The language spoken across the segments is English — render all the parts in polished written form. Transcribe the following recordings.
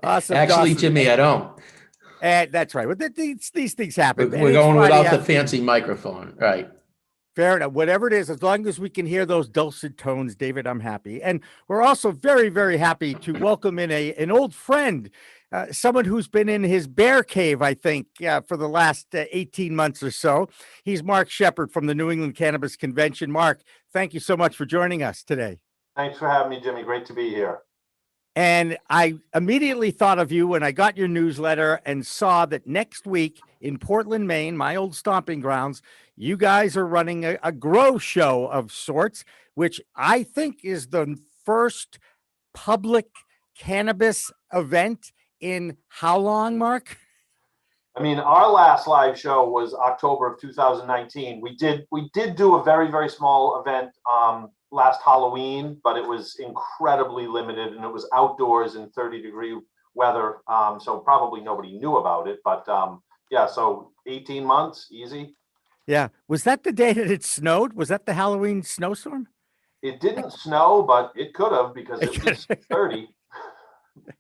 Awesome, Actually, Dawson. Jimmy, I don't. And that's right. Well, these things happen. And We're it's going Friday without the fancy microphone, right? Fair enough. Whatever it is, as long as we can hear those dulcet tones, David, I'm happy. And we're also very, very happy to welcome in an old friend, someone who's been in his bear cave, I think, for the last 18 months or so. He's Marc Shepard from the New England Cannabis Convention. Marc, thank you so much for joining us today. Thanks for having me, Jimmy. Great to be here. And I immediately thought of you when I got your newsletter and saw that next week in Portland, Maine, my old stomping grounds, you guys are running a grow show of sorts, which I think is the first public cannabis event in how long, Marc? I mean, our last live show was October of 2019. We did do a very, very small event last Halloween, but it was incredibly limited and it was outdoors in 30-degree weather. So probably nobody knew about it, but yeah, so 18 months, easy. Yeah. Was that the day that it snowed? Was that the Halloween snowstorm? It didn't snow, but it could have because it was 30. All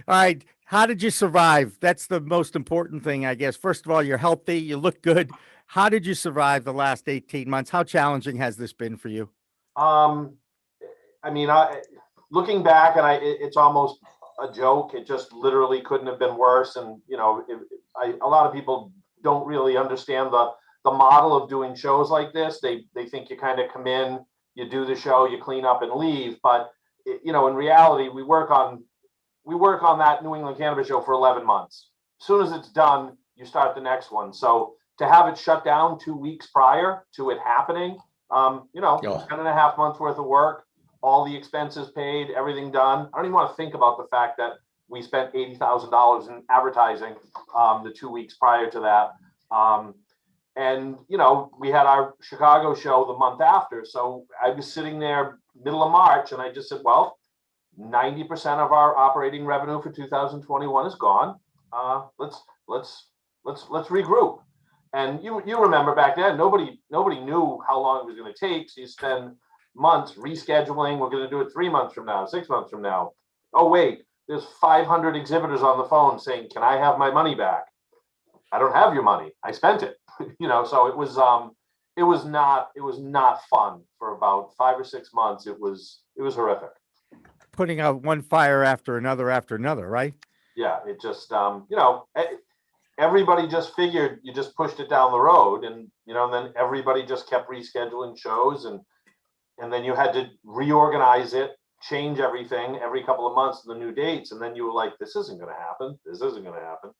right. How did you survive? That's the most important thing, I guess. First of all, you're healthy, you look good. How did you survive the last 18 months? How challenging has this been for you? I mean, looking back, and it's almost a joke. It just literally couldn't have been worse. And you know, a lot of people don't really understand the model of doing shows like this. They think you kind of come in, you do the show, you clean up and leave. But you know, in reality, we work on that New England Cannabis show for 11 months. As soon as it's done, you start the next one. So to have it shut down 2 weeks prior to it happening, you know, 10.5 months worth of work, all the expenses paid, everything done. I don't even want to think about the fact that we spent $80,000 in advertising the 2 weeks prior to that. And, you know, we had our Chicago show the month after. So I was sitting there middle of March and I just said, well, 90% of our operating revenue for 2021 is gone. Let's regroup. And you remember back then, nobody knew how long it was going to take. So you spend months rescheduling. We're going to do it 3 months from now, 6 months from now. Oh, wait, there's 500 exhibitors on the phone saying, can I have my money back? I don't have your money. I spent it. You know, so it was not fun for about 5 or 6 months. It was horrific. Putting out one fire after another, right? Yeah, it just, you know, everybody just figured you just pushed it down the road and, you know, and then everybody just kept rescheduling shows and then you had to reorganize it, change everything every couple of months to the new dates. And then you were like, this isn't going to happen. This isn't going to happen.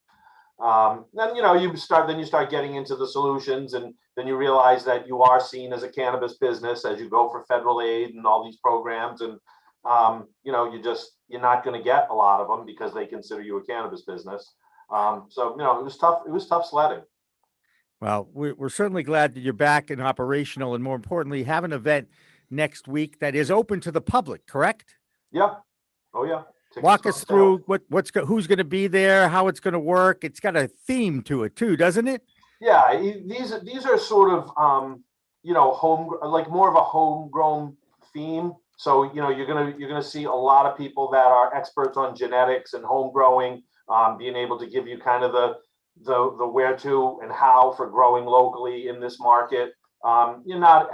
Then, you know, you start getting into the solutions and then you realize that you are seen as a cannabis business as you go for federal aid and all these programs. And, you know, you're not going to get a lot of them because they consider you a cannabis business. So, you know, it was tough sledding. Well, we're certainly glad that you're back and operational and more importantly, have an event next week that is open to the public, correct? Yeah. Oh, yeah. Walk us through who's going to be there, how it's going to work. It's got a theme to it too, doesn't it? Yeah, these are sort of you know, like more of a homegrown theme. So you know, you're gonna see a lot of people that are experts on genetics and home growing, being able to give you kind of the where to and how for growing locally in this market. You're not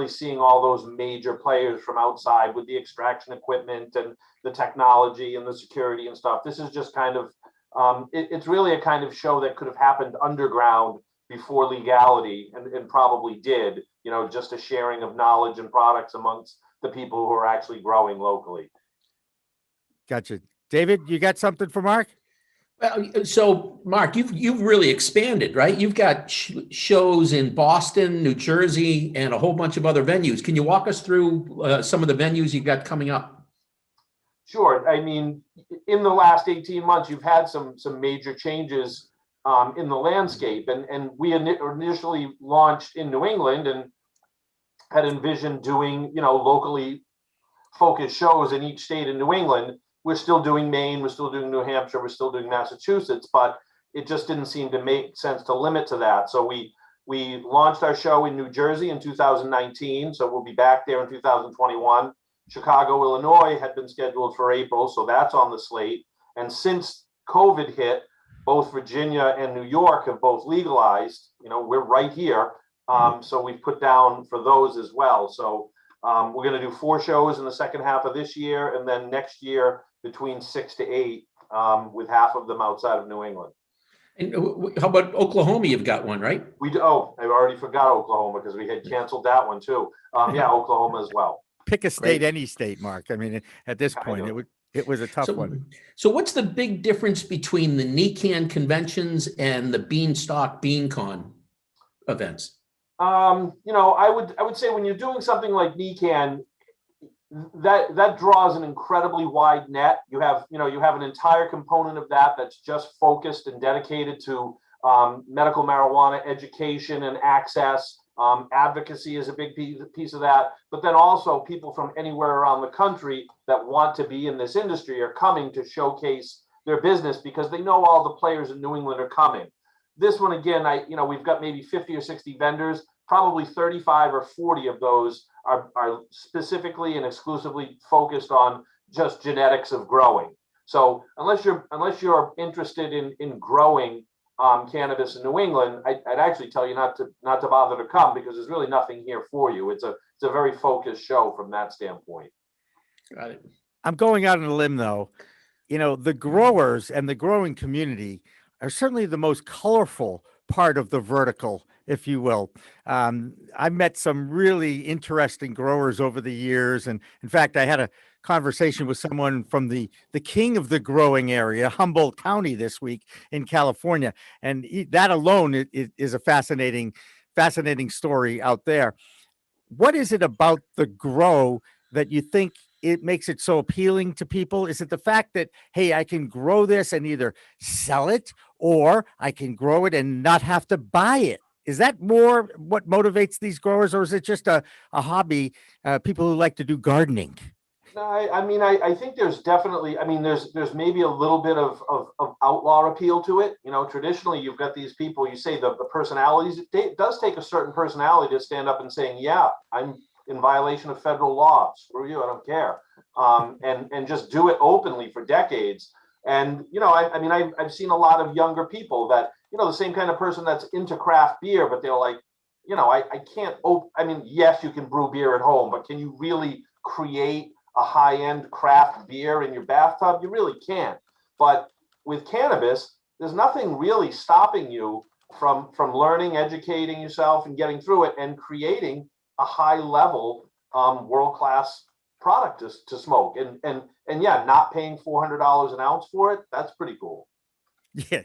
seeing all those major players from outside with the extraction equipment and the technology and the security and stuff. This is just kind of, it's really a kind of show that could have happened underground before legality and probably did, you know, just a sharing of knowledge and products amongst the people who are actually growing locally. Gotcha. David, you got something for Marc? Well, so Marc, you've really expanded, right? You've got shows in Boston, New Jersey, and a whole bunch of other venues. Can you walk us through some of the venues you got coming up? Sure. I mean, in the last 18 months, you've had some major changes in the landscape, and we initially launched in New England and had envisioned doing, you know, locally focused shows in each state in New England. We're still doing Maine, we're still doing New Hampshire, we're still doing Massachusetts, but it just didn't seem to make sense to limit to that. So we launched our show in New Jersey in 2019. So we'll be back there in 2021. Chicago, Illinois had been scheduled for April, so that's on the slate. And since COVID hit, both Virginia and New York have both legalized. We're right here. So we've put down for those as well. So we're going to do 4 shows in the second half of this year, and then next year between 6 to 8, with half of them outside of New England. And how about Oklahoma? You've got one, right? We do. Oh, I already forgot Oklahoma because we had canceled that one too. Yeah, Oklahoma as well. Pick a state, Great. any state, Mark. I mean, at this point, it was a tough one. So what's the big difference between the NECANN conventions and the Beanstalk BeanCon events? I would say when you're doing something like NECANN, that draws an incredibly wide net. You have an entire component of that that's just focused and dedicated to medical marijuana education and access. Advocacy is a big piece of that, but then also people from anywhere around the country that want to be in this industry are coming to showcase their business because they know all the players in New England are coming. This one, again, we've got maybe 50 or 60 vendors, probably 35 or 40 of those are specifically and exclusively focused on just genetics of growing. So unless you're interested in growing cannabis in New England, I'd actually tell you not to bother to come because there's really nothing here for you. It's a very focused show from that standpoint. Got it. I'm going out on a limb though. The growers and the growing community are certainly the most colorful part of the vertical, if you will. I met some really interesting growers over the years. And in fact, I had a conversation with someone from the king of the growing area, Humboldt County, this week in California. And that alone is a fascinating story out there. What is it about the grow that you think it makes it so appealing to people? Is it the fact that, hey, I can grow this and either sell it or I can grow it and not have to buy it? Is that more what motivates these growers, or is it just a hobby, people who like to do gardening? No, I think there's definitely, there's maybe a little bit of outlaw appeal to it. Traditionally, you've got these people, you say the personalities, it does take a certain personality to stand up and saying, yeah, I'm in violation of federal law. Screw you, I don't care. And just do it openly for decades. And, I've seen a lot of younger people that, the same kind of person that's into craft beer, but they're like, I can't, yes, you can brew beer at home, but can you really create a high-end craft beer in your bathtub? You really can't. But with cannabis, there's nothing really stopping you from learning, educating yourself and getting through it and creating a high-level world-class product to smoke. And yeah, not paying $400 an ounce for it, that's pretty cool. Yeah,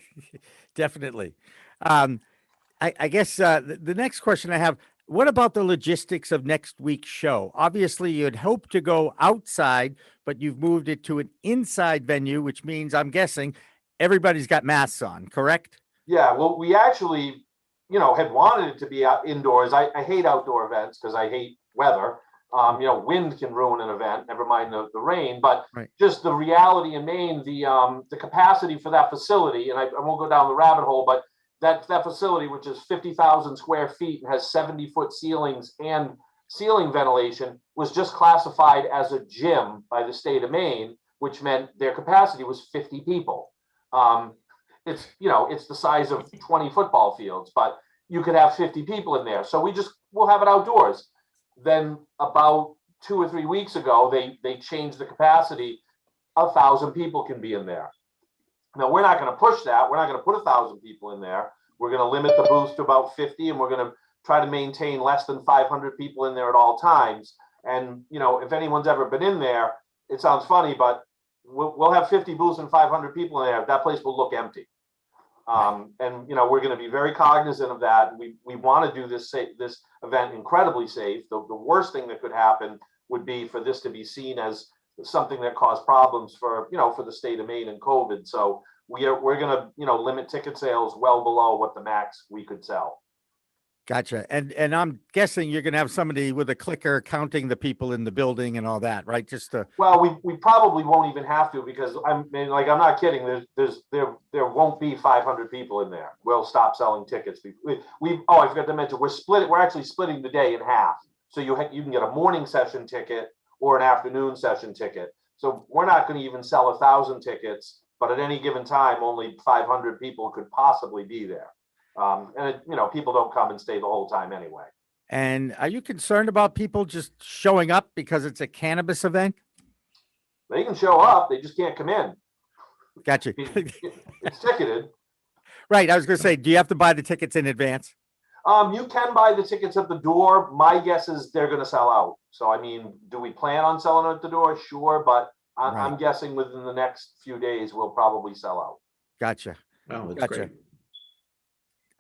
definitely. I guess the next question I have, what about the logistics of next week's show? Obviously, you'd hope to go outside, but you've moved it to an inside venue, which means I'm guessing everybody's got masks on, correct? Yeah, well, we actually, had wanted it to be indoors. I hate outdoor events because I hate weather. Wind can ruin an event, never mind the rain, but right. Just the reality in Maine, the capacity for that facility, and I won't go down the rabbit hole, but that facility, which is 50,000 square feet and has 70-foot ceilings and ceiling ventilation, was just classified as a gym by the state of Maine, which meant their capacity was 50 people. It's the size of 20 football fields, but you could have 50 people in there. So we'll have it outdoors. Then about 2 or 3 weeks ago, they changed the capacity. 1,000 people can be in there. Now, we're not going to push that. We're not going to put 1,000 people in there. We're going to limit the booths to about 50, and we're going to try to maintain less than 500 people in there at all times. And, if anyone's ever been in there, it sounds funny, but we'll have 50 booths and 500 people in there. That place will look empty. And we're going to be very cognizant of that. We want to do this event incredibly safe. The worst thing that could happen would be for this to be seen as something that caused problems for the state of Maine and COVID. So we're going to limit ticket sales well below what the max we could sell. Gotcha. And I'm guessing you're going to have somebody with a clicker counting the people in the building and all that, right? Well, we probably won't even have to, because I'm not kidding. There won't be 500 people in there. We'll stop selling tickets. I forgot to mention, we're actually splitting the day in half. So you can get a morning session ticket or an afternoon session ticket. So we're not going to even sell 1,000 tickets, but at any given time, only 500 people could possibly be there. People don't come and stay the whole time anyway. And are you concerned about people just showing up because it's a cannabis event? They can show up, they just can't come in. Gotcha. It's ticketed. Right. I was going to say, do you have to buy the tickets in advance? You can buy the tickets at the door. My guess is they're going to sell out. So, I mean, do we plan on selling at the door? Sure. But I'm guessing within the next few days, we'll probably sell out. Gotcha. Oh, that's Gotcha.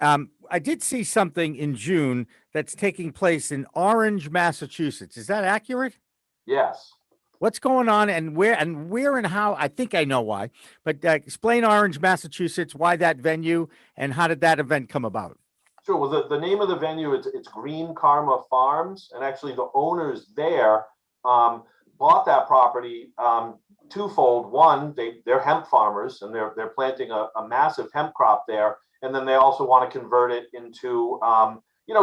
great. I did see something in June that's taking place in Orange, Massachusetts. Is that accurate? Yes. What's going on and where and how? I think I know why, but explain Orange, Massachusetts, why that venue, and how did that event come about? Sure. Well, the name of the venue, it's Green Karma Farms, and actually the owners there bought that property twofold. One, they're hemp farmers, and they're planting a massive hemp crop there, and then they also want to convert it into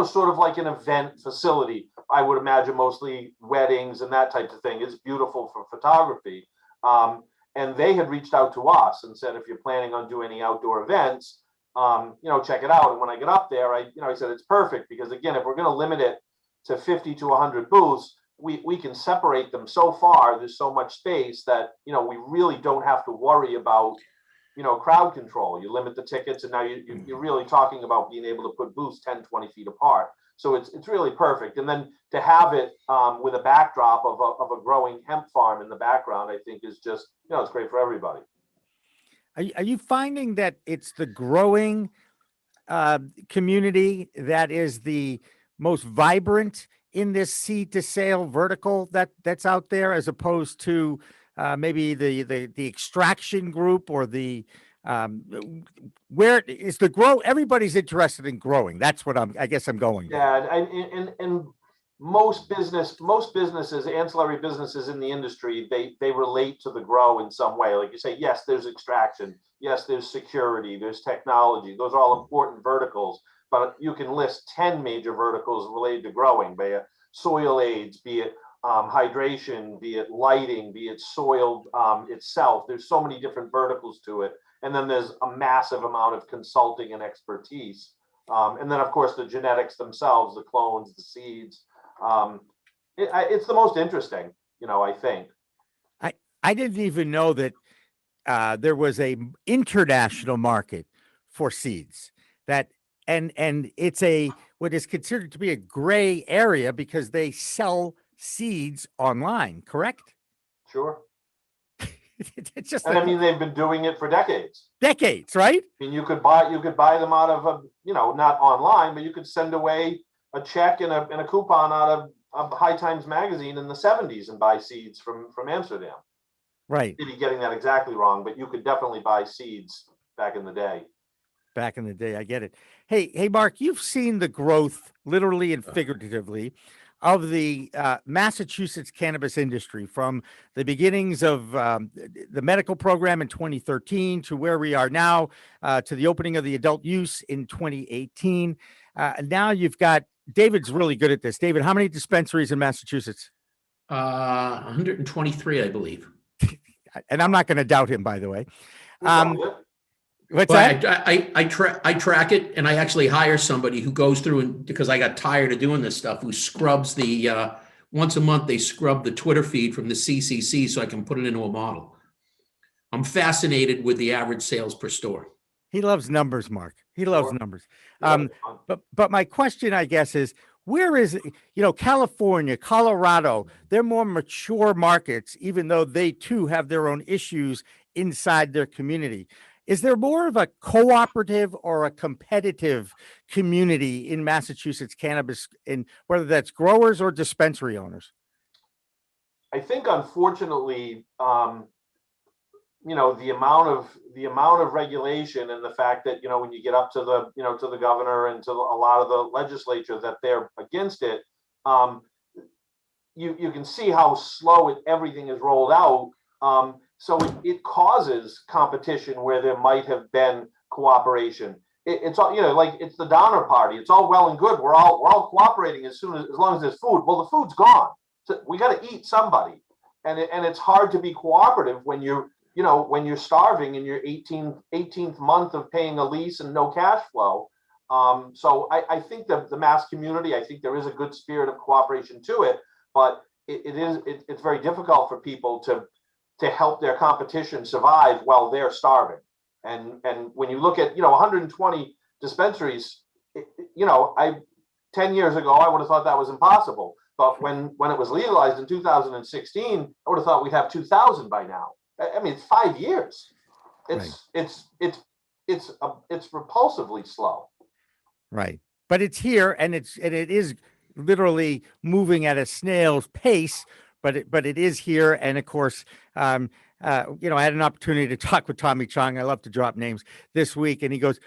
sort of like an event facility. I would imagine mostly weddings and that type of thing. It's beautiful for photography. And they had reached out to us and said, if you're planning on doing any outdoor events, check it out. And when I get up there, I said, it's perfect because again, if we're going to limit it to 50 to 100 booths, we can separate them so far. There's so much space that, we really don't have to worry about, crowd control. You limit the tickets and now you're really talking about being able to put booths 10, 20 feet apart. So it's really perfect. And then to have it with a backdrop of a growing hemp farm in the background, I think is just, it's great for everybody. Are you finding that it's the growing community that is the most vibrant in this seed to sale vertical that's out there, as opposed to maybe the extraction group or the where is the grow? Everybody's interested in growing. That's what I guess I'm going. Yeah, and most businesses, ancillary businesses in the industry, they relate to the grow in some way. Like you say, yes, there's extraction, yes, there's security, there's technology. Those are all important verticals, but you can list 10 major verticals related to growing, be it soil aids, be it hydration, be it lighting, be it soil itself. There's so many different verticals to it. And then there's a massive amount of consulting and expertise. And then, of course, the genetics themselves, the clones, the seeds. It's the most interesting, I think. I didn't even know that there was a international market for seeds and it's what is considered to be a gray area because they sell seeds online, correct? Sure. It's just, and I mean, they've been doing it for decades. Decades, right? I mean, you could buy them out of not online, but you could send away a check and a coupon out of High Times magazine in the 70s and buy seeds from Amsterdam. Right. Maybe getting that exactly wrong, but you could definitely buy seeds back in the day. Back in the day, I get it. Hey, Mark, you've seen the growth, literally and figuratively, of the Massachusetts cannabis industry from the beginnings of the medical program in 2013 to where we are now, to the opening of the adult use in 2018. And now you've got, David's really good at this. David, how many dispensaries in Massachusetts? 123, I believe. And I'm not going to doubt him, by the way. What's that? I track it, and I actually hire somebody who goes through and because I got tired of doing this stuff, who scrubs the once a month they scrub the Twitter feed from the CCC so I can put it into a model. I'm fascinated with the average sales per store. He loves numbers, Mark. He loves numbers. But my question, I guess, is where is California, Colorado? They're more mature markets, even though they too have their own issues inside their community. Is there more of a cooperative or a competitive community in Massachusetts cannabis, in whether that's growers or dispensary owners? I think, unfortunately, the amount of regulation and the fact that when you get up to the governor and to a lot of the legislature that they're against it, you can see how slow everything is rolled out. So it causes competition where there might have been cooperation. It's all, like it's the Donner Party. It's all well and good. We're all cooperating as long as there's food. Well, the food's gone. So we got to eat somebody, and it's hard to be cooperative when you're you know, when you're starving in your 18th month of paying a lease and no cash flow. So I think the mass community, I think there is a good spirit of cooperation to it, but it's very difficult for people to help their competition survive while they're starving. And when you look at, you know, 120 dispensaries, you know, 10 years ago, I would have thought that was impossible. But when it was legalized in 2016, I would have thought we'd have 2,000 by now. I mean, it's 5 years. It's repulsively slow. Right. But it's here, and it is literally moving at a snail's pace, but it is here. And of course, you know, I had an opportunity to talk with Tommy Chong. I love to drop names this week. And he goes,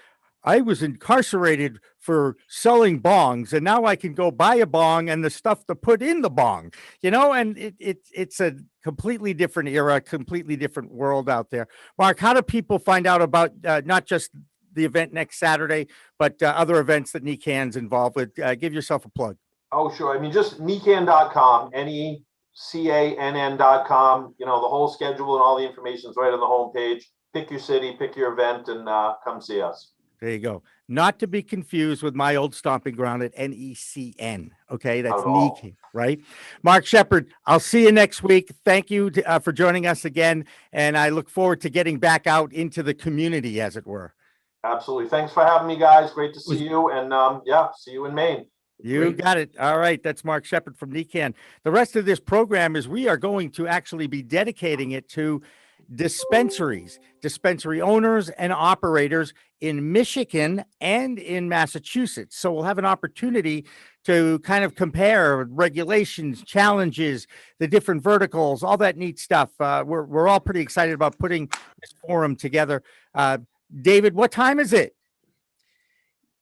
I was incarcerated for selling bongs, and now I can go buy a bong and the stuff to put in the bong, you know, and it's a completely different era, completely different world out there. Marc, how do people find out about not just the event next Saturday, but other events that NECANN's involved with? Give yourself a plug. Oh, sure. I mean, just NECANN.com, NECANN.com, you know, the whole schedule and all the information is right on the homepage. Pick your city, pick your event, and come see us. There you go. Not to be confused with my old stomping ground at NECN. Okay, that's NECANN, right? Marc Shepard, I'll see you next week. Thank you for joining us again, and I look forward to getting back out into the community, as it were. Absolutely. Thanks for having me, guys. Great to see you, and yeah, see you in Maine. You got it. All right. That's Marc Shepard from NECANN. The rest of this program is we are going to actually be dedicating it to dispensaries, dispensary owners and operators in Michigan and in Massachusetts. So we'll have an opportunity to kind of compare regulations, challenges, the different verticals, all that neat stuff. We're all pretty excited about putting this forum together. David, what time is it?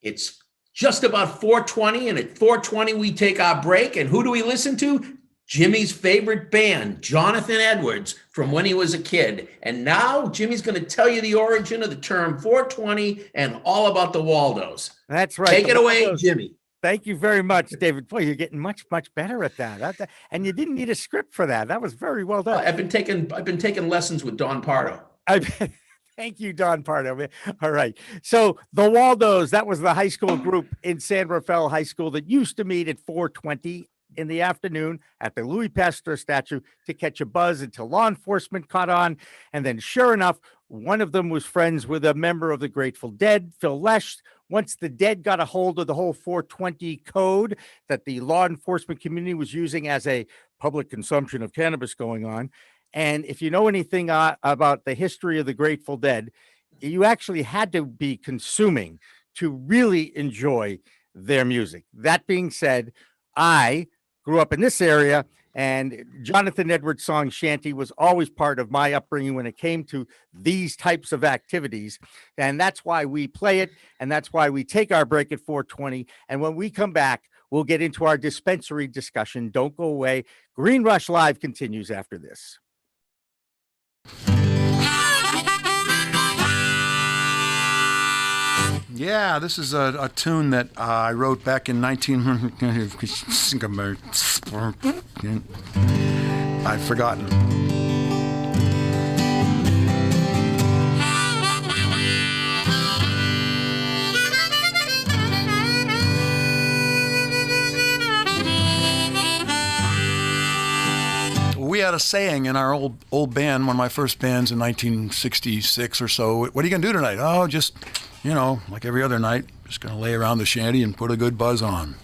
It's just about 4:20, and at 4:20 we take our break. And who do we listen to? Jimmy's favorite band, Jonathan Edwards, from when he was a kid. And now Jimmy's going to tell you the origin of the term 420 and all about the Waldos. That's right. Take it away, Jimmy. Thank you very much, David. Boy, you're getting much better at that. And you didn't need a script for that. That was very well done. I've been taking lessons with Don Pardo. Thank you, Don Pardo. All right. So the Waldos, that was the high school group in San Rafael High School that used to meet at 4:20 in the afternoon at the Louis Pasteur statue to catch a buzz until law enforcement caught on. And then sure enough, one of them was friends with a member of the Grateful Dead, Phil Lesh. Once the Dead got a hold of the whole 420 code that the law enforcement community was using as a public consumption of cannabis going on. And if you know anything about the history of the Grateful Dead, you actually had to be consuming to really enjoy their music. That being said, I grew up in this area, and Jonathan Edwards' song Shanty was always part of my upbringing when it came to these types of activities. And that's why we play it, and that's why we take our break at 4:20. And when we come back, we'll get into our dispensary discussion. Don't go away. Green Rush Live continues after this. Yeah, this is a tune that I wrote back in 19... I've forgotten. We had a saying in our old band, one of my first bands in 1966 or so. What are you going to do tonight? Oh, just, you know, like every other night, just going to lay around the shanty and put a good buzz on.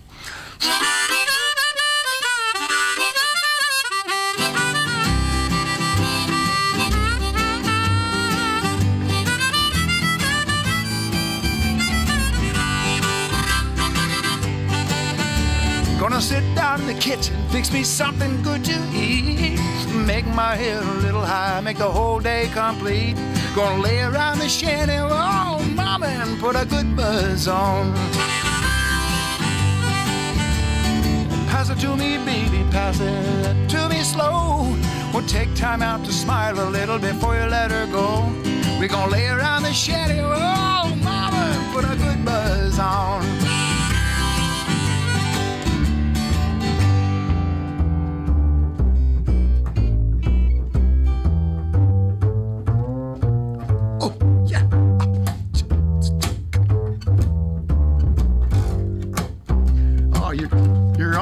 Gonna sit down in the kitchen, fix me something good to eat. Make my head a little high, make the whole day complete. Gonna lay around the shanty, oh mama, and put a good buzz on. Pass it to me, baby, pass it to me slow. We'll take time out to smile a little before you let her go. We're gonna lay around the shanty, oh mama, and put a good buzz on.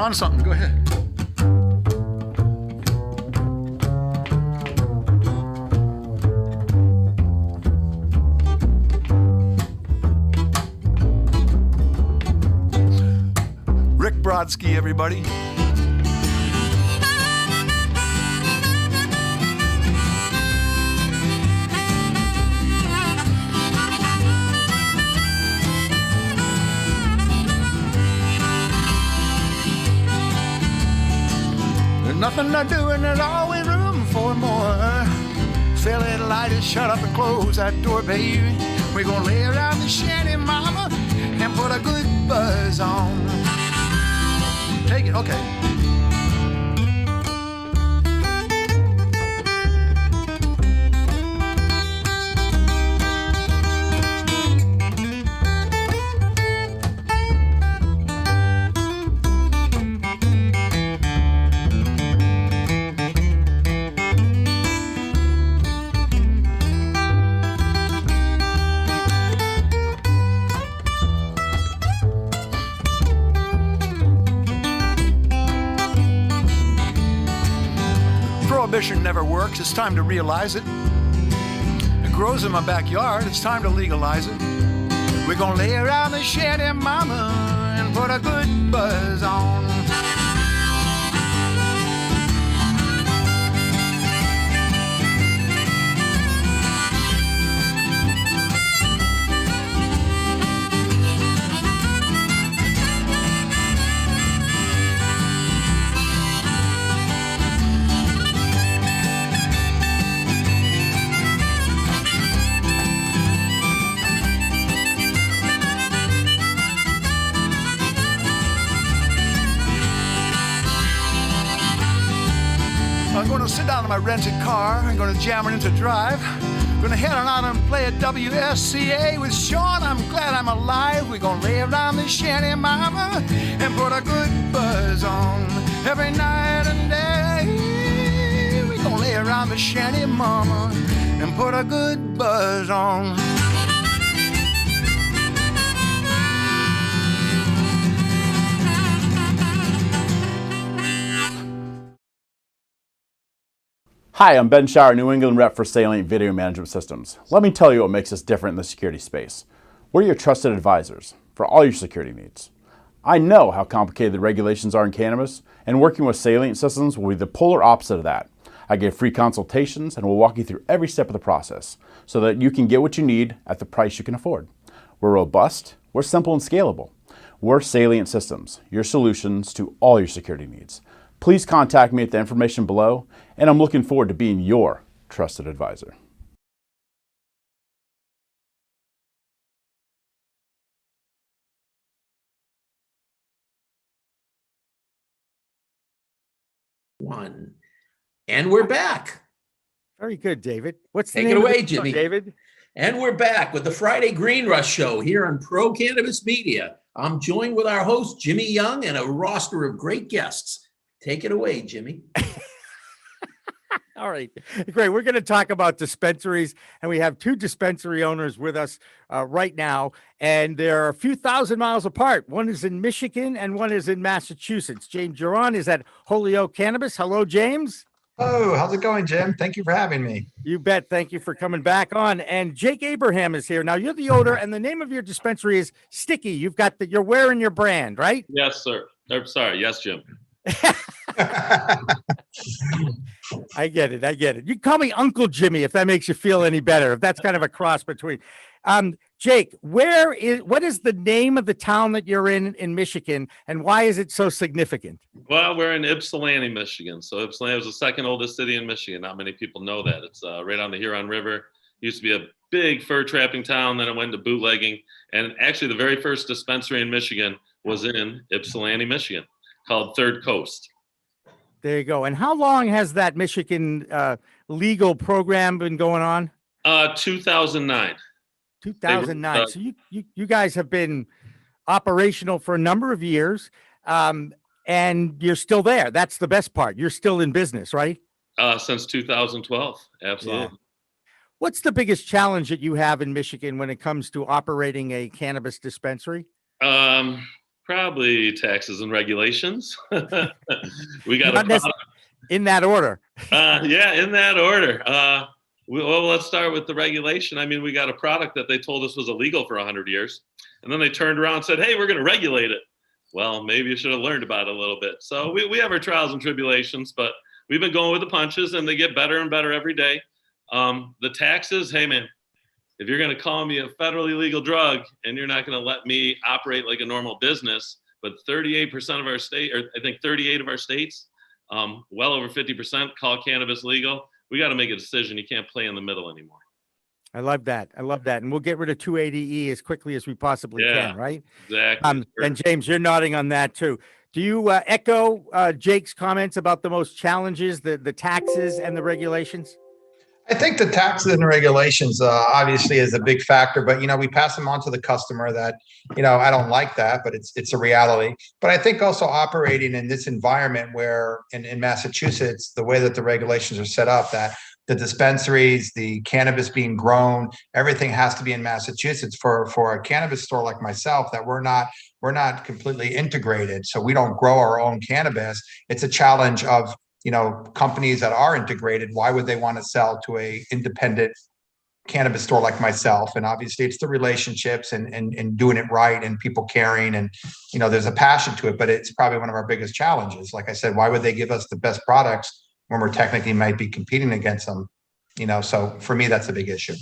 on something. Go ahead. Rick Brodsky, everybody. There's nothing to do and there's always room for more. Fill it, light it, shut up and close that door, baby. We're gonna lay around the shanty, mama, and put a good buzz on. Take it, okay. Prohibition never works, it's time to realize it. It grows in my backyard, it's time to legalize it. We're gonna lay around the shanty, mama, and put a good buzz on. I'm gonna sit down in my rented car. I'm gonna jam it into drive. Gonna head on out and play at WSCA with Sean. I'm glad I'm alive. We're gonna lay around the shanty, mama, and put a good buzz on every night and day. We're gonna lay around the shanty, mama, and put a good buzz on. Hi, I'm Ben Shire, New England rep for Salient Video Management Systems. Let me tell you what makes us different in the security space. We're your trusted advisors for all your security needs. I know how complicated the regulations are in cannabis, and working with Salient Systems will be the polar opposite of that. I give free consultations and will walk you through every step of the process so that you can get what you need at the price you can afford. We're robust, we're simple and scalable. We're Salient Systems, your solutions to all your security needs. Please contact me at the information below, and I'm looking forward to being your trusted advisor. One. And we're back. Very good, David. What's the Take name it of away, the show, Jimmy. David? And we're back with the Friday Green Rush Show here on Pro Cannabis Media. I'm joined with our host, Jimmy Young, and a roster of great guests. Take it away, Jimmy. All right, great. We're going to talk about dispensaries, and we have two dispensary owners with us right now, and they're a few thousand miles apart. One is in Michigan, and one is in Massachusetts. James Jaron is at Holyoke Cannabis. Hello, James. Oh, how's it going, Jim? Thank you for having me. You bet. Thank you for coming back on. And Jake Abraham is here. Now, you're the owner, and the name of your dispensary is Sticky. You've got you're wearing your brand, right? Yes, sir. Sorry. Yes, Jim. I get it. I get it. You can call me Uncle Jimmy if that makes you feel any better. If that's kind of a cross between. Jake, what is the name of the town that you're in Michigan, and why is it so significant? Well, we're in Ypsilanti, Michigan. So Ypsilanti was the second oldest city in Michigan. Not many people know that. It's right on the Huron River. Used to be a big fur trapping town. Then it went to bootlegging. And actually, the very first dispensary in Michigan was in Ypsilanti, Michigan, called Third Coast. There you go. And how long has that Michigan legal program been going on? 2009. 2009. So you guys have been operational for a number of years, and you're still there. That's the best part. You're still in business, right? Since 2012. Absolutely. Yeah. What's the biggest challenge that you have in Michigan when it comes to operating a cannabis dispensary? Probably taxes and regulations. We got Not in that order. yeah, in that order. Well, let's start with the regulation. I mean, we got a product that they told us was illegal for 100 years. And then they turned around and said, hey, we're going to regulate it. Well, maybe you should have learned about it a little bit. So we have our trials and tribulations, but we've been going with the punches, and they get better and better every day. The taxes, hey, man, if you're going to call me a federally legal drug and you're not going to let me operate like a normal business, but 38% of our state, or I think 38 of our states, well over 50% call cannabis legal, we got to make a decision. You can't play in the middle anymore. I love that. I love that. And we'll get rid of 280E as quickly as we possibly can, right? Exactly. And James, you're nodding on that too. Do you echo Jake's comments about the most challenges, the taxes and the regulations? I think the taxes and the regulations obviously is a big factor, but we pass them on to the customer that I don't like that, but it's a reality. But I think also operating in this environment where in Massachusetts, the way that the regulations are set up, that the dispensaries, the cannabis being grown, everything has to be in Massachusetts for a cannabis store like myself, that we're not completely integrated, so we don't grow our own cannabis. It's a challenge of companies that are integrated. Why would they want to sell to a independent cannabis store like myself? And obviously it's the relationships and doing it right and people caring, and there's a passion to it, but it's probably one of our biggest challenges. Like I said, why would they give us the best products when we're technically might be competing against them? So for me, that's a big issue.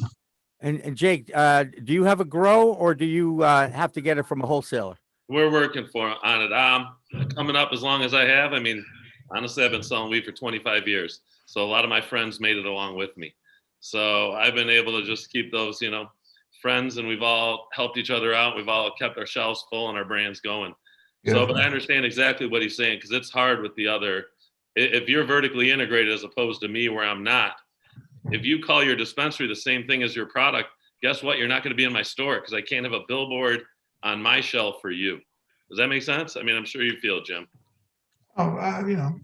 And Jake, do you have a grow, or do you have to get it from a wholesaler? We're working on it. Coming up as long as I have. I mean, honestly, I've been selling weed for 25 years. So a lot of my friends made it along with me. So I've been able to just keep those, friends, and we've all helped each other out. We've all kept our shelves full and our brands going. So, but I understand exactly what he's saying, because it's hard with the other. If you're vertically integrated as opposed to me where I'm not, if you call your dispensary the same thing as your product, guess what? You're not going to be in my store because I can't have a billboard on my shelf for you. Does that make sense? I mean, I'm sure you feel it, Jim. Oh,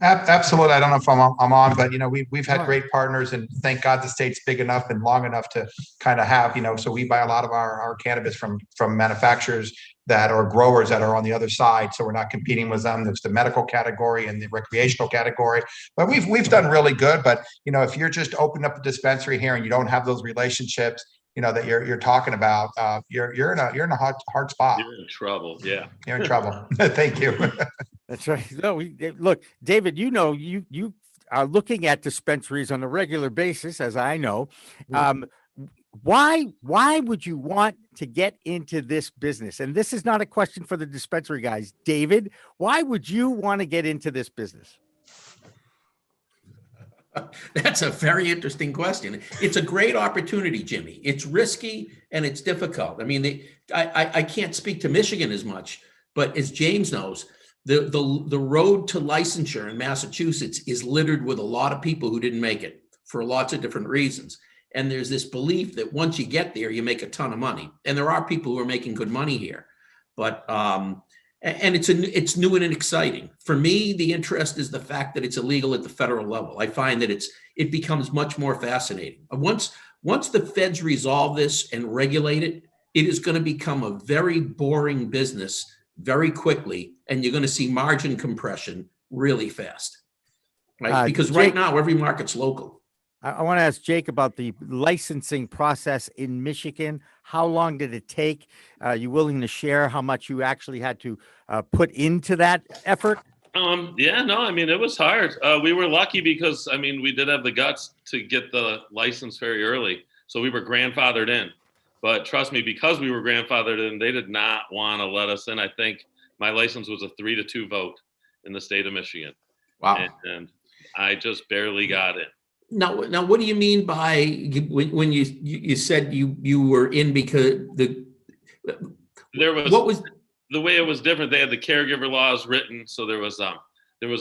absolutely. I don't know if I'm on, but we've had great partners, and thank God the state's big enough and long enough to kind of have, so we buy a lot of our cannabis from manufacturers that are growers that are on the other side. So we're not competing with them. There's the medical category and the recreational category, but we've done really good. But if you're just opening up a dispensary here and you don't have those relationships, that you're talking about, you're in a hard spot. You're in trouble. Yeah. You're in trouble. Thank you. That's right. No, look, David, you are looking at dispensaries on a regular basis, as I know. Why would you want to get into this business? And this is not a question for the dispensary guys. David, why would you want to get into this business? That's a very interesting question. It's a great opportunity, Jimmy. It's risky and it's difficult. I mean, I can't speak to Michigan as much, but as James knows, the road to licensure in Massachusetts is littered with a lot of people who didn't make it for lots of different reasons. And there's this belief that once you get there, you make a ton of money. And there are people who are making good money here, but and it's new and exciting. For me, the interest is the fact that it's illegal at the federal level. I find that it becomes much more fascinating. Once the feds resolve this and regulate it, it is going to become a very boring business very quickly, and you're going to see margin compression really fast, right? Because right now every market's local. I want to ask Jake about the licensing process in Michigan. How long did it take? You willing to share how much you actually had to put into that effort? Yeah, no, I mean, it was hard. We were lucky because, I mean, we did have the guts to get the license very early. So we were grandfathered in. But trust me, because we were grandfathered in, they did not want to let us in. I think my license was a 3-2 vote in the state of Michigan. Wow. And I just barely got in. Now, what do you mean by when you said you were in because the way it was different? They had the caregiver laws written, so there was a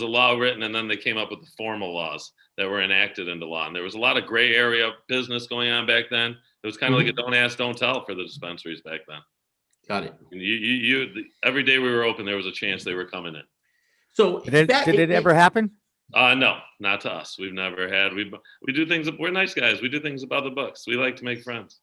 law written, and then they came up with the formal laws that were enacted into law. And there was a lot of gray area business going on back then. It was kind of like a don't ask, don't tell for the dispensaries back then. Got it. Every day we were open, there was a chance they were coming in. So did it ever happen? No, not to us. We've never had. We do things. We're nice guys. We do things about the books. We like to make friends.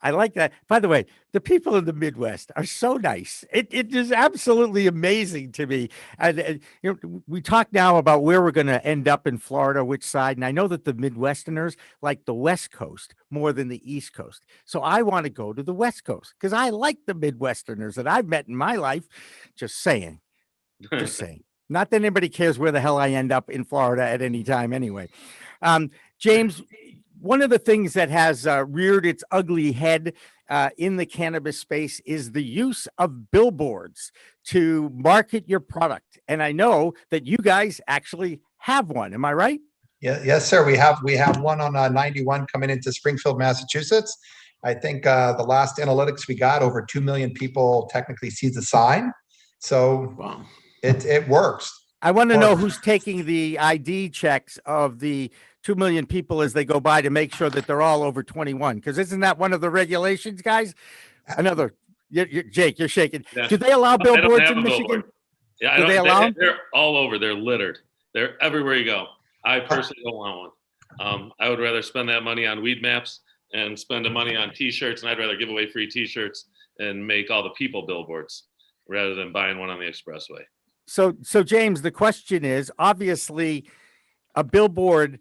I like that. By the way, the people in the Midwest are so nice. It is absolutely amazing to me. And you know, we talk now about where we're going to end up in Florida, which side. And I know that the Midwesterners like the West Coast more than the East Coast. So I want to go to the West Coast because I like the Midwesterners that I've met in my life. Just saying. Just saying. Not that anybody cares where the hell I end up in Florida at any time anyway. James, one of the things that has reared its ugly head in the cannabis space is the use of billboards to market your product. And I know that you guys actually have one. Am I right? Yeah, yes, sir. We have one on 91 coming into Springfield, Massachusetts. I think the last analytics we got, over 2 million people technically see the sign. So Wow. it works. I want to know who's taking the ID checks of the 2 million people as they go by to make sure that they're all over 21. Because isn't that one of the regulations, guys? Another, Jake, you're shaking. Yeah. Do they allow I don't billboards have in a Michigan? billboard. Yeah, Do they allow them? They're all over. They're littered. They're everywhere you go. I personally don't want one. I would rather spend that money on weed maps and spend the money on T-shirts, and I'd rather give away free T-shirts and make all the people billboards rather than buying one on the expressway. So James, the question is, obviously a billboard,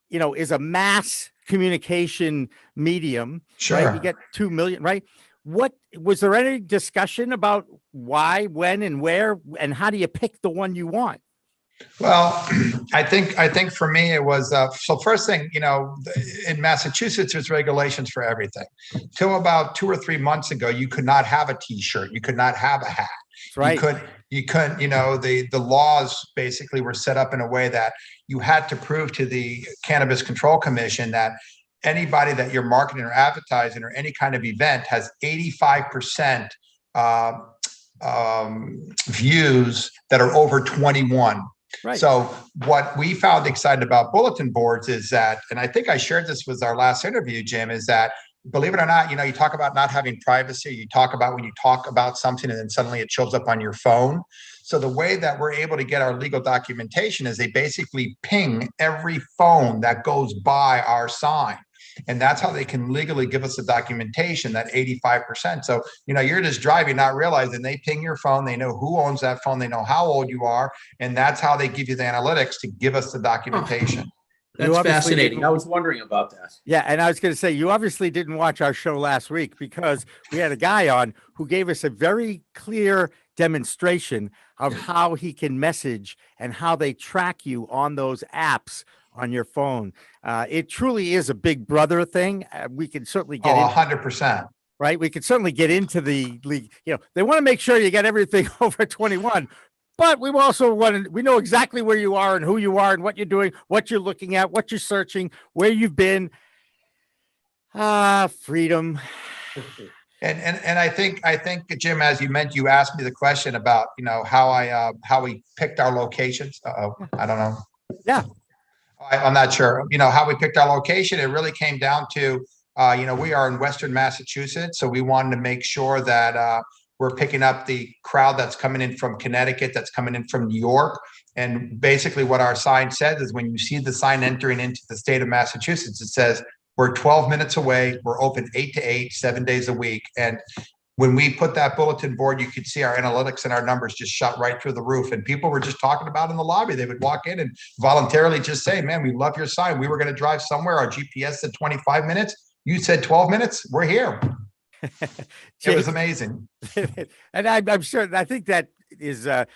you know, is a mass communication medium, Sure. right? You get 2 million, right? What was there any discussion about why, when, and where, and how do you pick the one you want? Well, I think for me it was so first thing, you know, in Massachusetts there's regulations for everything. Till about 2 or 3 months ago, you could not have a T-shirt, you could not have a hat. That's right. You couldn't, you know, the laws basically were set up in a way that you had to prove to the Cannabis Control Commission that anybody that you're marketing or advertising or any kind of event has 85% views that are over 21. Right. So what we found excited about bulletin boards is that, and I think I shared this with our last interview, Jim, is that, believe it or not, you know, you talk about not having privacy, you talk about when you talk about something and then suddenly it shows up on your phone. So the way that we're able to get our legal documentation is they basically ping every phone that goes by our sign. And that's how they can legally give us the documentation, that 85%. So, you know, you're just driving, not realizing they ping your phone. They know who owns that phone. They know how old you are. And that's how they give you the analytics to give us the documentation. That's fascinating. I was wondering about that. Yeah. And I was going to say, you obviously didn't watch our show last week because we had a guy on who gave us a very clear demonstration of how he can message and how they track you on those apps on your phone. It truly is a big brother thing. We can certainly get 100%. Right. We could certainly get into the league. You know, they want to make sure you get everything over 21, but we also we know exactly where you are and who you are and what you're doing, what you're looking at, what you're searching, where you've been. Freedom. And I think Jim, as you mentioned, you asked me the question about, you know, how we picked our locations. I don't know. Yeah. I'm not sure, you know, how we picked our location. It really came down to, you know, we are in Western Massachusetts. So we wanted to make sure that we're picking up the crowd that's coming in from Connecticut, that's coming in from New York. And basically what our sign says is when you see the sign entering into the state of Massachusetts, it says, we're 12 minutes away. We're open 8 to 8, 7 days a week. And when we put that bulletin board, you could see our analytics and our numbers just shot right through the roof. And people were just talking about in the lobby. They would walk in and voluntarily just say, man, we love your sign. We were going to drive somewhere. Our GPS said 25 minutes. You said 12 minutes. We're here. It was amazing. And I'm sure, I think that is a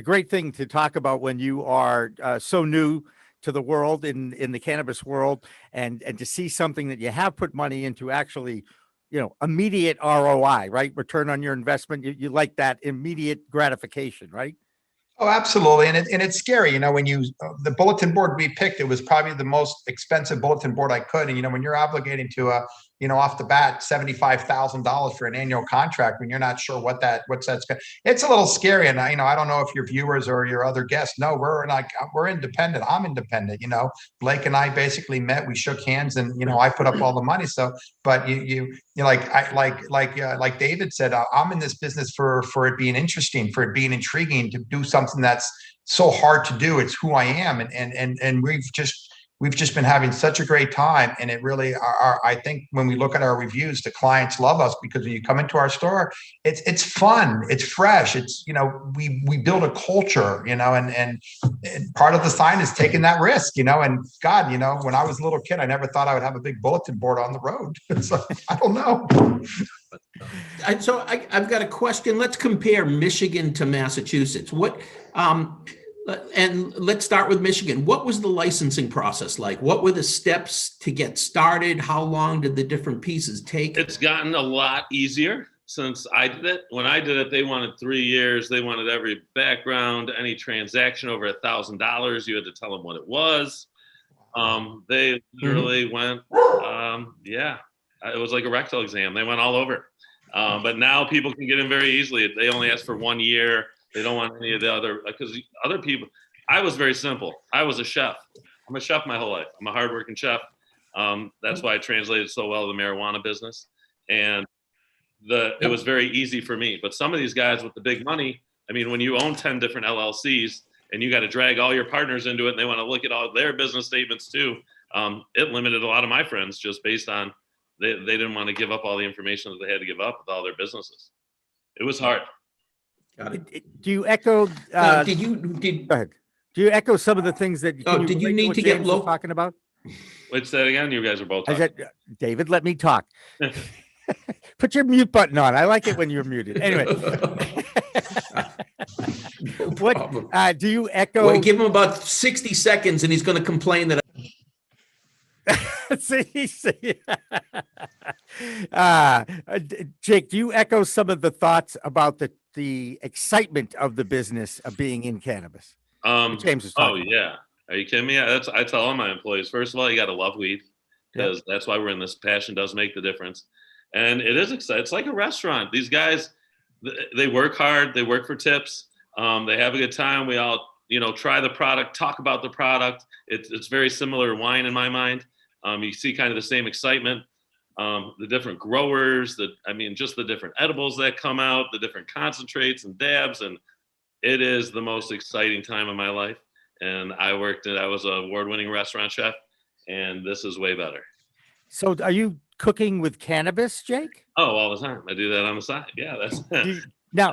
great thing to talk about when you are so new to the world in the cannabis world and to see something that you have put money into actually, you know, immediate ROI, right? Return on your investment. You like that immediate gratification, right? Oh, absolutely. And it's scary, you know, when the bulletin board we picked, it was probably the most expensive bulletin board I could. And, you know, when you're obligating to you know, off the bat, $75,000 for an annual contract, when you're not sure what's that's, it's a little scary. And you know, I don't know if your viewers or your other guests know, we're independent. I'm independent. You know, Blake and I basically met, we shook hands, and, you know, I put up all the money. So, but you like David said, I'm in this business for it being interesting, for it being intriguing, to do something that's so hard to do. It's who I am. And we've just, we've just been having such a great time. And it really, I think when we look at our reviews, the clients love us because when you come into our store, it's fun, it's fresh. It's, we build a culture, and part of the sign is taking that risk, and God, when I was a little kid, I never thought I would have a big bulletin board on the road. So I don't know. So I've got a question. Let's compare Michigan to Massachusetts. And let's start with Michigan. What was the licensing process like? What were the steps to get started? How long did the different pieces take? It's gotten a lot easier since I did it. When I did it, they wanted 3 years. They wanted every background, any transaction over $1,000. You had to tell them what it was. They literally went, it was like a rectal exam. They went all over. But now people can get in very easily. They only ask for 1 year. They don't want any of the other, because other people, I was very simple. I was a chef. I'm a chef my whole life. I'm a hardworking chef. That's why I translated so well the marijuana business. And it was very easy for me. But some of these guys with the big money, I mean, when you own 10 different LLCs and you got to drag all your partners into it and they want to look at all their business statements too, it limited a lot of my friends just based on they didn't want to give up all the information that they had to give up with all their businesses. It was hard. Got it. Do you echo? Go ahead. Do you echo some of the things that? Did you need to get low? Talking about? Wait, say that again. You guys are both talking. David, let me talk. Put your mute button on. I like it when you're muted. Anyway, what do you echo? Well, give him about 60 seconds, and he's going to complain that. Jake, do you echo some of the thoughts about the excitement of the business of being in cannabis? James was talking about. Yeah. Are you kidding me? I tell all my employees, first of all, you got to love weed because that's why we're in this. Passion does make the difference. And it is exciting. It's like a restaurant. These guys, they work hard. They work for tips. They have a good time. We all, try the product, talk about the product. It's very similar to wine in my mind. You see kind of the same excitement. The different growers, just the different edibles that come out, the different concentrates and dabs. And it is the most exciting time of my life. And I was an award-winning restaurant chef, and this is way better. So are you cooking with cannabis, Jake? Oh, all the time. I do that on the side. Yeah, that's now,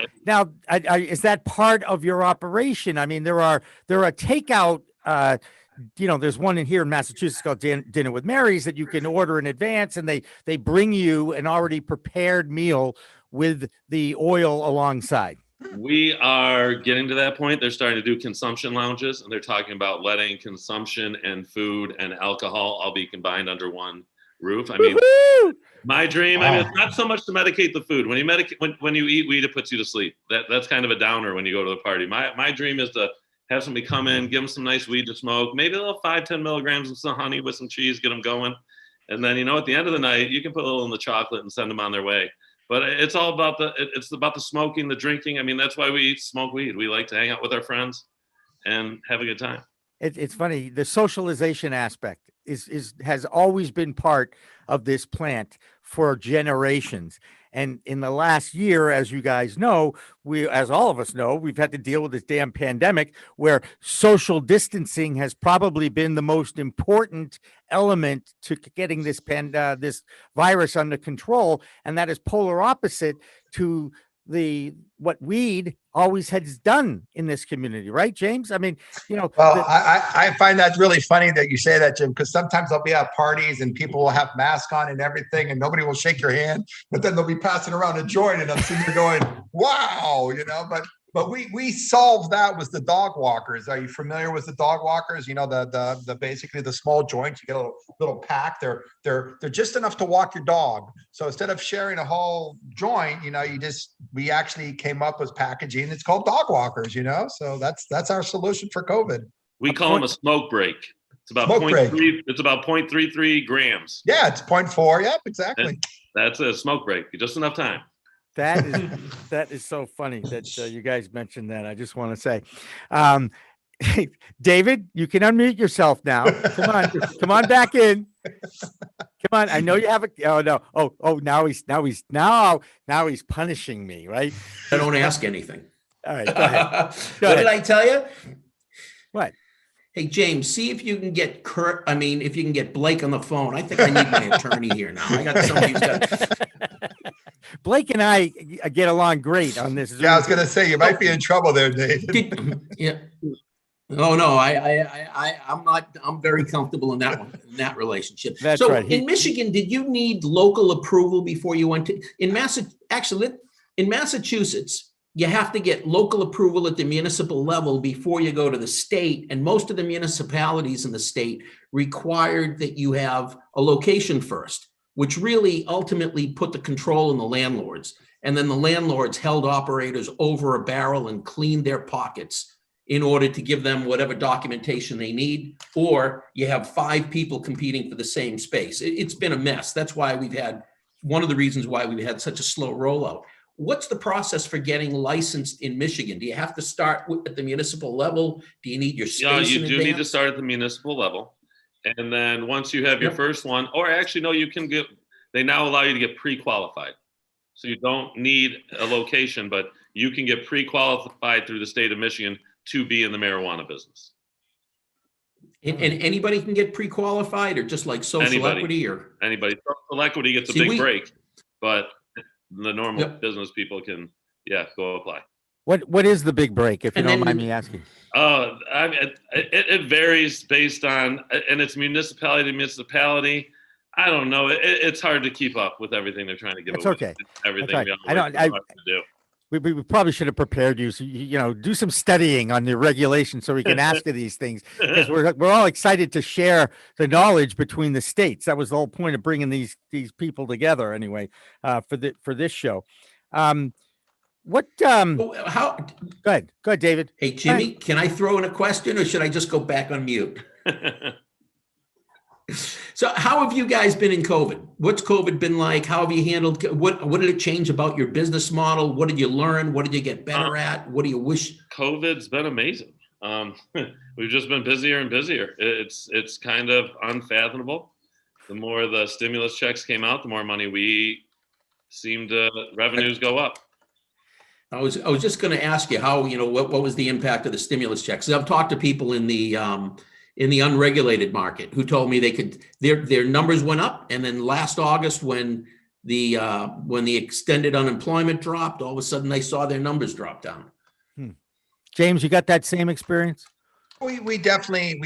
is that part of your operation? I mean, there are takeout, there's one in here in Massachusetts called Dinner with Mary's that you can order in advance, and they bring you an already prepared meal with the oil alongside. We are getting to that point. They're starting to do consumption lounges, and they're talking about letting consumption and food and alcohol all be combined under one roof. I mean, my dream, it's not so much to medicate the food. When you when you eat weed, it puts you to sleep. That's kind of a downer when you go to the party. My dream is to have somebody come in, give them some nice weed to smoke, maybe a little 5-10 milligrams of some honey with some cheese, get them going. And then, at the end of the night, you can put a little in the chocolate and send them on their way. But it's all about the smoking, the drinking. I mean, that's why we smoke weed. We like to hang out with our friends and have a good time. It's funny. The socialization aspect has always been part of this plant for generations. And in the last year, as you guys know, as all of us know, we've had to deal with this damn pandemic where social distancing has probably been the most important element to getting this virus under control. And that is polar opposite to what weed always has done in this community, right, James? I mean, Well, I find that really funny that you say that, Jim, because sometimes I'll be at parties and people will have masks on and everything, and nobody will shake your hand, but then they'll be passing around a joint, and I'm sitting there going, "Wow," But we solved that with the dog walkers. Are you familiar with the dog walkers? The basically the small joints. You get a little pack. They're just enough to walk your dog. So instead of sharing a whole joint, we actually came up with packaging. It's called dog walkers. So that's our solution for COVID. We call them a smoke break. It's about 0.33 grams. Yeah, it's 0.4. Yep, exactly. And that's a smoke break. Just enough time. That is so funny that you guys mentioned that. I just want to say, David, you can unmute yourself now. Come on back in. Come on. I know you have oh no. Oh, now he's punishing me, right? I don't ask anything. All right, go ahead. What did I tell you? What? Hey, James, see if you can get if you can get Blake on the phone. I think I need my attorney here now. I got somebody who's got. Blake and I get along great on this. Yeah, I was going to say, you might be in trouble there, David. Yeah. Oh no, I'm not. I'm very comfortable in that one, in that relationship. That's so right. In Michigan, did you need local approval before you went to? In Massachusetts, you have to get local approval at the municipal level before you go to the state, and most of the municipalities in the state required that you have a location first, which really ultimately put the control in the landlords, and then the landlords held operators over a barrel and cleaned their pockets in order to give them whatever documentation they need, or you have 5 people competing for the same space. It's been a mess. That's why one of the reasons why we've had such a slow rollout. What's the process for getting licensed in Michigan? Do you have to start at the municipal level? Do you need your space Yeah, you in do advance? need to start at the municipal level. And then once you have your first one, or actually, no, they now allow you to get pre-qualified. So you don't need a location, but you can get pre-qualified through the state of Michigan to be in the marijuana business. And anybody can get pre-qualified, or just like social equity, or anybody. Social equity gets a big break, but the normal business people can, go apply. What is the big break, if you don't mind me asking? It varies based on, and it's municipality to municipality. I don't know. It's hard to keep up with everything they're trying to give. It's okay. Everything right. We probably should have prepared you. So, do some studying on the regulations so we can ask you these things, because we're all excited to share the knowledge between the states. That was the whole point of bringing these people together anyway, for this show. Go ahead, David. Hey, Jimmy, can I throw in a question, or should I just go back on mute? So how have you guys been in COVID? What's COVID been like? How have you handled, what did it change about your business model? What did you learn? What did you get better at? What do you wish? COVID's been amazing. We've just been busier and busier. It's kind of unfathomable. The more the stimulus checks came out, the more money revenues go up. I was just going to ask you how, what was the impact of the stimulus checks? I've talked to people in the unregulated market who told me their numbers went up, and then last August when the extended unemployment dropped, all of a sudden they saw their numbers drop down. James, you got that same experience? We definitely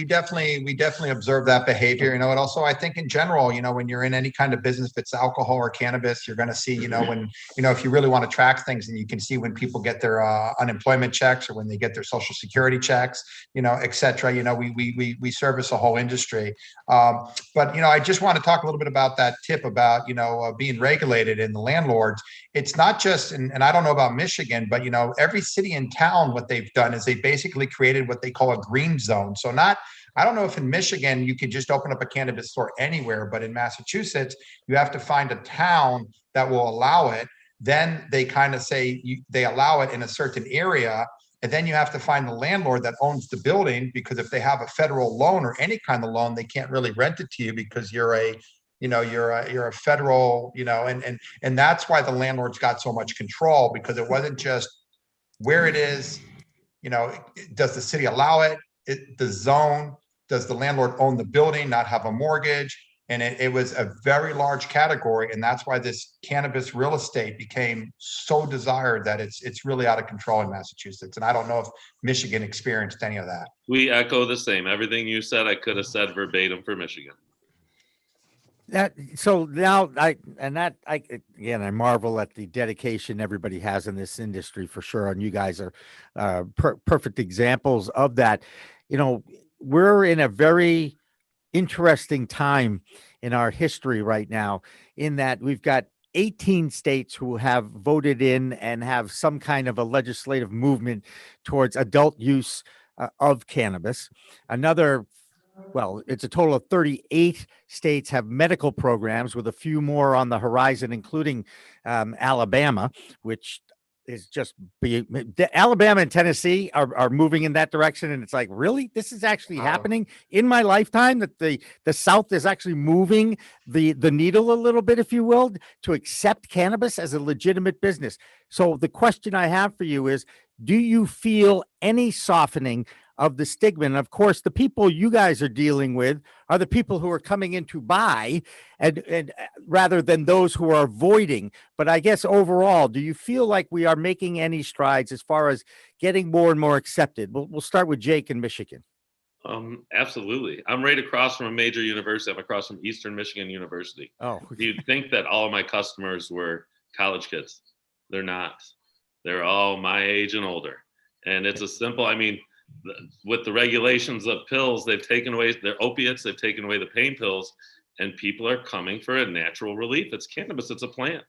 observe that behavior. And also, I think in general, when you're in any kind of business, if it's alcohol or cannabis, you're going to see, when, if you really want to track things, and you can see when people get their unemployment checks, or when they get their social security checks, et cetera. We service a whole industry. But I just want to talk a little bit about that tip about, being regulated and the landlords. It's not just, and I don't know about Michigan, but, every city and town, what they've done is they basically created what they call a green zone. So I don't know if in Michigan you could just open up a cannabis store anywhere, but in Massachusetts, you have to find a town that will allow it. Then they kind of say they allow it in a certain area. And then you have to find the landlord that owns the building, because if they have a federal loan or any kind of loan, they can't really rent it to you because you're a federal, and that's why the landlords got so much control, because it wasn't just where it is, does the city allow it? The zone, does the landlord own the building, not have a mortgage? And it was a very large category. And that's why this cannabis real estate became so desired that it's really out of control in Massachusetts. And I don't know if Michigan experienced any of that. We echo the same. Everything you said, I could have said verbatim for Michigan. So now I marvel at the dedication everybody has in this industry, for sure. And you guys are perfect examples of that. We're in a very interesting time in our history right now, in that we've got 18 states who have voted in and have some kind of a legislative movement towards adult use of cannabis. It's a total of 38 states have medical programs, with a few more on the horizon, including Alabama, which is Alabama and Tennessee are moving in that direction. And it's like, really, this is actually happening in my lifetime, that the South is actually moving the needle a little bit, if you will, to accept cannabis as a legitimate business. So the question I have for you is, do you feel any softening of the stigma. And of course, the people you guys are dealing with are the people who are coming in to buy, and rather than those who are avoiding. But I guess overall, do you feel like we are making any strides as far as getting more and more accepted? We'll start with Jake in Michigan. Absolutely. I'm right across from a major university. I'm across from Eastern Michigan University. Oh, You'd think that all of my customers were college kids. They're not. They're all my age and older. And it's a simple, with the regulations of pills, they've taken away their opiates, they've taken away the pain pills, and people are coming for a natural relief. It's cannabis, it's a plant.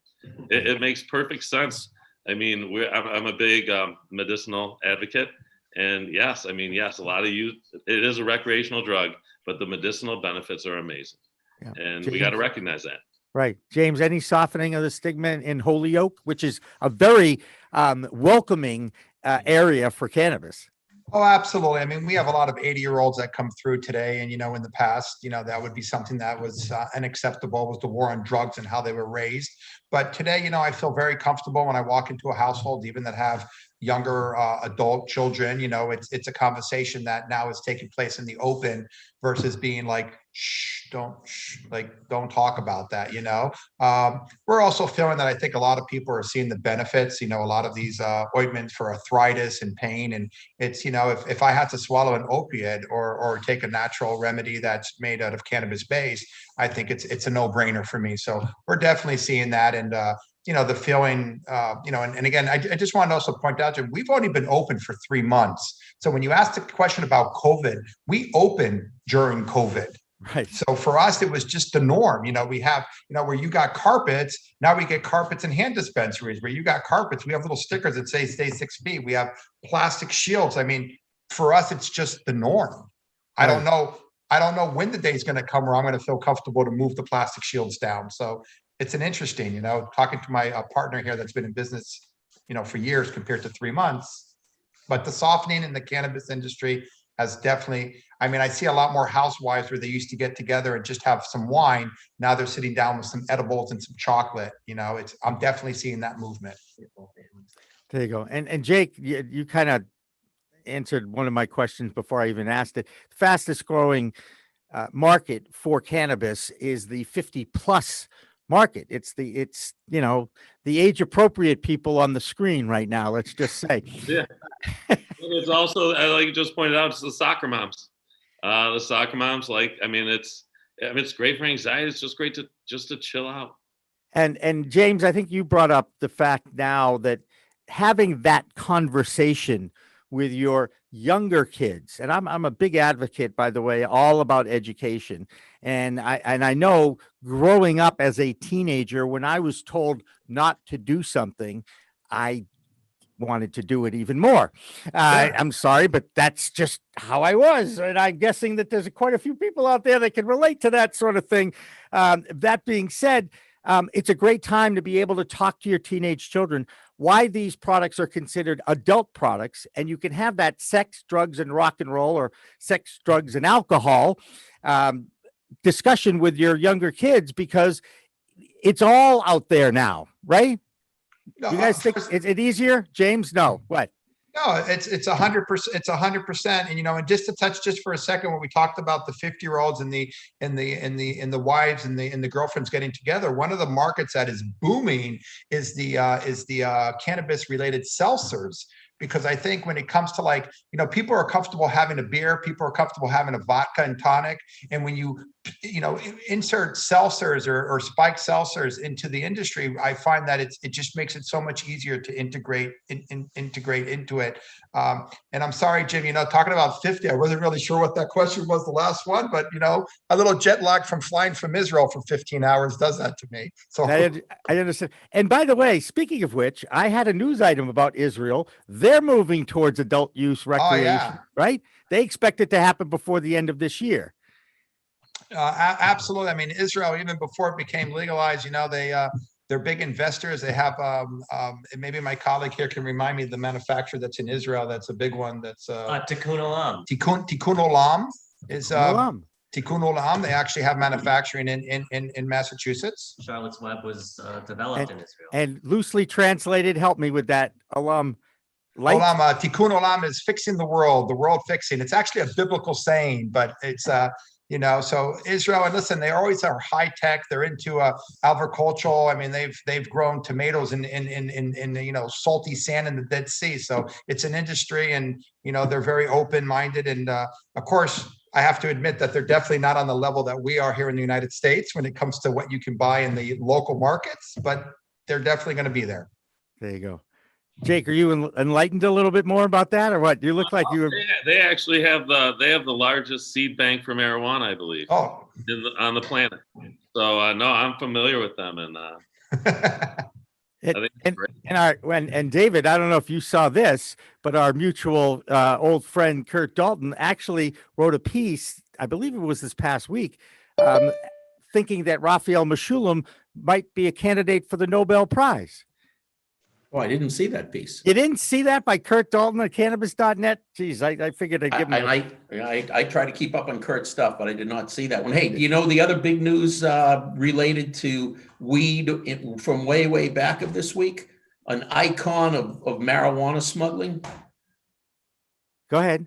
It makes perfect sense. I'm a big medicinal advocate. And yes, a lot of use, it is a recreational drug, but the medicinal benefits are amazing. Yeah. And James, we got to recognize that. Right. James, any softening of the stigma in Holyoke, which is a very welcoming area for cannabis? Oh, absolutely. We have a lot of 80-year-olds that come through today. And, in the past, that would be something that was unacceptable, was the war on drugs and how they were raised. But today, I feel very comfortable when I walk into a household, even that have younger adult children. It's a conversation that now is taking place in the open versus being like, don't talk about that. We're also feeling that I think a lot of people are seeing the benefits, a lot of these ointments for arthritis and pain. And it's, if I had to swallow an opiate or take a natural remedy that's made out of cannabis base, I think it's a no-brainer for me. So we're definitely seeing that. And, the feeling, and again, I just want to also point out, Jim, we've only been open for 3 months. So when you asked the question about COVID, we opened during COVID. Right. So for us, it was just the norm. We have, where you got carpets, now we get carpets and hand dispensaries. Where you got carpets, we have little stickers that say stay 6 feet. We have plastic shields. For us, it's just the norm. Right. I don't know when the day is going to come where I'm going to feel comfortable to move the plastic shields down. So it's an interesting, talking to my partner here that's been in business, for years compared to 3 months. But the softening in the cannabis industry has definitely, I see a lot more housewives where they used to get together and just have some wine. Now they're sitting down with some edibles and some chocolate. I'm definitely seeing that movement. There you go. And Jake, you kind of answered one of my questions before I even asked it. The fastest growing market for cannabis is the 50 plus market. It's the age appropriate people on the screen right now. Let's just say. Yeah. It's also, like you just pointed out, it's the soccer moms. The soccer moms, it's great for anxiety. It's just great to chill out. And James, I think you brought up the fact now that having that conversation with your younger kids, and I'm a big advocate, by the way, all about education. And I know growing up as a teenager, when I was told not to do something, I wanted to do it even more. I'm sorry, but that's just how I was. And I'm guessing that there's quite a few people out there that can relate to that sort of thing. That being said, it's a great time to be able to talk to your teenage children why these products are considered adult products, and you can have that sex, drugs, and rock and roll, or sex, drugs, and alcohol discussion with your younger kids, because it's all out there now, right? No, You guys think it's easier, James? No, what? No, it's 100%. It's 100%. And and just to touch just for a second, when we talked about the 50-year-olds and the wives and the girlfriends getting together, one of the markets that is booming is the cannabis related seltzers. Because I think when it comes to people are comfortable having a beer, people are comfortable having a vodka and tonic. And when you insert seltzers or spiked seltzers into the industry, I find that it just makes it so much easier to integrate into it. And I'm sorry, Jim, talking about 50, I wasn't really sure what that question was, the last one, but a little jet lag from flying from Israel for 15 hours does that to me. So I understand. And by the way, speaking of which, I had a news item about Israel. They're moving towards adult use recreation, right? They expect it to happen before the end of this year. Absolutely. Israel, even before it became legalized, they're big investors. They have, maybe my colleague here can remind me of the manufacturer that's in Israel. That's a big one. That's Tikkun Olam. Tikkun Olam is Olam. Tikkun Olam. They actually have manufacturing in Massachusetts. Charlotte's Web was developed in Israel. And loosely translated, help me with that, Olam. light. Olam, tikkun olam is fixing the world fixing. It's actually a biblical saying, but it's, so Israel, and listen, they always are high tech. They're into agricultural. I mean, they've grown tomatoes in salty sand in the Dead Sea. So it's an industry, and they're very open minded. And of course, I have to admit that they're definitely not on the level that we are here in the United States when it comes to what you can buy in the local markets, but they're definitely going to be there. There you go. Jake, are you enlightened a little bit more about that, or what? You look like you. They actually have the largest seed bank for marijuana, I believe, on the planet. So no, I'm familiar with them, and I think it's great. And David, I don't know if you saw this, but our mutual old friend Kurt Dalton actually wrote a piece, I believe it was this past week, thinking that Raphael Mechoulam might be a candidate for the Nobel Prize. Oh, I didn't see that piece. You didn't see that by Kurt Dalton at cannabis.net? Jeez, I figured I'd give him. I try to keep up on Kurt's stuff, but I did not see that one. Hey, the other big news related to weed from way back of this week? An icon of marijuana smuggling. Go ahead.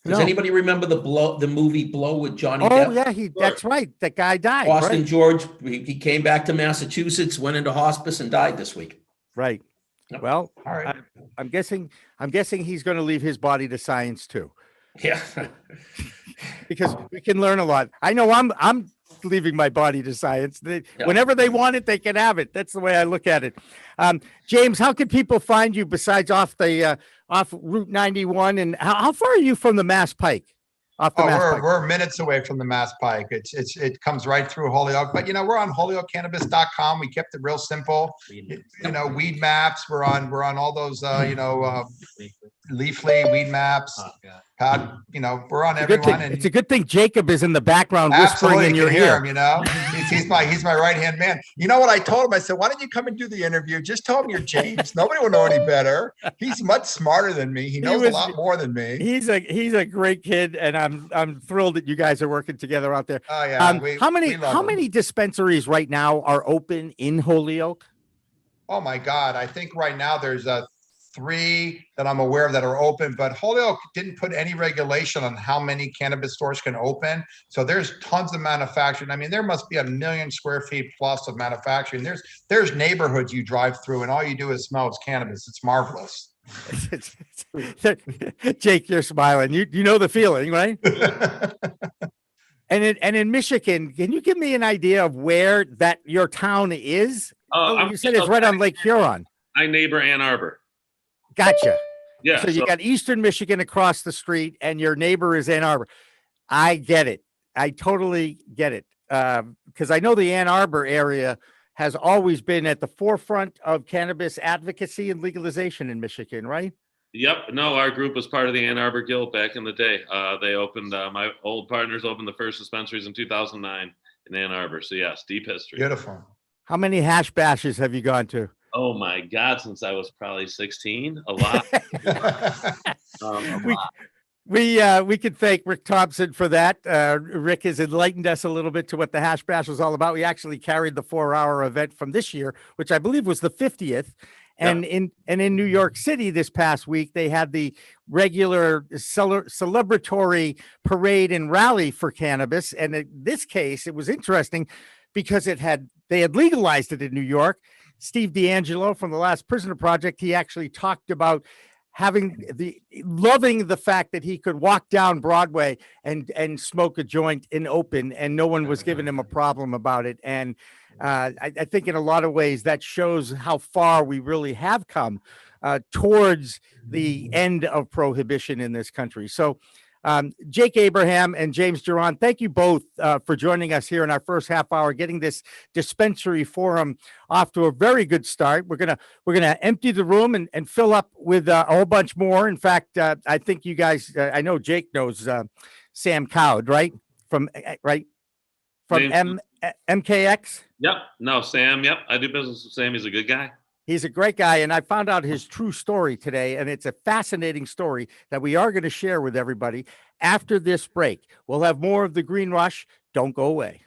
Does anybody remember the movie Blow with Johnny Depp? Oh, yeah, that's right. That guy died. Austin right? George, he came back to Massachusetts, went into hospice, and died this week. Right. Well, all right. I'm guessing he's going to leave his body to science too. Yeah. Because we can learn a lot. I know I'm leaving my body to science. Whenever they want it, they can have it. That's the way I look at it. James, how can people find you besides off Route 91? And how far are you from the Mass Pike? We're minutes away from the Mass Pike. It comes right through Holyoke, but we're on HolyokeCannabis.com. We kept it real simple. Weed maps. We're on all those Leafly weed maps. We're on everyone. It's a good thing Jacob is in the background whispering in your ear. He's my right hand man. You know what I told him? I said, why don't you come and do the interview? Just tell him you're James. Nobody will know any better. He's much smarter than me. He knows a lot more than me. He's a great kid, and I'm thrilled that you guys are working together out there. Oh yeah. How many dispensaries right now are open in Holyoke? Oh my God! I think right now there's 3 that I'm aware of that are open, but Holyoke didn't put any regulation on how many cannabis stores can open. So there's tons of manufacturing. I mean, there must be 1 million square feet plus of manufacturing. There's neighborhoods you drive through and all you do is smell cannabis. It's marvelous. Jake, you're smiling. You know the feeling, right? And in Michigan, can you give me an idea of where your town is? You said it's right on Lake Huron. I neighbor Ann Arbor. Gotcha. Yeah. So you got Eastern Michigan across the street, and your neighbor is Ann Arbor. I get it. I totally get it. Because I know the Ann Arbor area has always been at the forefront of cannabis advocacy and legalization in Michigan, right? Yep. No, our group was part of the Ann Arbor Guild back in the day. They opened, my old partners opened the first dispensaries in 2009 in Ann Arbor. So yes, deep history. Beautiful. How many hash bashes have you gone to? Oh my God, since I was probably 16, a lot. We could thank Rick Thompson for that. Rick has enlightened us a little bit to what the Hash Bash was all about. We actually carried the 4-hour event from this year, which I believe was the 50th. And in New York City this past week, they had the regular celebratory parade and rally for cannabis. And in this case, it was interesting because they had legalized it in New York. Steve D'Angelo from the Last Prisoner Project, he actually talked about loving the fact that he could walk down Broadway and smoke a joint in open, and no one was giving him a problem about it. And I think in a lot of ways that shows how far we really have come towards the end of prohibition in this country. So Jake Abraham and James Jaron, thank you both for joining us here in our first half hour, getting this dispensary forum off to a very good start. We're gonna empty the room and fill up with a whole bunch more. In fact, I think you guys, I know Jake knows Sam Kaoud, right? From MKX. Yep. No, Sam. Yep. I do business with Sam. He's a good guy. He's a great guy, and I found out his true story today, and it's a fascinating story that we are going to share with everybody after this break. We'll have more of the Green Rush. Don't go away.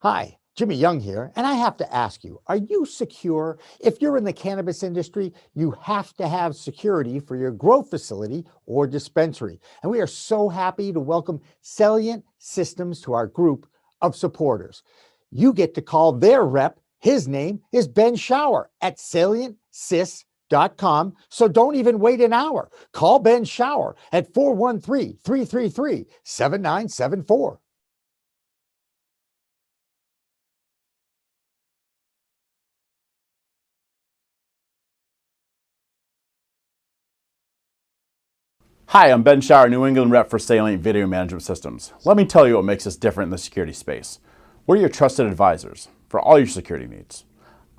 Hi, Jimmy Young here, and I have to ask you, are you secure? If you're in the cannabis industry, you have to have security for your grow facility or dispensary. And we are so happy to welcome Salient Systems to our group of supporters. You get to call their rep. His name is Ben Shower at SalientSys.com. So don't even wait an hour. Call Ben Shower at 413-333-7974. Hi, I'm Ben Shower, New England rep for Salient Video Management Systems. Let me tell you what makes us different in the security space. We're your trusted advisors for all your security needs.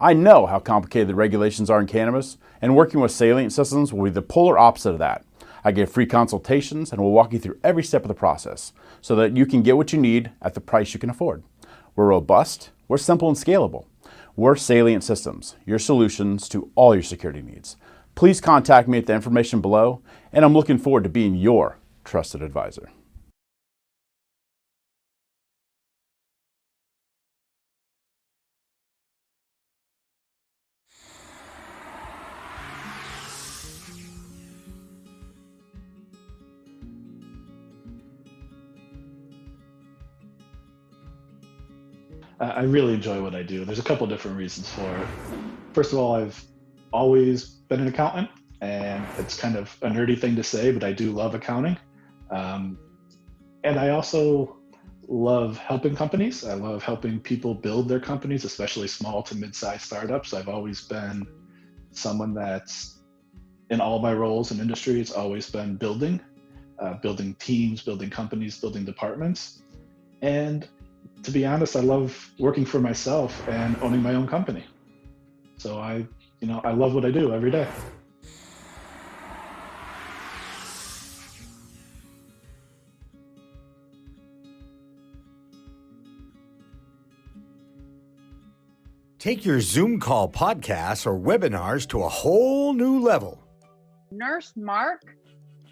I know how complicated the regulations are in cannabis, and working with Salient Systems will be the polar opposite of that. I give free consultations and will walk you through every step of the process so that you can get what you need at the price you can afford. We're robust, we're simple and scalable. We're Salient Systems, your solutions to all your security needs. Please contact me at the information below, and I'm looking forward to being your trusted advisor. I really enjoy what I do. There's a couple different reasons for it. First of all, I've always been an accountant, and it's kind of a nerdy thing to say, but I do love accounting. And I also love helping companies. I love helping people build their companies, especially small to mid-sized startups. I've always been someone that's, in all my roles in industry, it's always been building teams, building companies, building departments. And to be honest, I love working for myself and owning my own company. So I love what I do every day. Take your Zoom call podcasts or webinars to a whole new level. Nurse Mark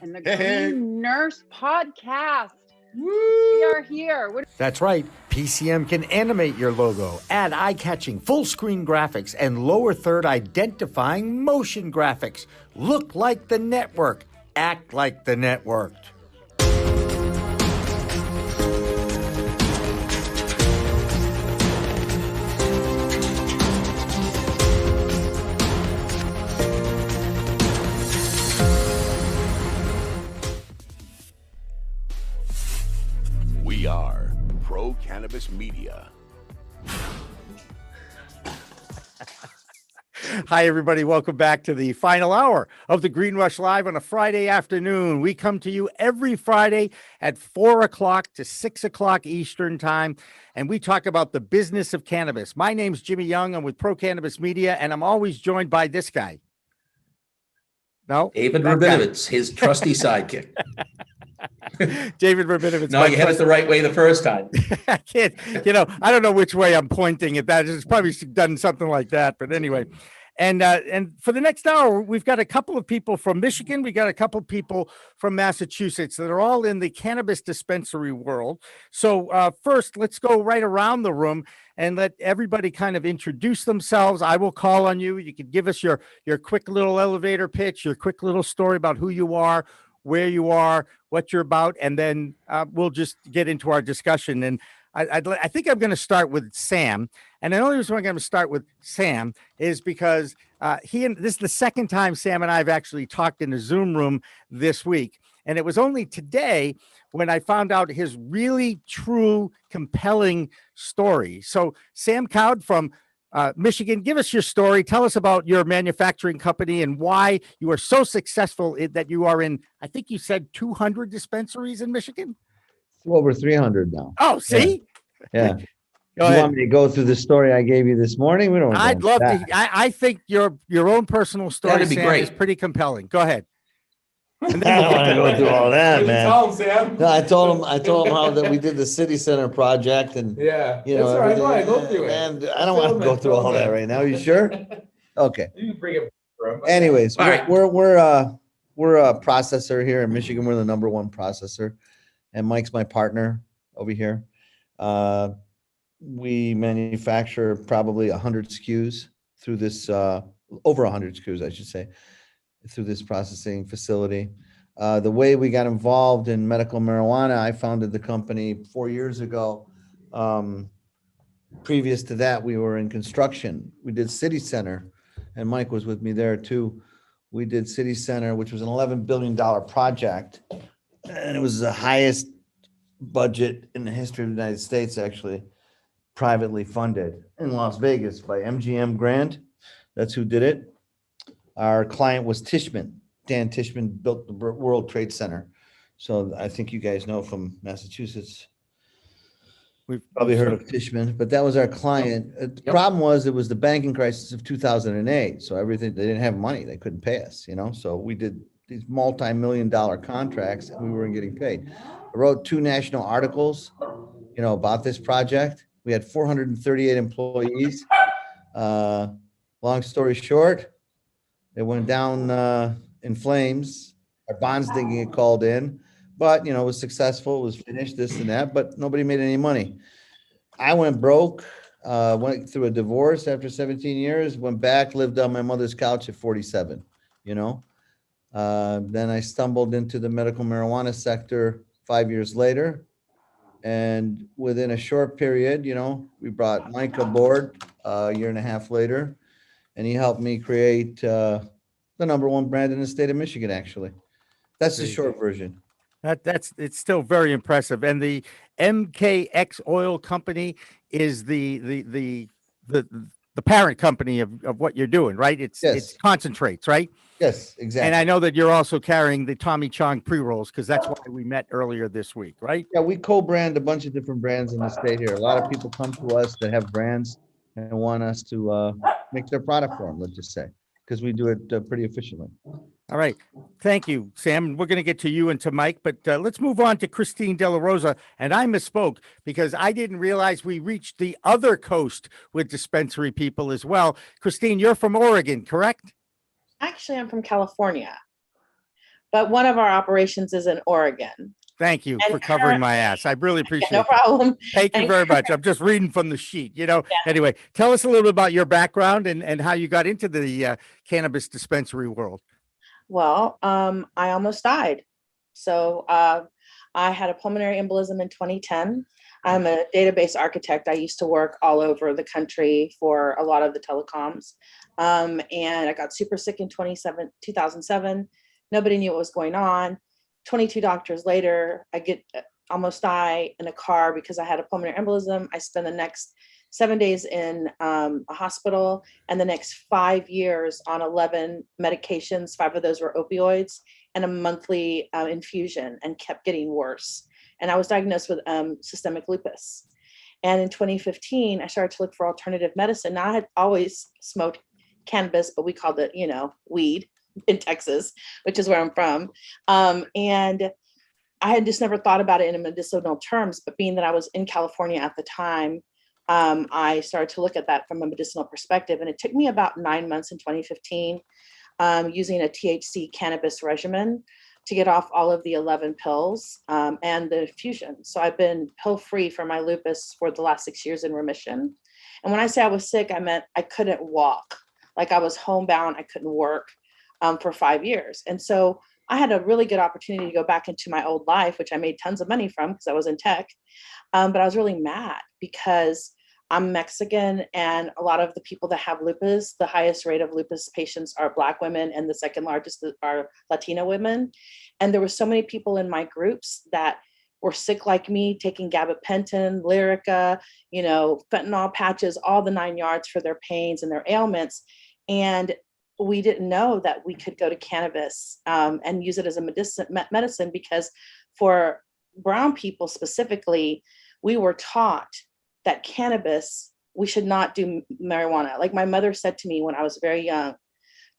and the Green Nurse Podcast. We are here. That's right. PCM can animate your logo, add eye-catching full-screen graphics, and lower third identifying motion graphics. Look like the network. Act like the network. We are Pro Cannabis Media. Hi, everybody. Welcome back to the final hour of the Green Rush Live on a Friday afternoon. We come to you every Friday at 4 o'clock to 6 o'clock Eastern time, and we talk about the business of cannabis. My name's Jimmy Young. I'm with Pro Cannabis Media, and I'm always joined by this guy. No? David Rabinovitz, his trusty sidekick. David Rabinovitz. No, you had it the right way the first time. I can't, I don't know which way I'm pointing at that. It's probably done something like that. But anyway, and for the next hour, we've got a couple of people from Michigan. We got a couple of people from Massachusetts that are all in the cannabis dispensary world. So first, let's go right around the room and let everybody kind of introduce themselves. I will call on you. You can give us your quick little elevator pitch, your quick little story about who you are, where you are, what you're about, and then we'll just get into our discussion. And I think I'm going to start with Sam. And the only reason I'm going to start with Sam is because this is the second time Sam and I have actually talked in the Zoom room this week. And it was only today when I found out his really true, compelling story. So Sam Kaoud from Michigan, give us your story. Tell us about your manufacturing company and why you are so successful that you are in, I think you said 200 dispensaries in Michigan? Over 300 now. Oh, see? Yeah. You want me to go through the story I gave you this morning? We don't. I'd love to. I think your own personal story, That'd be Sam, great. is pretty compelling. Go ahead. And then I don't want to go through all that, man. Sam. No, I told him how that we did the city center project, and Yeah. you know, That's all right. Go ahead, everything, go through it. and I don't want to go through all that right now. You sure? Okay. You can bring it from. Anyways, All right. we're a processor here in Michigan. We're the #1 processor, and Mike's my partner over here. we manufacture probably 100 SKUs through this, over 100 SKUs, I should say, through this processing facility. The way we got involved in medical marijuana, I founded the company 4 years ago. Previous to that, we were in construction. We did City Center, and Mike was with me there too. We did City Center, which was an $11 billion project, and it was the highest budget in the history of the United States, actually, privately funded in Las Vegas by MGM Grand. That's who did it. Our client was Tishman. Dan Tishman built the World Trade Center. So I think you guys know from Massachusetts. We've probably heard of Tishman, but that was our client. The problem was it was the banking crisis of 2008. So everything, they didn't have money. They couldn't pay us, you know? So we did these multi-million-dollar contracts and we weren't getting paid. I wrote 2 national articles, you know, about this project. We had 438 employees. Long story short, it went down in flames. Our bonds didn't get called in, but you know, it was successful. It was finished, this and that, but nobody made any money. I went broke, went through a divorce after 17 years, went back, lived on my mother's couch at 47, you know. Then I stumbled into the medical marijuana sector 5 years later. And within a short period, you know, we brought Mike aboard a year and a half later, and he helped me create the #1 brand in the state of Michigan, actually. That's the short version. It's still very impressive. And the MKX Oil Company is the parent company of what you're doing, right? It's concentrates, right? Yes, exactly. And I know that you're also carrying the Tommy Chong pre-rolls because that's why we met earlier this week, right? Yeah, we co-brand a bunch of different brands in the state here. A lot of people come to us that have brands and want us to make their product for them, let's just say, because we do it pretty efficiently. All right. Thank you, Sam. We're going to get to you and to Mike, but let's move on to Christine De La Rosa. And I misspoke because I didn't realize we reached the other coast with dispensary people as well. Christine, you're from Oregon, correct? Actually, I'm from California, but one of our operations is in Oregon. Thank you for covering my ass. I really appreciate it. No problem. Thank you very much. I'm just reading from the sheet, you know. Yeah. Anyway, tell us a little bit about your background and how you got into the cannabis dispensary world. Well, I almost died. So I had a pulmonary embolism in 2010. I'm a database architect. I used to work all over the country for a lot of the telecoms. And I got super sick in 2007. Nobody knew what was going on. 22 doctors later, I almost die in a car because I had a pulmonary embolism. I spend the next 7 days in a hospital and the next 5 years on 11 medications. 5 of those were opioids and a monthly infusion, and kept getting worse. And I was diagnosed with systemic lupus. And in 2015, I started to look for alternative medicine. Now I had always smoked cannabis, but we called it, you know, weed in Texas, which is where I'm from. And I had just never thought about it in medicinal terms, but being that I was in California at the time, I started to look at that from a medicinal perspective. And it took me about 9 months in 2015 using a THC cannabis regimen to get off all of the 11 pills and the infusion. So I've been pill-free for my lupus for the last 6 years in remission. And when I say I was sick, I meant I couldn't walk. Like I was homebound, I couldn't work for 5 years. And so I had a really good opportunity to go back into my old life, which I made tons of money from because I was in tech. But I was really mad because I'm Mexican, and a lot of the people that have lupus, the highest rate of lupus patients are Black women, and the second largest are Latino women. And there were so many people in my groups that were sick like me, taking gabapentin, Lyrica, you know, fentanyl patches, all the 9 yards for their pains and their ailments. And we didn't know that we could go to cannabis and use it as a medicine because for brown people specifically, we were taught that cannabis, we should not do marijuana. Like my mother said to me when I was very young,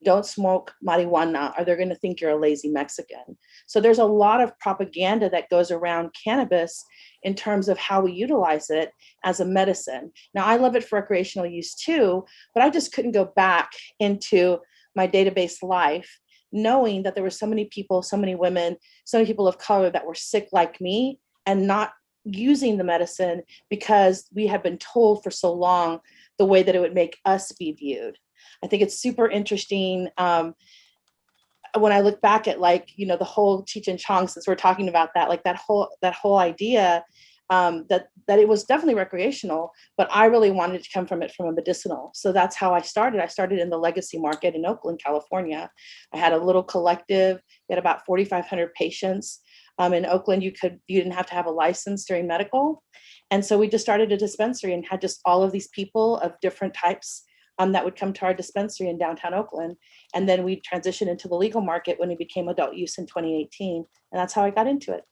don't smoke marijuana or they're going to think you're a lazy Mexican. So there's a lot of propaganda that goes around cannabis in terms of how we utilize it as a medicine. Now, I love it for recreational use too, but I just couldn't go back into my database life knowing that there were so many people, so many women, so many people of color that were sick like me and not using the medicine because we have been told for so long the way that it would make us be viewed. I think it's super interesting. When I look back at, like, you know, the whole Cheech and Chong, since we're talking about that, like that whole idea, that it was definitely recreational, but I really wanted to come from a medicinal. So that's how I started. I started in the legacy market in Oakland, California. I had a little collective. We had about 4,500 patients. In Oakland, you didn't have to have a license during medical. And so we just started a dispensary and had just all of these people of different types that would come to our dispensary in downtown Oakland. And then we transitioned into the legal market when it became adult use in 2018. And that's how I got into it.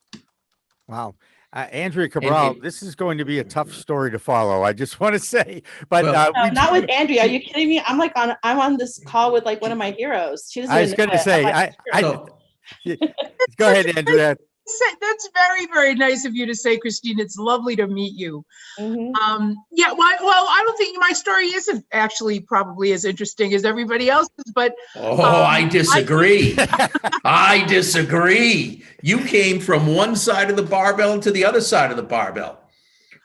Wow. Andrea Cabral, this is going to be a tough story to follow. I just want to say, but no, not with Andrea. Are you kidding me? I'm on this call with like one of my heroes. She doesn't I was going to say, go ahead, Andrea. That's very, very nice of you to say, Christine. It's lovely to meet you. Mm-hmm. Yeah, well, I don't think my story isn't actually probably as interesting as everybody else's, but I disagree. I disagree. You came from one side of the barbell to the other side of the barbell.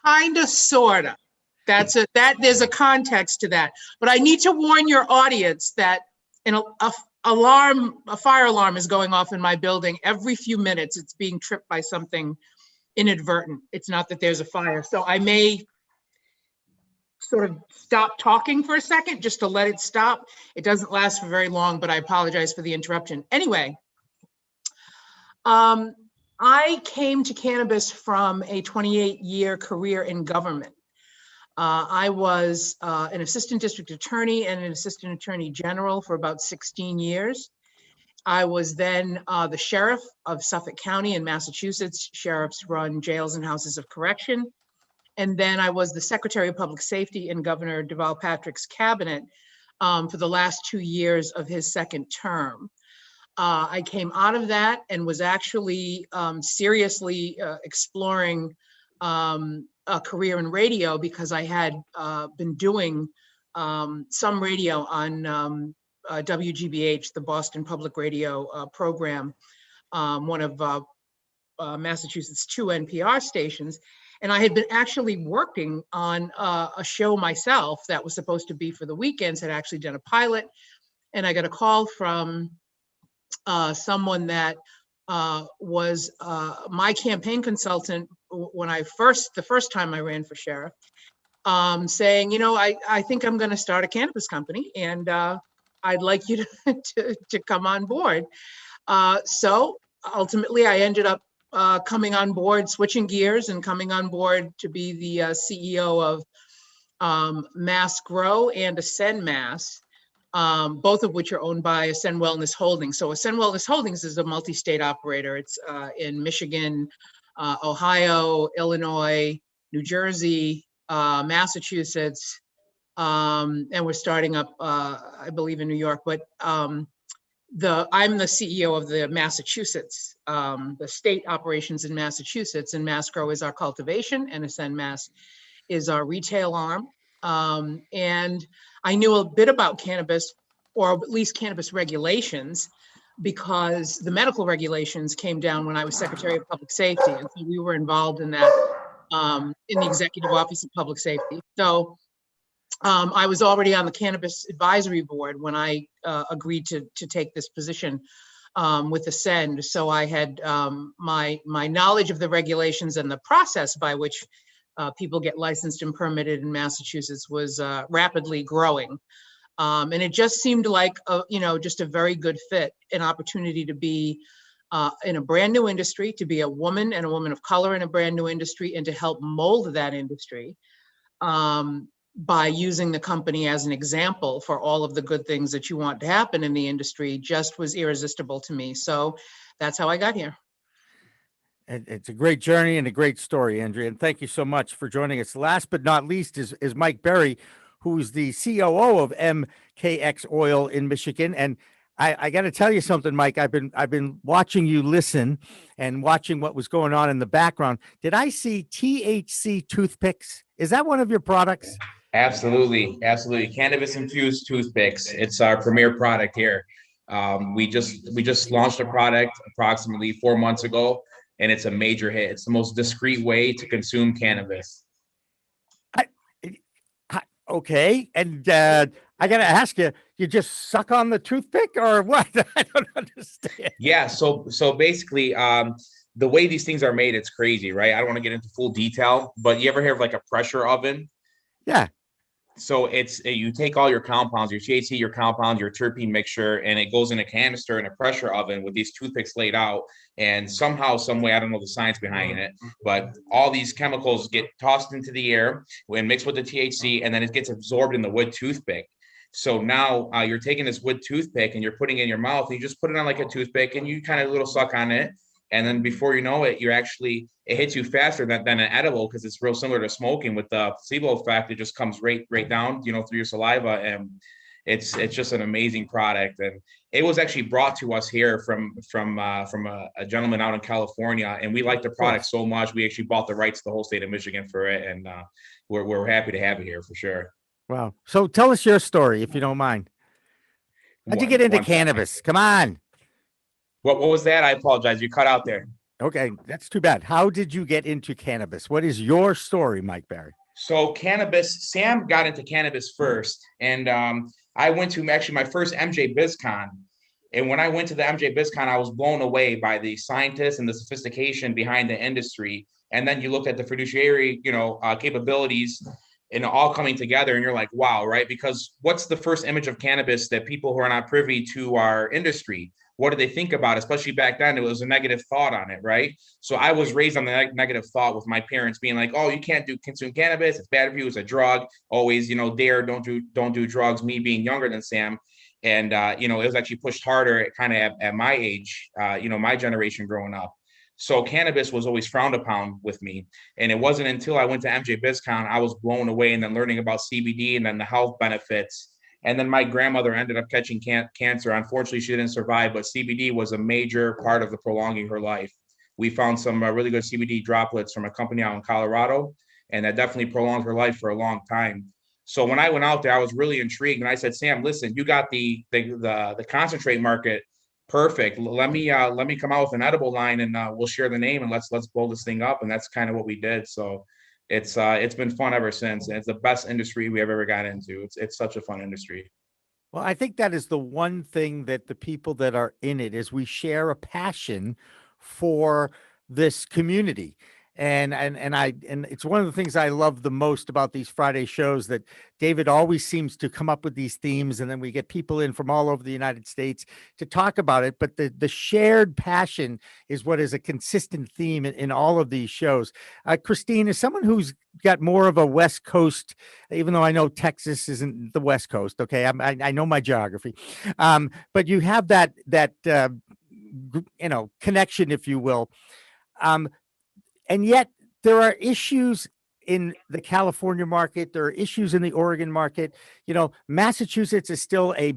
Kinda, sorta. There's a context to that. But I need to warn your audience that a fire alarm is going off in my building every few minutes. It's being tripped by something inadvertent. It's not that there's a fire. So I may sort of stop talking for a second just to let it stop. It doesn't last for very long, but I apologize for the interruption. Anyway, I came to cannabis from a 28-year career in government. I was an assistant district attorney and an assistant attorney general for about 16 years. I was then the sheriff of Suffolk County in Massachusetts. Sheriffs run jails and houses of correction. And then I was the secretary of public safety in Governor Deval Patrick's cabinet for the last 2 years of his second term. I came out of that and was actually seriously exploring a career in radio because I had been doing some radio on WGBH, the Boston Public Radio program, one of Massachusetts' 2 NPR stations. And I had been actually working on a show myself that was supposed to be for the weekends, had actually done a pilot. And I got a call from someone that was my campaign consultant when the first time I ran for sheriff, saying, you know, I think I'm going to start a cannabis company and I'd like you to come on board. So ultimately I ended up coming on board, switching gears and coming on board to be the CEO of Mass Grow and Ascend Mass. Both of which are owned by Ascend Wellness Holdings. So Ascend Wellness Holdings is a multi-state operator. It's in Michigan, Ohio, Illinois, New Jersey, Massachusetts, and we're starting up, I believe, in New York. But I'm the CEO of the Massachusetts, the state operations in Massachusetts, and Mass Grow is our cultivation, and Ascend Mass is our retail arm. And I knew a bit about cannabis, or at least cannabis regulations, because the medical regulations came down when I was Secretary of Public Safety. And so we were involved in that in the Executive Office of Public Safety. So I was already on the Cannabis Advisory Board when I agreed to take this position with Ascend. So I had my knowledge of the regulations and the process by which people get licensed and permitted in Massachusetts was rapidly growing. And it just seemed like, just a very good fit, an opportunity to be in a brand new industry, to be a woman and a woman of color in a brand new industry, and to help mold that industry by using the company as an example for all of the good things that you want to happen in the industry just was irresistible to me. So that's how I got here. It's a great journey and a great story, Andrea. And thank you so much for joining us. Last but not least is Mike Berry, who's the COO of MKX Oil in Michigan. And I got to tell you something, Mike. I've been watching you listen and watching what was going on in the background. Did I see THC toothpicks? Is that one of your products? Absolutely. Cannabis infused toothpicks. It's our premier product here. We just launched a product approximately 4 months ago. and it's a major hit. It's the most discreet way to consume cannabis. Okay. And I got to ask you, you just suck on the toothpick or what? I don't understand. Yeah. So basically, the way these things are made, it's crazy, right? I don't want to get into full detail, but you ever hear of like a pressure oven? Yeah. So you take all your compounds, your THC, your compounds, your terpene mixture, and it goes in a canister in a pressure oven with these toothpicks laid out. And somehow, some way, I don't know the science behind it, but all these chemicals get tossed into the air and mixed with the THC, and then it gets absorbed in the wood toothpick. So now you're taking this wood toothpick and you're putting it in your mouth, and you just put it on like a toothpick, and you kind of little suck on it. And then before you know it, it hits you faster than an edible, because it's real similar to smoking. With the placebo effect, it just comes right down, through your saliva. And it's just an amazing product. And it was actually brought to us here from a gentleman out in California. And we like the product so much, we actually bought the rights to the whole state of Michigan for it. And we're happy to have it here for sure. Wow. So tell us your story, if you don't mind. How'd you get into cannabis? Come on. What was that? I apologize. You cut out there. Okay, that's too bad. How did you get into cannabis? What is your story, Mike Barry? So cannabis, Sam got into cannabis first. And I went to actually my first MJ BizCon. And when I went to the MJ BizCon, I was blown away by the scientists and the sophistication behind the industry. And then you look at the fiduciary, capabilities and all coming together, and you're like, wow, right? Because what's the first image of cannabis that people who are not privy to our industry, what do they think about? Especially back then, it was a negative thought on it, right? So I was raised on the negative thought with my parents being like, oh, you can't consume cannabis. It's bad for you. It's a drug. Always, don't do drugs. Me being younger than Sam. And, it was actually pushed harder at my age, my generation growing up. So cannabis was always frowned upon with me. And it wasn't until I went to MJ BizCon, I was blown away, and then learning about CBD and then the health benefits. And then my grandmother ended up catching cancer. Unfortunately, she didn't survive, but CBD was a major part of the prolonging her life. We found some really good CBD droplets from a company out in Colorado, and that definitely prolonged her life for a long time. So when I went out there, I was really intrigued, and I said, Sam, listen, you got the concentrate market perfect. Let me come out with an edible line, and we'll share the name, and let's blow this thing up. And that's kind of what we did. So it's been fun ever since. And it's the best industry we have ever got into. It's such a fun industry. Well, I think that is the one thing that the people that are in it is we share a passion for this community. And it's one of the things I love the most about these Friday shows, that David always seems to come up with these themes, and then we get people in from all over the United States to talk about it. But the shared passion is what is a consistent theme in all of these shows. Christine, is someone who's got more of a West Coast, even though I know Texas isn't the West Coast. Okay, I know my geography, but you have that connection, if you will. And yet there are issues in the California market. There are issues in the Oregon market. Massachusetts is still a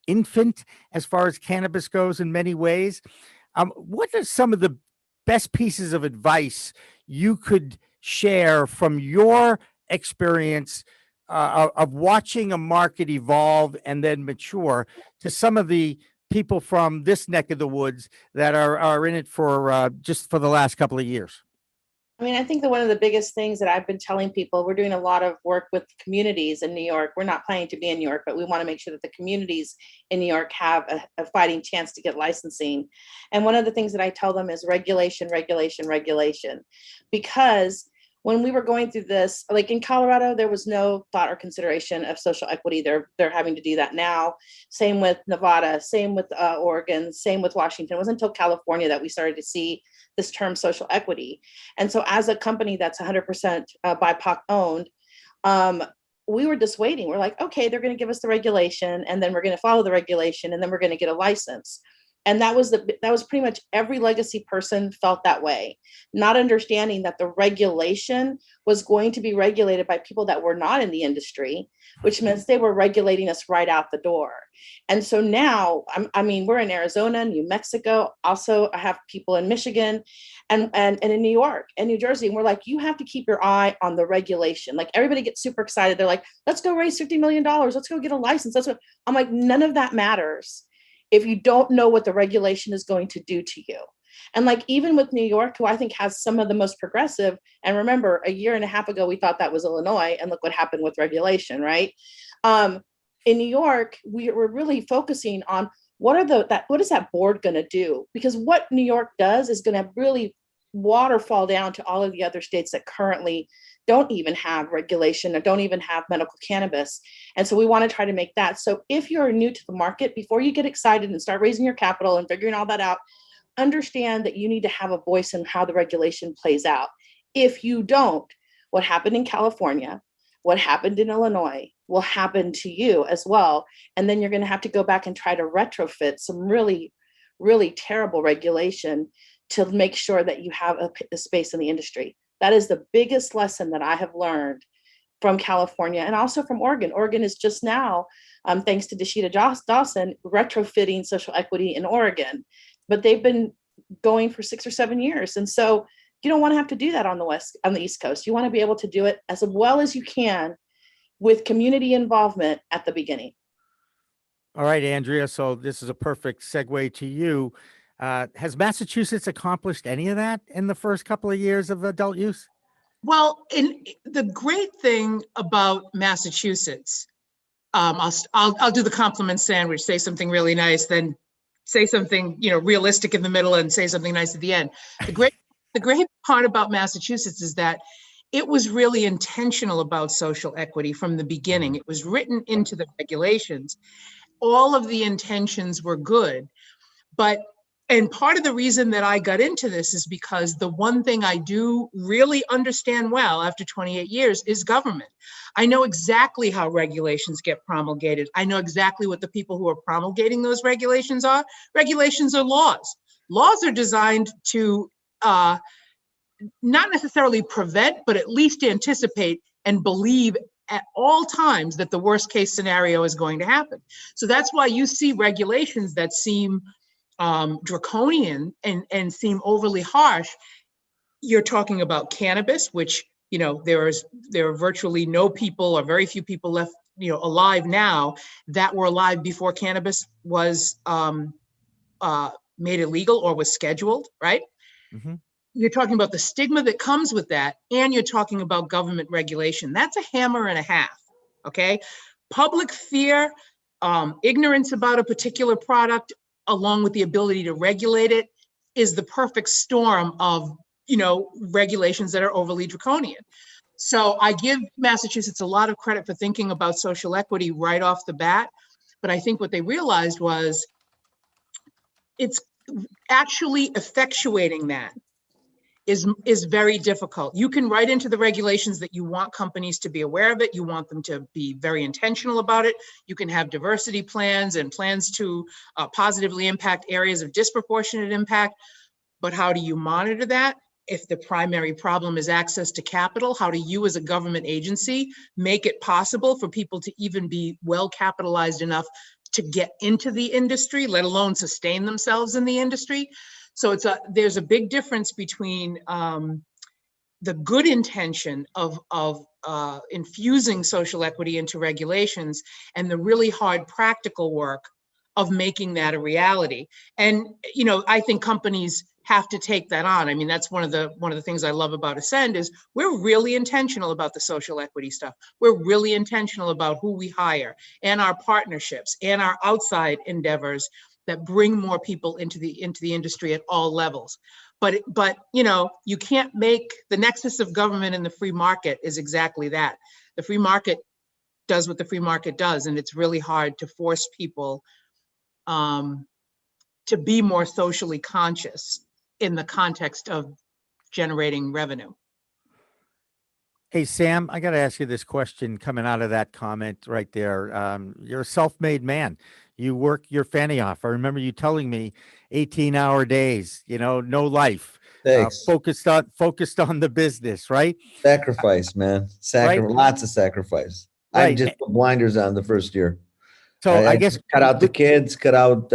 infant as far as cannabis goes in many ways. What are some of the best pieces of advice you could share from your experience of watching a market evolve and then mature to some of the people from this neck of the woods that are in it for just for the last couple of years? I mean, I think that one of the biggest things that I've been telling people, we're doing a lot of work with communities in New York. We're not planning to be in New York, but we want to make sure that the communities in New York have a fighting chance to get licensing. And one of the things that I tell them is regulation, regulation, regulation. Because when we were going through this, like in Colorado, there was no thought or consideration of social equity. They're having to do that now. Same with Nevada, same with Oregon, same with Washington. It wasn't until California that we started to see this term social equity. And so as a company that's 100% BIPOC owned, we were just waiting. We're like, okay, they're going to give us the regulation, and then we're going to follow the regulation, and then we're going to get a license. And that was pretty much every legacy person felt that way, not understanding that the regulation was going to be regulated by people that were not in the industry, which means they were regulating us right out the door. And so now, we're in Arizona, New Mexico. Also, I have people in Michigan and in New York and New Jersey. And we're like, you have to keep your eye on the regulation. Like, everybody gets super excited. They're like, let's go raise $50 million. Let's go get a license. I'm like, none of that matters if you don't know what the regulation is going to do to you. And like, even with New York, who I think has some of the most progressive, and remember, a year and a half ago, we thought that was Illinois, and look what happened with regulation, right? In New York, we're really focusing on what is that board going to do? Because what New York does is going to really waterfall down to all of the other states that currently don't even have regulation or don't even have medical cannabis. And so we want to try to make that. So if you're new to the market, before you get excited and start raising your capital and figuring all that out, understand that you need to have a voice in how the regulation plays out. If you don't, what happened in California, what happened in Illinois will happen to you as well. And then you're going to have to go back and try to retrofit some really, really terrible regulation to make sure that you have a space in the industry. That is the biggest lesson that I have learned from California and also from Oregon. Oregon is just now, thanks to Deshita Dawson, retrofitting social equity in Oregon, but they've been going for 6 or 7 years. And so you don't want to have to do that on the East Coast. You want to be able to do it as well as you can with community involvement at the beginning. All right, Andrea. So this is a perfect segue to you. Has Massachusetts accomplished any of that in the first couple of years of adult use? Well, the great thing about Massachusetts, I'll do the compliment sandwich, say something really nice, then say something, realistic in the middle and say something nice at the end. The great part about Massachusetts is that it was really intentional about social equity from the beginning. It was written into the regulations. All of the intentions were good, and part of the reason that I got into this is because the one thing I do really understand well after 28 years is government. I know exactly how regulations get promulgated. I know exactly what the people who are promulgating those regulations are. Regulations are laws. Laws are designed to not necessarily prevent, but at least anticipate and believe at all times that the worst case scenario is going to happen. So that's why you see regulations that seem draconian and seem overly harsh. You're talking about cannabis, which, there are virtually no people or very few people left, alive now that were alive before cannabis was made illegal or was scheduled, right? Mm-hmm. You're talking about the stigma that comes with that, and you're talking about government regulation. That's a hammer and a half, okay? Public fear, ignorance about a particular product, along with the ability to regulate it, is the perfect storm of, regulations that are overly draconian. So I give Massachusetts a lot of credit for thinking about social equity right off the bat. But I think what they realized was it's actually effectuating that is very difficult. You can write into the regulations that you want companies to be aware of it. You want them to be very intentional about it. You can have diversity plans and plans to positively impact areas of disproportionate impact. But how do you monitor that? If the primary problem is access to capital, how do you as a government agency make it possible for people to even be well capitalized enough to get into the industry, let alone sustain themselves in the industry? So there's a big difference between the good intention of infusing social equity into regulations and the really hard practical work of making that a reality. And I think companies have to take that on. I mean, that's one of the things I love about Ascend is we're really intentional about the social equity stuff. We're really intentional about who we hire and our partnerships and our outside endeavors that bring more people into the industry at all levels. But you can't make the nexus of government and the free market is exactly that. The free market does what the free market does, and it's really hard to force people to be more socially conscious in the context of generating revenue. Hey, Sam, I got to ask you this question coming out of that comment right there. You're a self-made man. You work your fanny off. I remember you telling me 18-hour days, no life. Thanks. Focused on the business, right? Sacrifice, man. Right? Lots of sacrifice. Right. I just put blinders on the first year. So I guess cut out the kids, cut out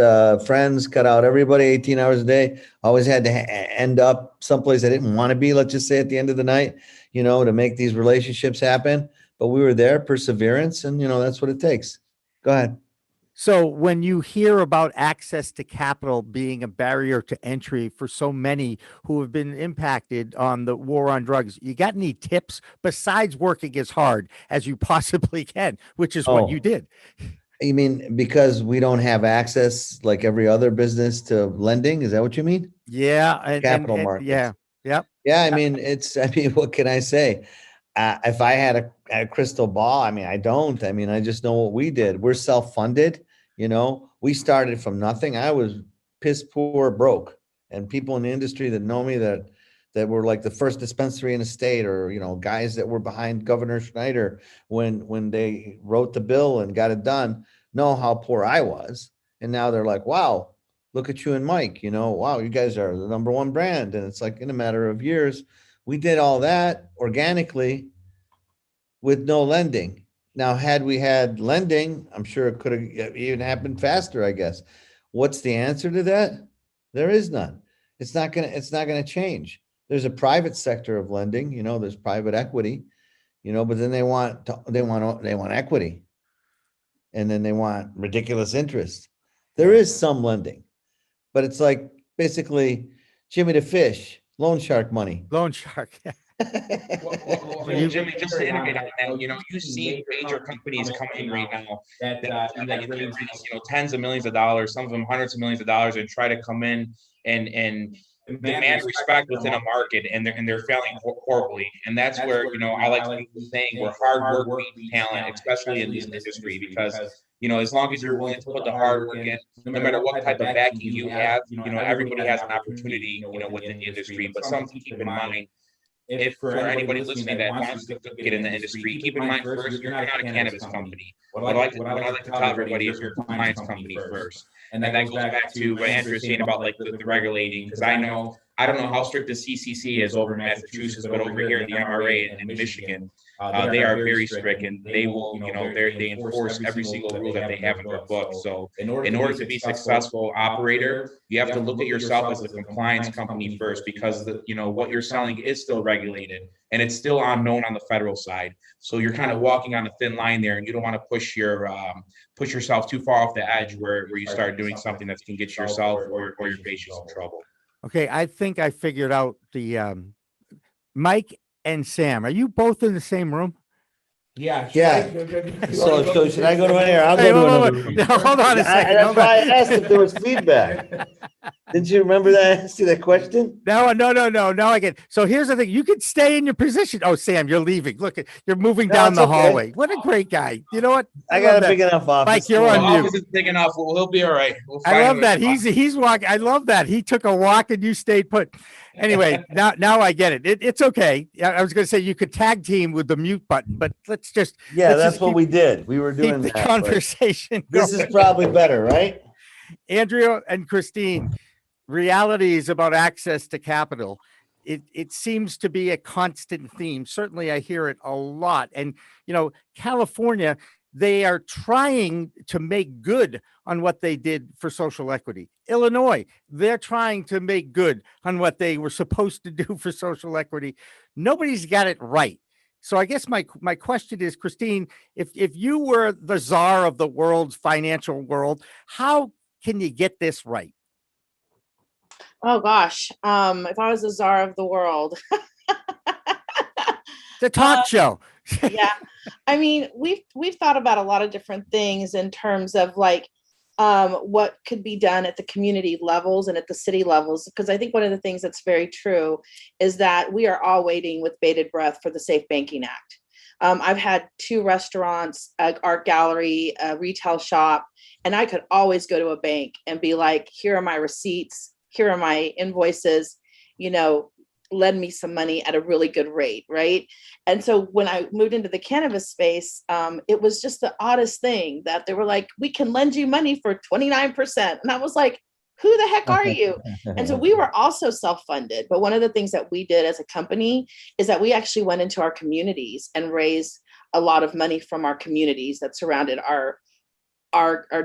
friends, cut out everybody 18 hours a day. Always had to end up someplace I didn't want to be, let's just say at the end of the night, to make these relationships happen. But we were there, perseverance, and that's what it takes. Go ahead. So when you hear about access to capital being a barrier to entry for so many who have been impacted on the war on drugs, you got any tips besides working as hard as you possibly can, which is what you did? You mean because we don't have access like every other business to lending? Is that what you mean? Yeah. Capital markets. Yeah. Yep. Yeah. I mean, what can I say? If I had a crystal ball, I mean, I don't. I mean, I just know what we did. We're self-funded. We started from nothing. I was piss poor broke, and people in the industry that know me that were like the first dispensary in the state, or guys that were behind Governor Schneider when they wrote the bill and got it done, know how poor I was. And now they're like, wow, look at you and Mike, wow, you guys are the number one brand. And it's like, in a matter of years, we did all that organically with no lending. Now, had we had lending, I'm sure it could have even happened faster, I guess. What's the answer to that? There is none. It's not gonna change. There's a private sector of lending, there's private equity, but then they want equity, and then they want ridiculous interest. There is some lending, but it's like basically Jimmy the Fish, loan shark money. Loan shark. Jimmy, just to integrate on that, you see major companies come in right now that raise, tens of millions of dollars, some of them hundreds of millions of dollars, and try to come in and demand respect within a market, and they're failing horribly. And that's where I like to be saying we're hard work beats talent, especially in this industry, because as long as you're willing to put the hard work in, no matter what type of backing you have, everybody has an opportunity, within the industry. But something to keep in mind, if for anybody listening that wants to get in the industry, keep in mind first, you're not a cannabis company. What I like to tell everybody is you're a compliance company first. And that goes back to what Andrea was saying about like the regulating, because I don't know how strict the CCC is over in Massachusetts, but over here in the MRA in Michigan, they are very strict, and they will, they enforce every single rule that they have in their book. So in order to be a successful operator, you have to look at yourself as a compliance company first, because what you're selling is still regulated, and it's still unknown on the federal side. So you're kind of walking on a thin line there, and you don't want to push yourself too far off the edge where you start doing something that can get yourself or your patients in trouble. Okay, I think I figured out the Mike and Sam. Are you both in the same room? Yeah. So should I go to an air? I'll go to another room. No, hold on a second. That's why I asked if there was feedback. Didn't you remember that? I asked you that question? No. Now I get. So here's the thing: you could stay in your position. Oh, Sam, you're leaving. Look, you're moving down the hallway. What a great guy! You know what? I got a big enough office. Mike, you're on mute. Office is big enough. He'll be all right. I love that. He's walking. I love that. He took a walk and you stayed put. Anyway, now I get it. It's okay. I was going to say you could tag team with the mute button, but let's just. That's what we did. We were doing the conversation. This is probably better, right? Andrea and Christine, realities about access to capital. It seems to be a constant theme. Certainly, I hear it a lot. And California, they are trying to make good on what they did for social equity. Illinois, they're trying to make good on what they were supposed to do for social equity. Nobody's got it right. So I guess my question is, Christine, if you were the czar of the world's financial world, how can you get this right? Oh gosh, if I was the czar of the world. The talk show. Yeah. I mean, we've thought about a lot of different things in terms of like what could be done at the community levels and at the city levels, because I think one of the things that's very true is that we are all waiting with bated breath for the Safe Banking Act. I've had 2 restaurants, an art gallery, a retail shop, and I could always go to a bank and be like, here are my receipts, here are my invoices, lend me some money at a really good rate, right? And so when I moved into the cannabis space, it was just the oddest thing that they were like, we can lend you money for 29%. And I was like, who the heck are you? And so we were also self-funded. But one of the things that we did as a company is that we actually went into our communities and raised a lot of money from our communities that surrounded our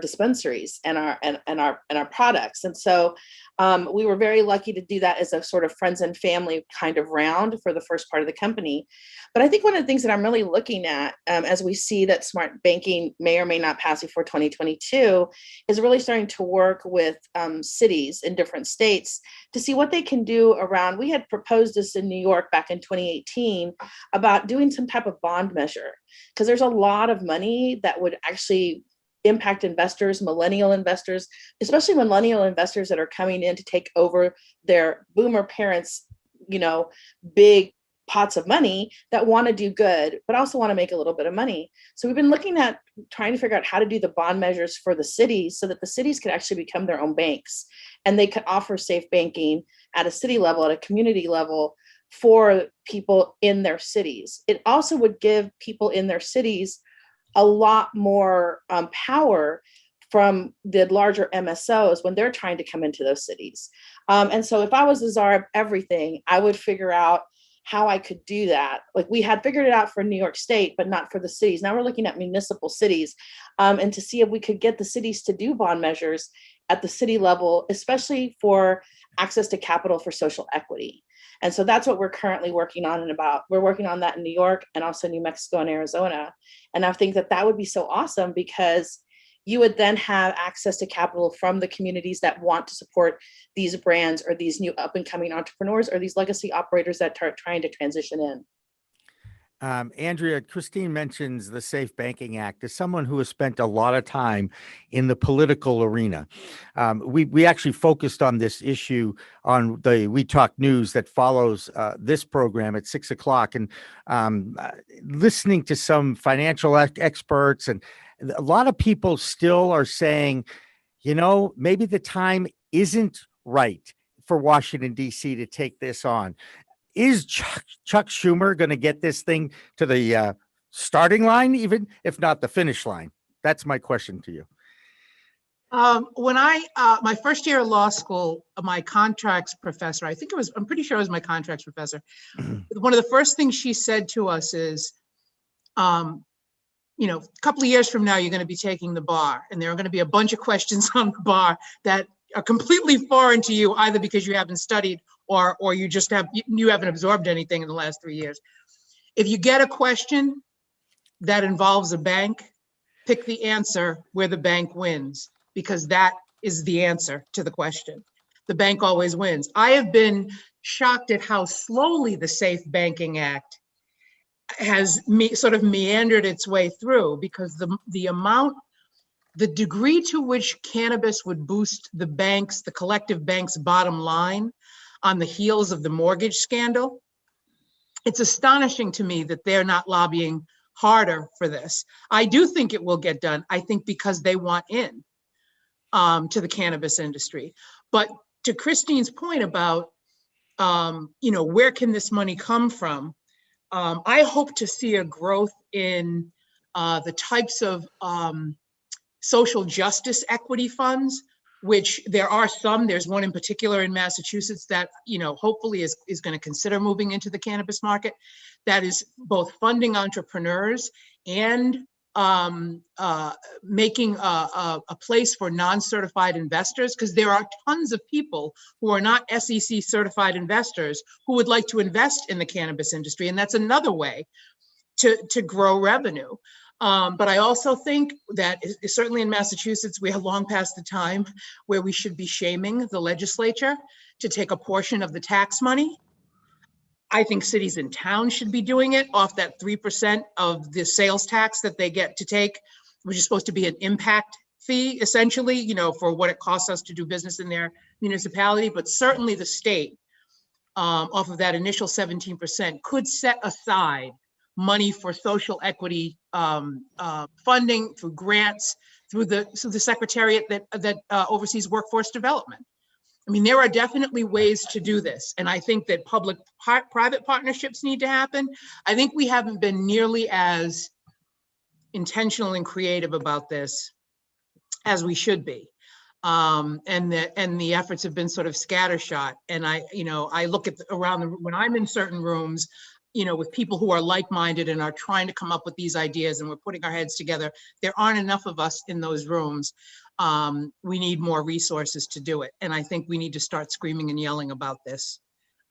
dispensaries and our products. And so We were very lucky to do that as a sort of friends and family kind of round for the first part of the company. But I think one of the things that I'm really looking at as we see that smart banking may or may not pass before 2022 is really starting to work with cities in different states to see what they can do around. We had proposed this in New York back in 2018 about doing some type of bond measure, because there's a lot of money that would actually impact investors, millennial investors, especially millennial investors that are coming in to take over their boomer parents, big pots of money that want to do good, but also want to make a little bit of money. So we've been looking at trying to figure out how to do the bond measures for the cities so that the cities could actually become their own banks and they could offer safe banking at a city level, at a community level for people in their cities. It also would give people in their cities a lot more power from the larger MSOs when they're trying to come into those cities. And so if I was the czar of everything, I would figure out how I could do that. Like we had figured it out for New York State, but not for the cities. Now we're looking at municipal cities and to see if we could get the cities to do bond measures at the city level, especially for access to capital for social equity. And so that's what we're currently working on we're working on that in New York and also New Mexico and Arizona. And I think that that would be so awesome because you would then have access to capital from the communities that want to support these brands or these new up and coming entrepreneurs or these legacy operators that are trying to transition in. Andrea, Christine mentions the Safe Banking Act. As someone who has spent a lot of time in the political arena, we actually focused on this issue on the We Talk News that follows this program at 6 o'clock, and listening to some financial experts, and a lot of people still are saying, maybe the time isn't right for Washington, D.C. to take this on. Is Chuck Schumer going to get this thing to the starting line, even if not the finish line? That's my question to you. When my first year of law school, my contracts professor, I'm pretty sure it was my contracts professor. One of the first things she said to us is, a couple of years from now, you're going to be taking the bar, and there are going to be a bunch of questions on the bar that are completely foreign to you, either because you haven't studied or you haven't absorbed anything in the last 3 years. If you get a question that involves a bank, pick the answer where the bank wins, because that is the answer to the question. The bank always wins. I have been shocked at how slowly the Safe Banking Act has sort of meandered its way through, because the degree to which cannabis would boost the collective bank's bottom line on the heels of the mortgage scandal, it's astonishing to me that they're not lobbying harder for this. I do think it will get done. I think because they want in to the cannabis industry. But to Christine's point about, where can this money come from? I hope to see a growth in the types of social justice equity funds, which there are some. There's one in particular in Massachusetts that, hopefully is going to consider moving into the cannabis market, that is both funding entrepreneurs and making a place for non-certified investors, because there are tons of people who are not SEC certified investors who would like to invest in the cannabis industry. And that's another way to grow revenue. But I also think that certainly in Massachusetts, we are long past the time where we should be shaming the legislature to take a portion of the tax money. I think cities and towns should be doing it off that 3% of the sales tax that they get to take, which is supposed to be an impact fee, essentially, for what it costs us to do business in their municipality. But certainly the state, off of that initial 17%, could set aside money for social equity funding through grants, through the secretariat that oversees workforce development. I mean, there are definitely ways to do this. And I think that public-private partnerships need to happen. I think we haven't been nearly as intentional and creative about this as we should be. And the efforts have been sort of scattershot. And I look at when I'm in certain rooms, with people who are like-minded and are trying to come up with these ideas, and we're putting our heads together. There aren't enough of us in those rooms. We need more resources to do it. And I think we need to start screaming and yelling about this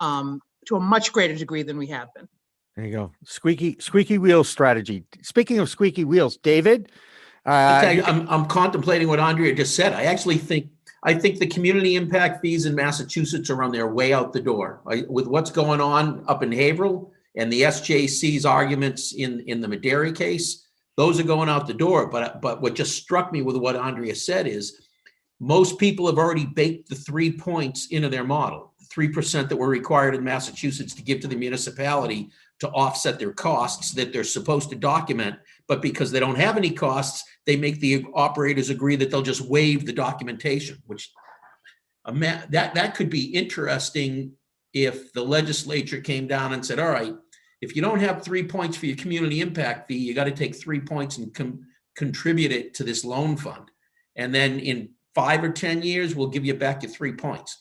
to a much greater degree than we have been. There you go. Squeaky wheel strategy. Speaking of squeaky wheels, David, I'm contemplating what Andrea just said. I think the community impact fees in Massachusetts are on their way out the door. With what's going on up in Haverhill and the SJC's arguments in the Maderi case, those are going out the door. But what just struck me with what Andrea said is most people have already baked the 3 points into their model, 3% that were required in Massachusetts to give to the municipality to offset their costs that they're supposed to document. But because they don't have any costs, they make the operators agree that they'll just waive the documentation, which that could be interesting if the legislature came down and said, all right, if you don't have 3 points for your community impact fee, you got to take 3 points and contribute it to this loan fund. And then in 5 or 10 years, we'll give you back your 3 points.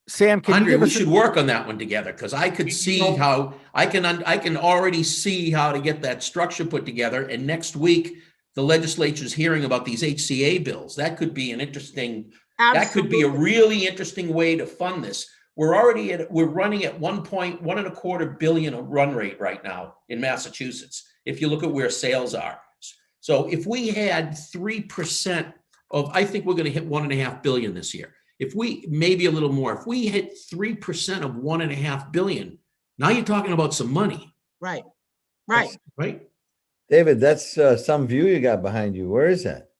Sam, Andrea, we should work on that one together, because I could see how I can already see how to get that structure put together. And next week, the legislature's hearing about these HCA bills. That could be an interesting. Absolutely. That could be a really interesting way to fund this. We're running at 1.25 billion a run rate right now in Massachusetts, if you look at where sales are. So if we had 3% of, I think we're going to hit 1.5 billion this year. If we, maybe a little more, if we hit 3% of 1.5 billion, now you're talking about some money. Right. Right. David, that's some view you got behind you. Where is that?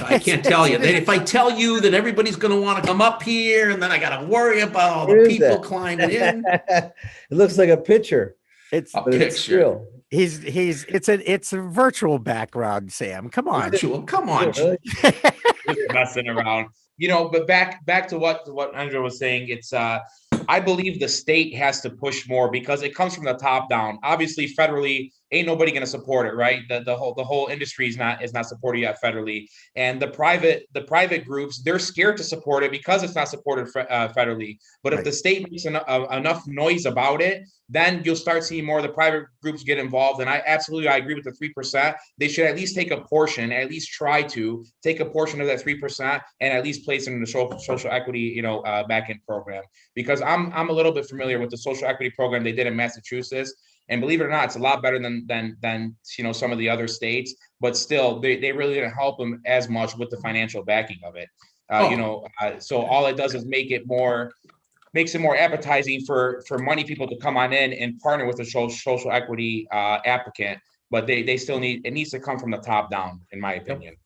I can't tell you. If I tell you that everybody's going to want to come up here, and then I got to worry about all the people climbing in. It looks like a picture. It's a picture. It's a virtual background, Sam. Come on. Virtual. Come on. Really? Just messing around. But back to what Andrea was saying, it's I believe the state has to push more because it comes from the top down. Obviously, federally, ain't nobody going to support it, right? The whole industry is not supported yet federally, and the private groups, they're scared to support it because it's not supported federally. But if the state makes enough noise about it, then you'll start seeing more of the private groups get involved. And I agree with the 3%. They should at least take a portion, at least try to take a portion of that 3% and at least place it in the social equity, back-end program. Because I'm a little bit familiar with the social equity program they did in Massachusetts. And believe it or not, it's a lot better than some of the other states, but still they really didn't help them as much with the financial backing of it. So all it does is makes it more appetizing for money people to come on in and partner with the social equity applicant, but they still it needs to come from the top down, in my opinion.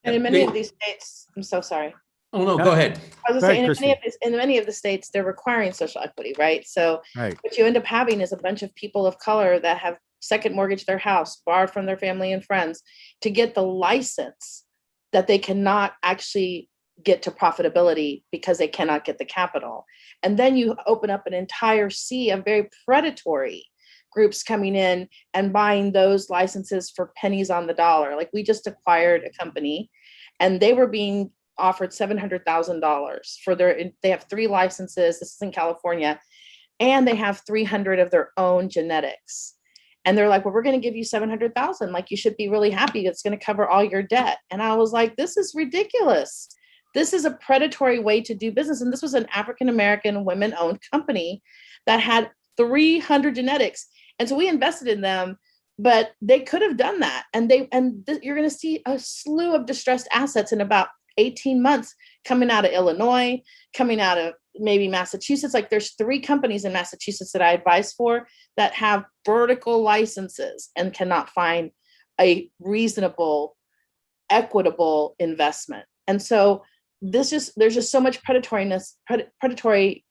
And in many of these states, I'm so sorry. Oh no, go ahead. I was going to say, in many of the states, they're requiring social equity, right? So what you end up having is a bunch of people of color that have second mortgaged their house, borrowed from their family and friends to get the license that they cannot actually get to profitability because they cannot get the capital. And then you open up an entire sea of very predatory groups coming in and buying those licenses for pennies on the dollar. Like we just acquired a company and they were being offered $700,000 for they have 3 licenses. This is in California, and they have 300 of their own genetics. And they're like, well, we're going to give you 700,000. Like, you should be really happy. It's going to cover all your debt. And I was like, this is ridiculous. This is a predatory way to do business. And this was an African-American women-owned company that had 300 genetics. And so we invested in them, but they could have done that. And you're going to see a slew of distressed assets in about 18 months coming out of Illinois, coming out of maybe Massachusetts. Like there's 3 companies in Massachusetts that I advise for that have vertical licenses and cannot find a reasonable, equitable investment. And so there's just so much predatory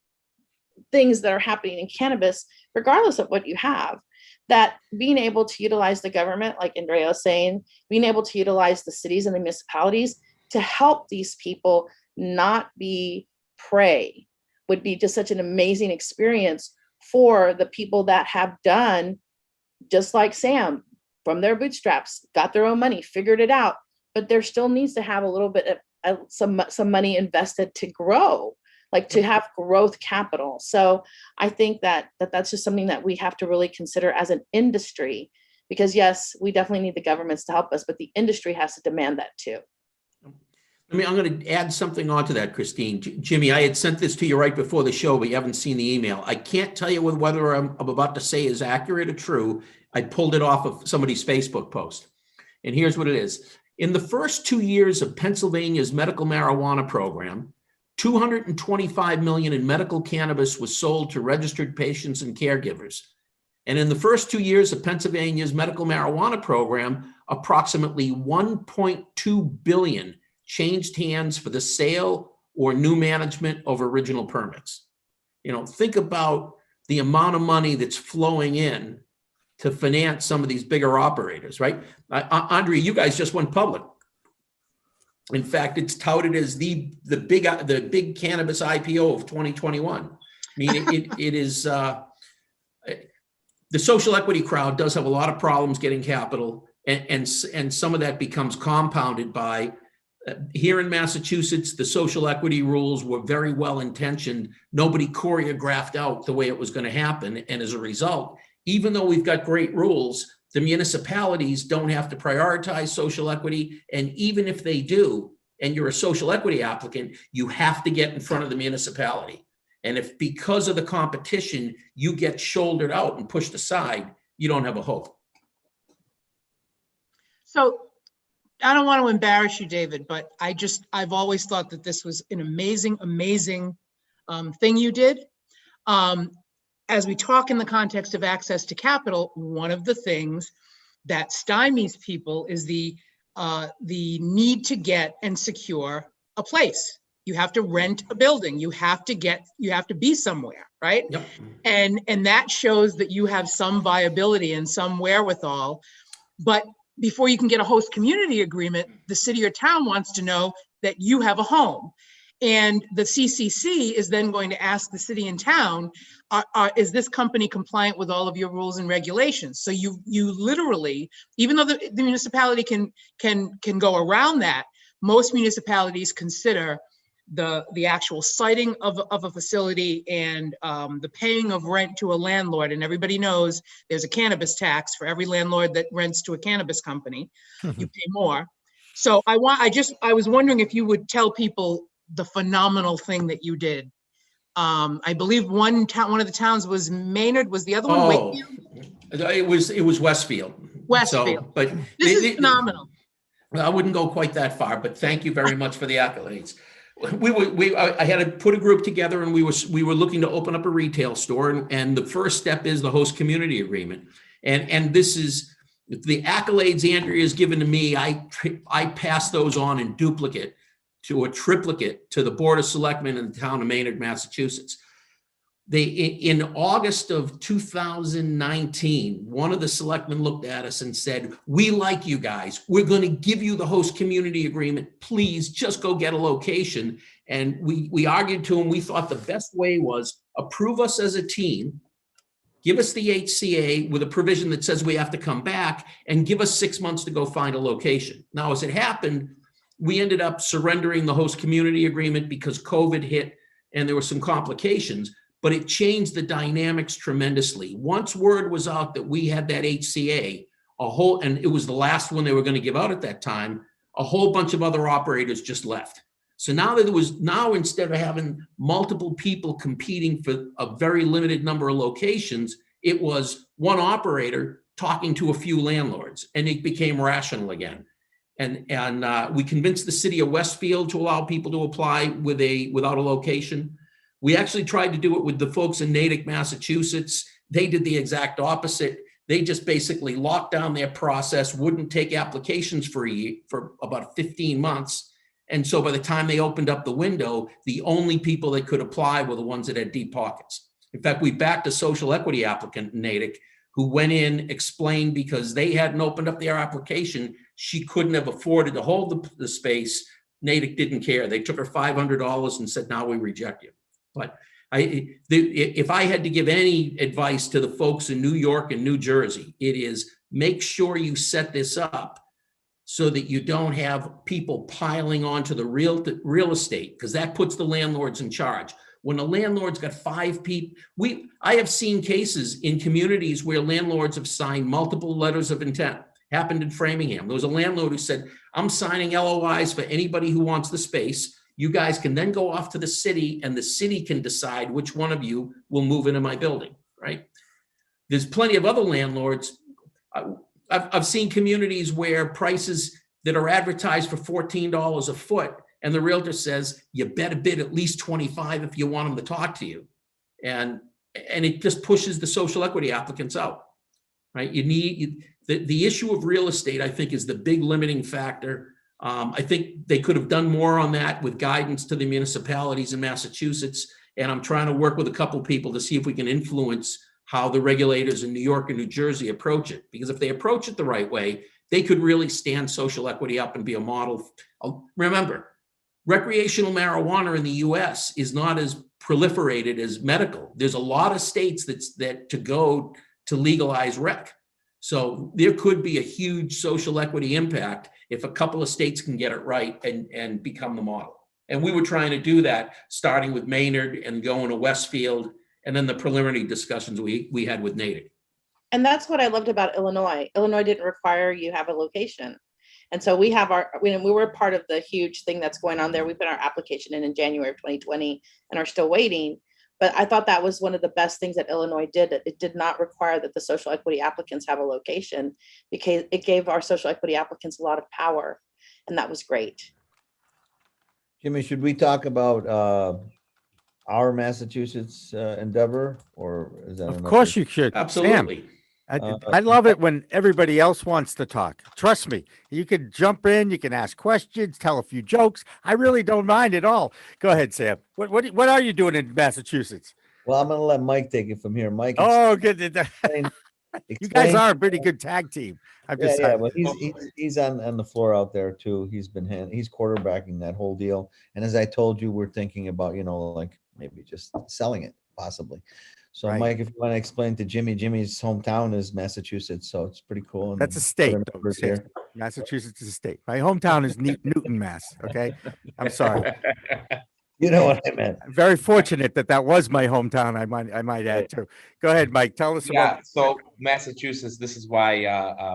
things that are happening in cannabis, regardless of what you have, that being able to utilize the government, like Andrea was saying, being able to utilize the cities and the municipalities to help these people not be prey would be just such an amazing experience for the people that have done, just like Sam, from their bootstraps, got their own money, figured it out, but there still needs to have a little bit of some money invested to grow. like to have growth capital. So I think that's just something that we have to really consider as an industry, because yes, we definitely need the governments to help us, but the industry has to demand that too. I'm going to add something onto that, Christine. Jimmy, I had sent this to you right before the show, but you haven't seen the email. I can't tell you whether I'm about to say is accurate or true. I pulled it off of somebody's Facebook post. And here's what it is. In the first 2 years of Pennsylvania's medical marijuana program, $225 million in medical cannabis was sold to registered patients and caregivers. And in the first 2 years of Pennsylvania's medical marijuana program, approximately $1.2 billion changed hands for the sale or new management of original permits. Think about the amount of money that's flowing in to finance some of these bigger operators, right? Andrea, you guys just went public. In fact, it's touted as the big cannabis IPO of 2021. I mean, it is the social equity crowd does have a lot of problems getting capital, and some of that becomes compounded by here in Massachusetts, the social equity rules were very well intentioned. Nobody choreographed out the way it was going to happen, and as a result, even though we've got great rules, the municipalities don't have to prioritize social equity. And even if they do, and you're a social equity applicant, you have to get in front of the municipality. And if because of the competition, you get shouldered out and pushed aside, you don't have a hope. So I don't want to embarrass you, David, but I've always thought that this was an amazing thing you did. As we talk in the context of access to capital, one of the things that stymies people is the need to get and secure a place. You have to rent a building. You have to be somewhere, right? Yep. And that shows that you have some viability and some wherewithal. But before you can get a host community agreement, the city or town wants to know that you have a home. And the CCC is then going to ask the city and town, is this company compliant with all of your rules and regulations? So you literally, even though the municipality can go around that, most municipalities consider the actual siting of a facility and the paying of rent to a landlord. And everybody knows there's a cannabis tax for every landlord that rents to a cannabis company. You pay more. So I was wondering if you would tell people the phenomenal thing that you did. I believe one of the towns was Maynard. Was the other one Wakefield? It was Westfield. Westfield. So, but this is phenomenal. I wouldn't go quite that far, but thank you very much for the accolades. I had to put a group together, and we were looking to open up a retail store, and the first step is the host community agreement, and this is the accolades Andrea has given to me. I pass those on in duplicate to a triplicate to the Board of Selectmen in the town of Maynard, Massachusetts. In August of 2019, one of the selectmen looked at us and said, "We like you guys. We're going to give you the host community agreement. Please just go get a location." And we argued to him. We thought the best way was approve us as a team, give us the HCA with a provision that says we have to come back, and give us 6 months to go find a location. Now, as it happened, we ended up surrendering the host community agreement because COVID hit and there were some complications. But it changed the dynamics tremendously. Once word was out that we had that HCA, and it was the last one they were going to give out at that time, a whole bunch of other operators just left. So now instead of having multiple people competing for a very limited number of locations, it was one operator talking to a few landlords, and it became rational again. And we convinced the city of Westfield to allow people to apply without a location. We actually tried to do it with the folks in Natick, Massachusetts. They did the exact opposite. They just basically locked down their process, wouldn't take applications for about 15 months. And so by the time they opened up the window, the only people that could apply were the ones that had deep pockets. In fact, we backed a social equity applicant in Natick who went in, explained because they hadn't opened up their application, she couldn't have afforded to hold the space. Natick didn't care. They took her $500 and said, "Now we reject you." But if I had to give any advice to the folks in New York and New Jersey, it is make sure you set this up so that you don't have people piling onto the real estate, because that puts the landlords in charge. When a landlord's got 5 people, I have seen cases in communities where landlords have signed multiple letters of intent. Happened in Framingham. There was a landlord who said, I'm signing LOIs for anybody who wants the space. You guys can then go off to the city, and the city can decide which one of you will move into my building, right? There's plenty of other landlords. I've seen communities where prices that are advertised for $14 a foot, and the realtor says, you better bid at least 25 if you want them to talk to you. And it just pushes the social equity applicants out, right? The issue of real estate, I think, is the big limiting factor. I think they could have done more on that with guidance to the municipalities in Massachusetts. And I'm trying to work with a couple of people to see if we can influence how the regulators in New York and New Jersey approach it. Because if they approach it the right way, they could really stand social equity up and be a model. Remember, recreational marijuana in the US is not as proliferated as medical. There's a lot of states that to go to legalize rec. So there could be a huge social equity impact if a couple of states can get it right and become the model. And we were trying to do that, starting with Maynard and going to Westfield, and then the preliminary discussions we had with Natick. And that's what I loved about Illinois. Illinois didn't require you have a location. And so we have we were part of the huge thing that's going on there. We put our application in January of 2020 and are still waiting. But I thought that was one of the best things that Illinois did. It did not require that the social equity applicants have a location, because it gave our social equity applicants a lot of power. And that was great. Jimmy, should we talk about our Massachusetts endeavor, or is that? Of course you should. Absolutely. Sam, I love it when everybody else wants to talk. Trust me, you can jump in, you can ask questions, tell a few jokes. I really don't mind at all. Go ahead, Sam. What are you doing in Massachusetts? Well, I'm going to let Mike take it from here. Mike. Oh, good. You guys are a pretty good tag team. Yeah, but he's on the floor out there too. He's quarterbacking that whole deal. And as I told you, we're thinking about, like maybe just selling it possibly. So right. Mike, if you want to explain to Jimmy's hometown is Massachusetts, so it's pretty cool. And that's a state, though. Massachusetts is a state. My hometown is Newton, Mass. Okay, I'm sorry. You know what I meant. I'm very fortunate that was my hometown. I might add too. Go ahead, Mike. Tell us about. Yeah, so Massachusetts. This is why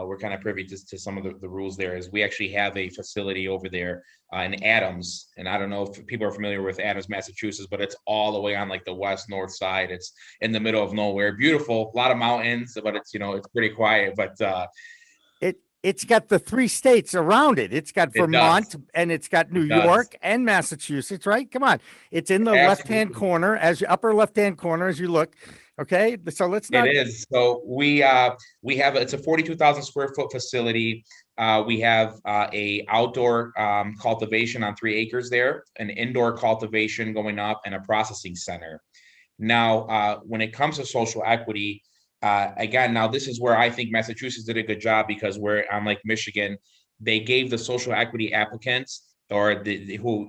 we're kind of privy to some of the rules. There is we actually have a facility over there in Adams, and I don't know if people are familiar with Adams, Massachusetts, but it's all the way on like the north side. It's in the middle of nowhere. Beautiful, a lot of mountains, but it's it's pretty quiet. But it's got the 3 states around it. It's got Vermont and it's got New York and Massachusetts, right? Come on. It's in the left-hand corner, upper left-hand corner as you look. Okay. So let's not. It is. So we have, it's a 42,000 square foot facility. We have a outdoor cultivation on 3 acres there, an indoor cultivation going up, and a processing center. Now, when it comes to social equity, again, now this is where I think Massachusetts did a good job, because we're unlike Michigan, they gave the social equity applicants, or who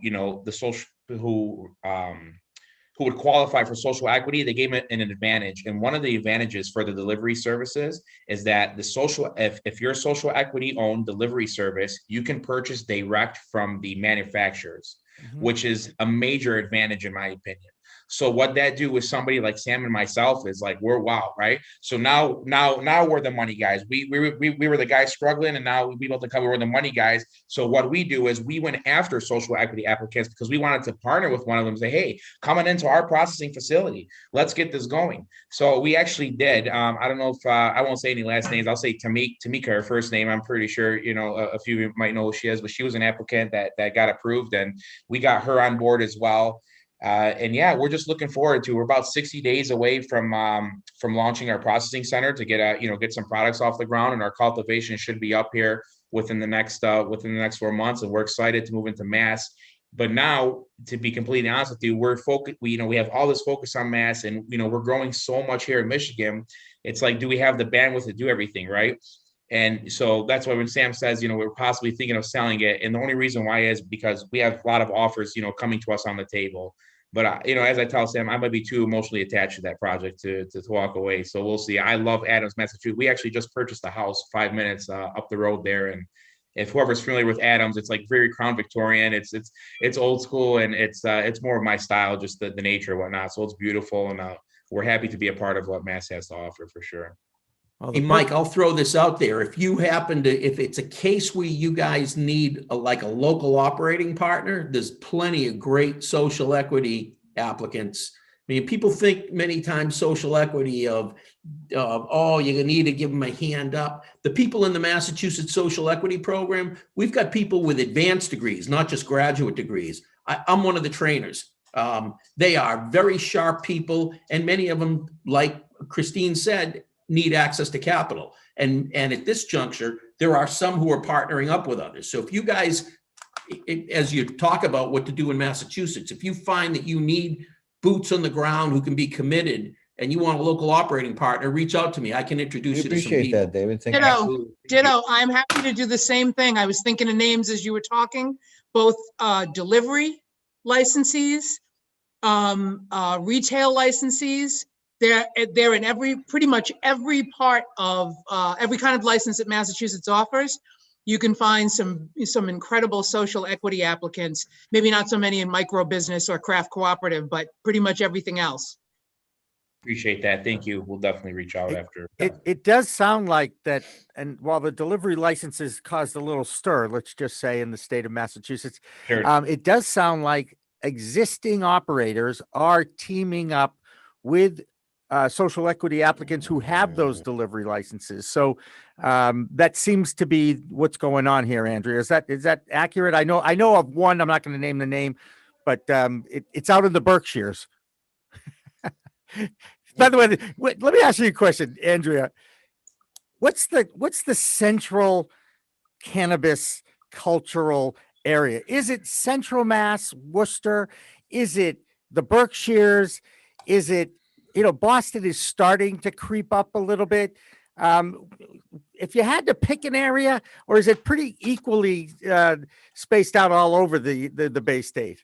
would qualify for social equity, they gave it an advantage. And one of the advantages for the delivery services is that if you're a social equity owned delivery service, you can purchase direct from the manufacturers, which is a major advantage in my opinion. So what that do with somebody like Sam and myself is like, we're wow, right? So now we're the money guys. We were the guys struggling, and now we able to cover, we're the money guys. So what we do is we went after social equity applicants because we wanted to partner with one of them and say, hey, coming into our processing facility, let's get this going. So we actually did. I don't know if I won't say any last names. I'll say Tamika, her first name. I'm pretty sure a few of you might know who she is, but she was an applicant that got approved, and we got her on board as well. And yeah, we're just looking forward to. We're about 60 days away from launching our processing center to get some products off the ground, and our cultivation should be up here within the next 4 months. And we're excited to move into Mass. But now, to be completely honest with you, we're focused. We have all this focus on Mass, and we're growing so much here in Michigan. It's like, do we have the bandwidth to do everything, right? And so that's why when Sam says, we're possibly thinking of selling it, and the only reason why is because we have a lot of offers, coming to us on the table. But, as I tell Sam, I might be too emotionally attached to that project to walk away. So we'll see. I love Adams, Massachusetts. We actually just purchased a house 5 minutes up the road there. And if whoever's familiar with Adams, it's like very Crown Victorian. It's old school, and it's more of my style, just the nature and whatnot. So it's beautiful, and we're happy to be a part of what Mass has to offer for sure. Hey, Mike, I'll throw this out there. If you happen to, if it's a case where you guys need like a local operating partner, there's plenty of great social equity applicants. I mean, people think many times social equity of oh, you need to give them a hand up. The people in the Massachusetts Social Equity Program, we've got people with advanced degrees, not just graduate degrees. I'm one of the trainers. They are very sharp people, and many of them, like Christine said, need access to capital. And at this juncture, there are some who are partnering up with others. So if you guys, as you talk about what to do in Massachusetts, if you find that you need boots on the ground who can be committed and you want a local operating partner, reach out to me. I can introduce you to some people. Appreciate that, David. Thank you. Ditto. I'm happy to do the same thing. I was thinking of names as you were talking, both delivery licensees, retail licensees. They're in pretty much every part of every kind of license that Massachusetts offers. You can find some incredible social equity applicants, maybe not so many in micro business or craft cooperative, but pretty much everything else. Appreciate that. Thank you. We'll definitely reach out after. It does sound like that. And while the delivery licenses caused a little stir, let's just say in the state of Massachusetts, Sure. It does sound like existing operators are teaming up with social equity applicants who have those delivery licenses. So that seems to be what's going on here, Andrea. Is that accurate? I know of one. I'm not going to name the name, but it's out in the Berkshires. By the way, let me ask you a question, Andrea. What's the central cannabis cultural area? Is it Central Mass, Worcester? Is it the Berkshires? Is it, Boston is starting to creep up a little bit. If you had to pick an area, or is it pretty equally spaced out all over the Bay State?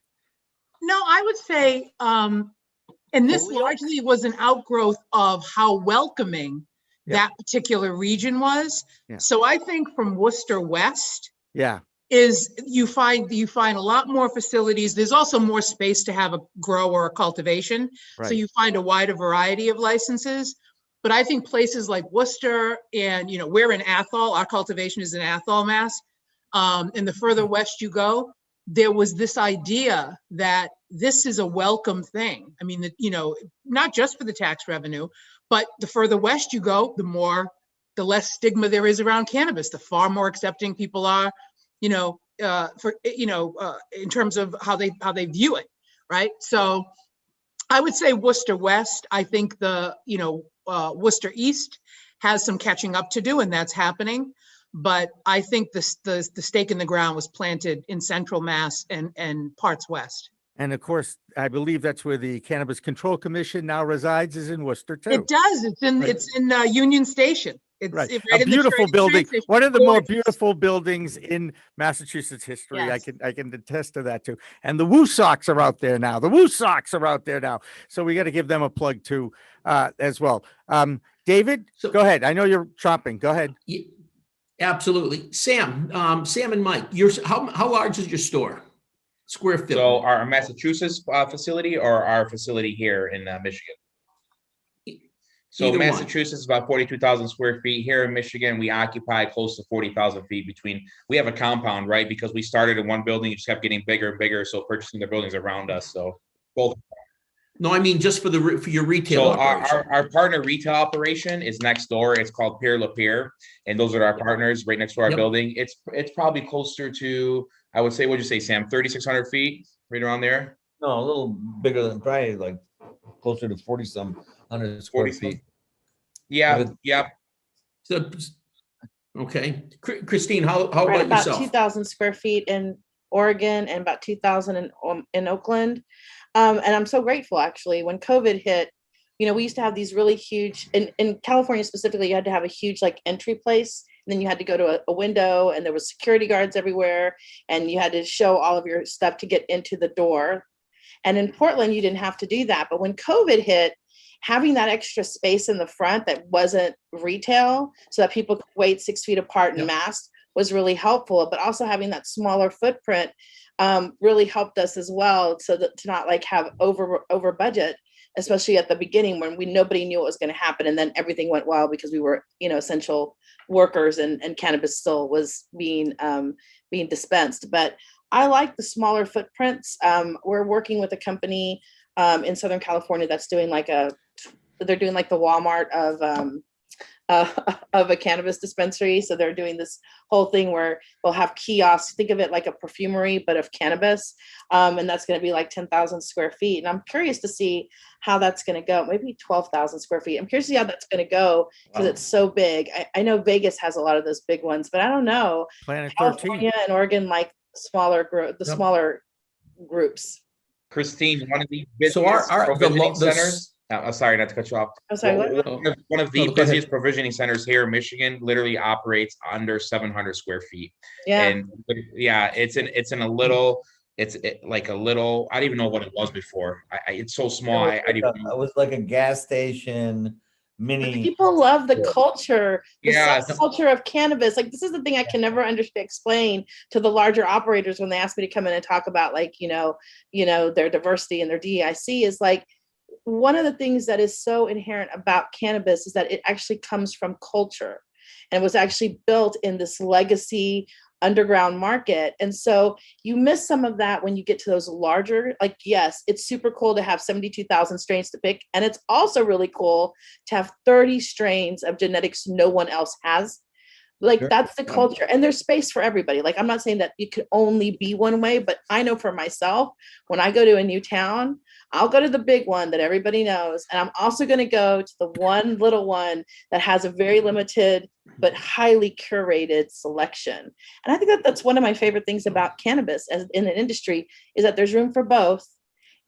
No, I would say, and this largely was an outgrowth of how welcoming that particular region was. Yeah. So I think from Worcester West, yeah, is you find a lot more facilities. There's also more space to have a grow or a cultivation. Right. So you find a wider variety of licenses. But I think places like Worcester and, we're in Athol, our cultivation is in Athol, Mass. And the further west you go, there was this idea that this is a welcome thing. I mean, not just for the tax revenue, but the further west you go, the less stigma there is around cannabis, the far more accepting people are, in terms of how they view it, right? So I would say Worcester West. I think Worcester East has some catching up to do, and that's happening. But I think the stake in the ground was planted in Central Mass and parts west. And of course, I believe that's where the Cannabis Control Commission now resides, is in Worcester too. It does. It's in Union Station. It's right. Right A beautiful building. One of the more Gorgeous. beautiful buildings in Massachusetts history. Yes. I can attest to that too. And the Woo Sox are out there now. So we got to give them a plug too, as well. David, go ahead. I know you're chomping. Go ahead. Yeah, absolutely. Sam and Mike, how large is your store? Square feet. So our Massachusetts facility or our facility here in Michigan? So Either one. Massachusetts is about 42,000 square feet. Here in Michigan, we occupy close to 40,000 feet between. We have a compound, right? Because we started in one building, it just kept getting bigger and bigger. So purchasing the buildings around us. So both. No, I mean just for your retail So operation. our partner retail operation is next door. It's called Pierre LaPierre, and those are our partners right next to our building. It's probably closer to, I would say, what'd you say, Sam? 3,600 feet, right around there. No, a little bigger than, probably like closer to 40-some hundred square feet. Yeah, yeah. So, okay, Christine, how Right, about yourself? 2,000 square feet in Oregon and about 2,000 in Oakland. And I'm so grateful, actually. When COVID hit, we used to have these really huge, in California specifically, you had to have a huge entry place. And then you had to go to a window, and there was security guards everywhere, and you had to show all of your stuff to get into the door. And in Portland, you didn't have to do that. But when COVID hit, having that extra space in the front that wasn't retail, so that people could wait 6 feet apart and masked, was really helpful, but also having that smaller footprint really helped us as well, so that to not like have over budget, especially at the beginning when nobody knew what was going to happen, and then everything went well because we were, you know, essential workers, and cannabis still was being dispensed. But I like the smaller footprints. We're working with a company in Southern California that's doing they're doing like the Walmart of a cannabis dispensary. So they're doing this whole thing where they'll have kiosks. Think of it like a perfumery, but of cannabis. And that's going to be like 10,000 square feet. And I'm curious to see how that's going to go. Maybe 12,000 square feet. I'm curious to see how that's going to go because it's so big. I know Vegas has a lot of those big ones, but I don't know. Planet 13. California and Oregon like smaller smaller groups. Christine, one of the busiest So provisioning centers. Sorry, not to cut you off. Oh, sorry, what? One of the busiest provisioning centers here in Michigan literally operates under 700 square feet. Yeah. And yeah, it's like a little, I don't even know what it was before. It's so small. It was like a gas station mini. People love the culture, the Yes. subculture of cannabis. Like, this is the thing I can never explain to the larger operators when they ask me to come in and talk about, like, you know, their diversity and their DEIC is like, one of the things that is so inherent about cannabis is that it actually comes from culture and was actually built in this legacy underground market. And so you miss some of that when you get to those larger, like, yes, it's super cool to have 72,000 strains to pick. And it's also really cool to have 30 strains of genetics no one else has. Like, sure. That's the culture, and there's space for everybody. Like, I'm not saying that it could only be one way, but I know for myself, when I go to a new town, I'll go to the big one that everybody knows. And I'm also going to go to the one little one that has a very limited, but highly curated selection. And I think that that's one of my favorite things about cannabis as in an industry is that there's room for both.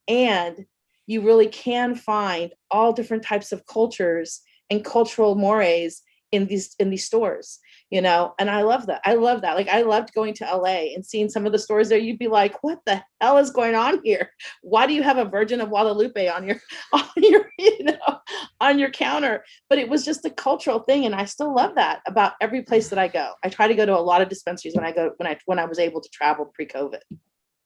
And you really can find all different types of cultures and cultural mores in these stores, you know, and I love that. Like, I loved going to LA and seeing some of the stores there. You'd be like, what the hell is going on here? Why do you have a Virgin of Guadalupe on your on your counter? But it was just a cultural thing, and I still love that about every place that I go. I try to go to a lot of dispensaries when I was able to travel pre-COVID.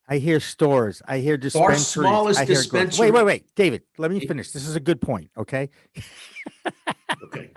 I hear stores. I hear dispensaries. Our smallest dispensary. Wait, David. Let me finish. This is a good point. Okay. Okay.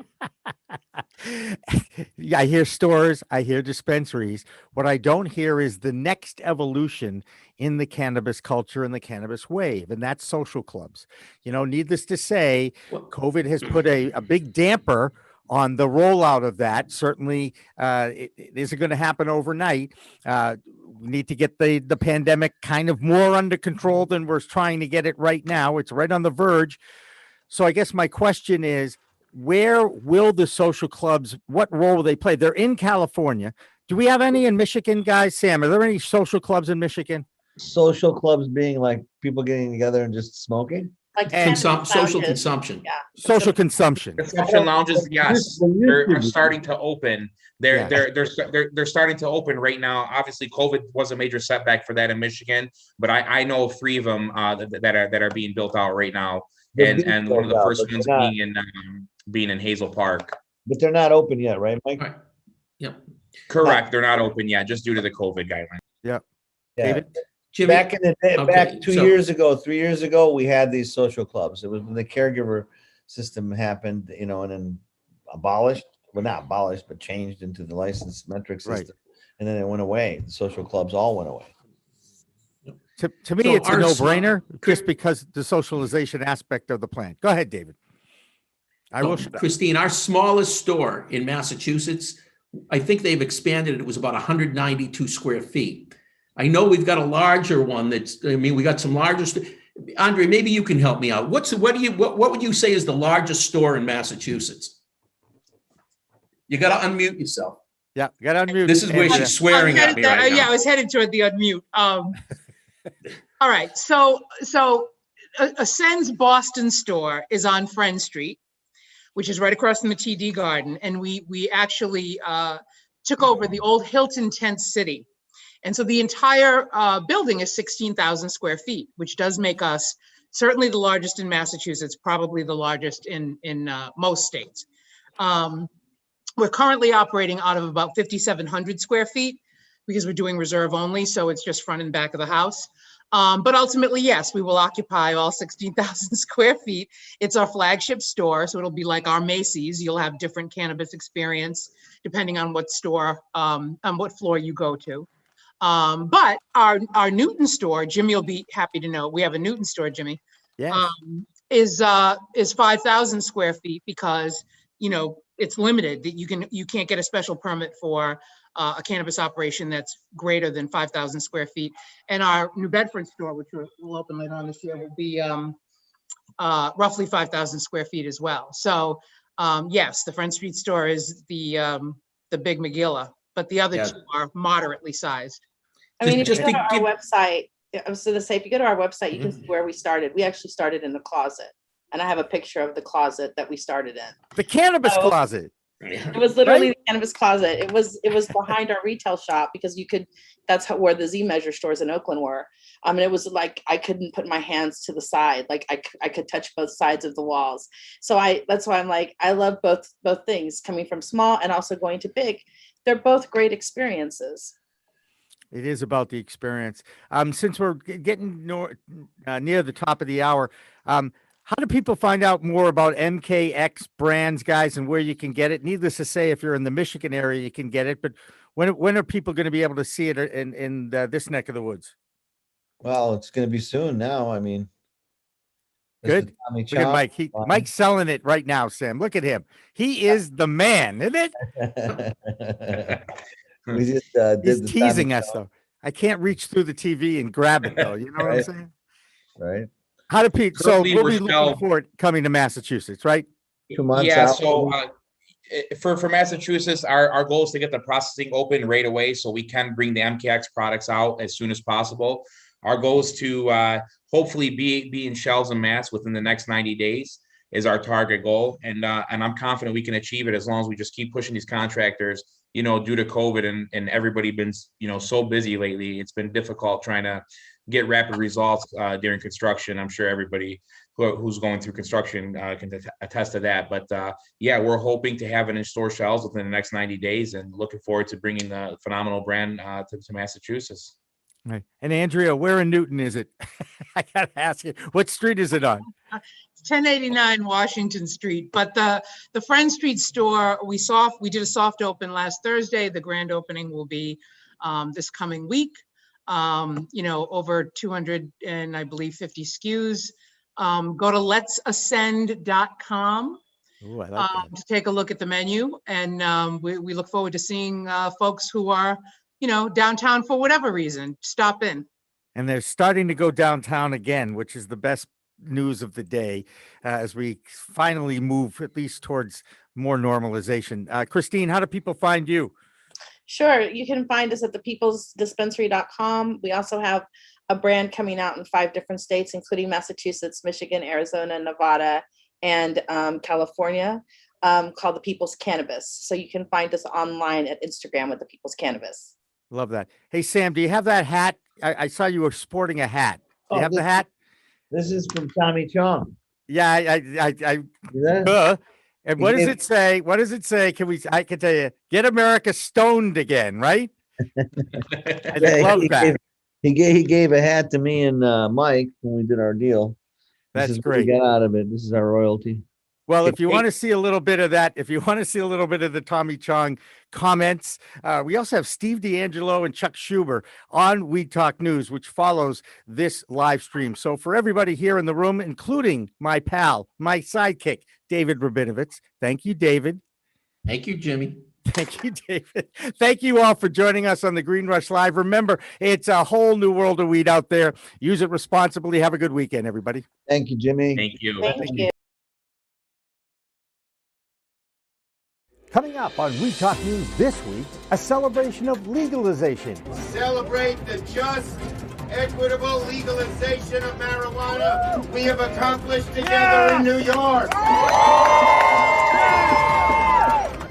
Yeah, I hear stores. I hear dispensaries. What I don't hear is the next evolution in the cannabis culture and the cannabis wave, and that's social clubs. You know, needless to say, COVID has put a big damper on the rollout of that. Certainly, it isn't going to happen overnight. We need to get the pandemic kind of more under control than we're trying to get it right now. It's right on the verge. So I guess my question is, where will the social clubs, what role will they play? They're in California. Do we have any in Michigan, guys? Sam, are there any social clubs in Michigan? Social clubs being like people getting together and just smoking? Like social consumption. Yeah. Social consumption. Consumption lounges, yes, they're starting to open. They're starting to open right now. Obviously, COVID was a major setback for that in Michigan, but I know of 3 of them that are being built out right now, and one of the first ones being in Hazel Park. But they're not open yet, right, Mike? Right. Yep. Correct. They're not open yet, just due to the COVID guidelines. Yep. Yeah. David? Jimmy? Back in the day, back 2 years ago, 3 years ago, we had these social clubs. It was when the caregiver system happened, you know, and then abolished. Well, not abolished, but changed into the licensed metric system. Right. And then it went away. The social clubs all went away. To me, it's a no-brainer just because the socialization aspect of the plan. Go ahead, David. Christine, our smallest store in Massachusetts, I think they've expanded. It was about 192 square feet. I know we've got a larger one we got some larger. Andrea, maybe you can help me out. What would you say is the largest store in Massachusetts? You got to unmute yourself. Yeah, you got to unmute. This is where she's swearing at me right now. Yeah, I was headed toward the unmute. All right, so Ascend's Boston store is on Friend Street, which is right across from the TD Garden, and we actually took over the old Hilton Tent City. And so the entire building is 16,000 square feet, which does make us certainly the largest in Massachusetts, probably the largest in most states. We're currently operating out of about 5,700 square feet because we're doing reserve only, so it's just front and back of the house. But ultimately, yes, we will occupy all 16,000 square feet. It's our flagship store, so it'll be like our Macy's. You'll have different cannabis experience depending on what store, on what floor you go to. But our Newton store, Jimmy will be happy to know, we have a Newton store, Jimmy, Yes. is 5,000 square feet because, you know, it's limited, that you can't get a special permit for a cannabis operation that's greater than 5,000 square feet. And our New Bedford store, which will open later on this year, will be roughly 5,000 square feet as well. So yes, the Front Street store is the big Megillah, but the other two are moderately sized. I mean, if you go to our website, I was going to say, if you go to our website, you can see where we started. We actually started in the closet, and I have a picture of the closet that we started in. The cannabis closet. It was literally the cannabis closet. It was behind our retail shop because that's where the Z Measure stores in Oakland were. And it was like I couldn't put my hands to the side, like I could touch both sides of the walls. So that's why I'm like, I love both things, coming from small and also going to big. They're both great experiences. It is about the experience. Since we're getting near the top of the hour, how do people find out more about MKX brands, guys, and where you can get it? Needless to say, if you're in the Michigan area, you can get it. But when are people going to be able to see it in this neck of the woods? Well, it's going to be soon now. I mean, good. Look at Mike. Mike's selling it right now, Sam. Look at him. He is the man, isn't it? We just did He's the teasing Tommy us, though. I can't reach through the TV and grab it, though. You know what I'm saying? Right. How do people? So we'll be looking forward coming to Massachusetts, right? 2 months Yeah. out. So for Massachusetts, our goal is to get the processing open right away so we can bring the MKX products out as soon as possible. Our goal is to hopefully be in shelves and mass within the next 90 days is our target goal. And I'm confident we can achieve it as long as we just keep pushing these contractors, you know, due to COVID and everybody been, you know, so busy lately. It's been difficult trying to get rapid results during construction. I'm sure everybody who's going through construction can attest to that. But yeah, we're hoping to have it in store shelves within the next 90 days and looking forward to bringing the phenomenal brand to Massachusetts. Right. And Andrea, where in Newton is it? I gotta ask you, what street is it on? 1089 Washington Street, but the Friend Street store, we did a soft open last Thursday. The grand opening will be this coming week. You know, over 200 and I believe 50 SKUs. Go to letsascend.com to take a look at the menu, and we look forward to seeing folks who are, you know, downtown for whatever reason. Stop in. And they're starting to go downtown again, which is the best news of the day as we finally move at least towards more normalization. Christine, how do people find you? Sure. You can find us at thepeoplesdispensary.com. We also have a brand coming out in 5 different states, including Massachusetts, Michigan, Arizona, Nevada, and California, called The People's Cannabis. So you can find us online at Instagram with The People's Cannabis. Love that. Hey, Sam, do you have that hat? I saw you were sporting a hat. Do you have the hat? This is from Tommy Chong. Yeah, and what does it say? What does it say? I can tell you, get America stoned again, right? I love that. He gave a hat to me and Mike when we did our deal. That's great. What we got out of it. This is our royalty. Well, if you want to see a little bit of that, if you want to see a little bit of the Tommy Chong comments, we also have Steve D'Angelo and Chuck Schuber on We Talk News, which follows this live stream. So for everybody here in the room, including my pal, my sidekick, David Rabinovitz. Thank you, David. Thank you, Jimmy. Thank you, David. Thank you all for joining us on the Green Rush Live. Remember, it's a whole new world of weed out there. Use it responsibly. Have a good weekend, everybody. Thank you, Jimmy. Thank you. Thank you. Coming up on We Talk News this week, a celebration of legalization. Celebrate the just, equitable legalization of marijuana we have accomplished together in New York.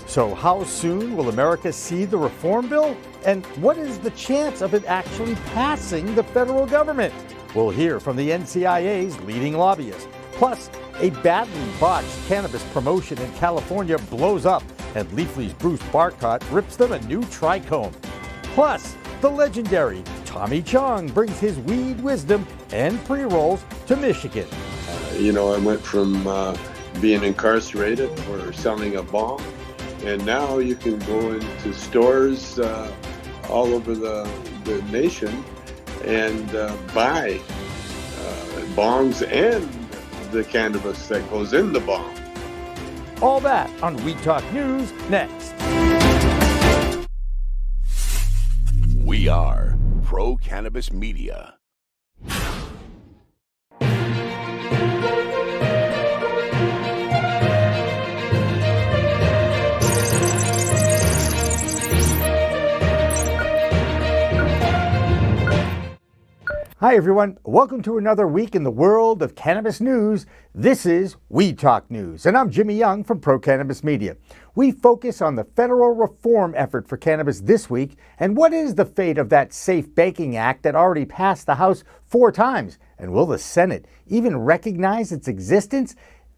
So how soon will America see the reform bill? And what is the chance of it actually passing the federal government? We'll hear from the NCIA's leading lobbyist. Plus, a badly botched cannabis promotion in California blows up. and Leafly's Bruce Barcott rips them a new trichome. Plus, the legendary Tommy Chong brings his weed wisdom and pre-rolls to Michigan. I went from being incarcerated for selling a bong, and now you can go into stores all over the nation and buy bongs and the cannabis that goes in the bong. All that on Weed Talk News next. We are Pro Cannabis Media. Hi, everyone. Welcome to another week in the world of cannabis news. This is Weed Talk News, and I'm Jimmy Young from Pro Cannabis Media. We focus on the federal reform effort for cannabis this week, and what is the fate of that Safe Banking Act that already passed the House 4 times? And will the Senate even recognize its existence?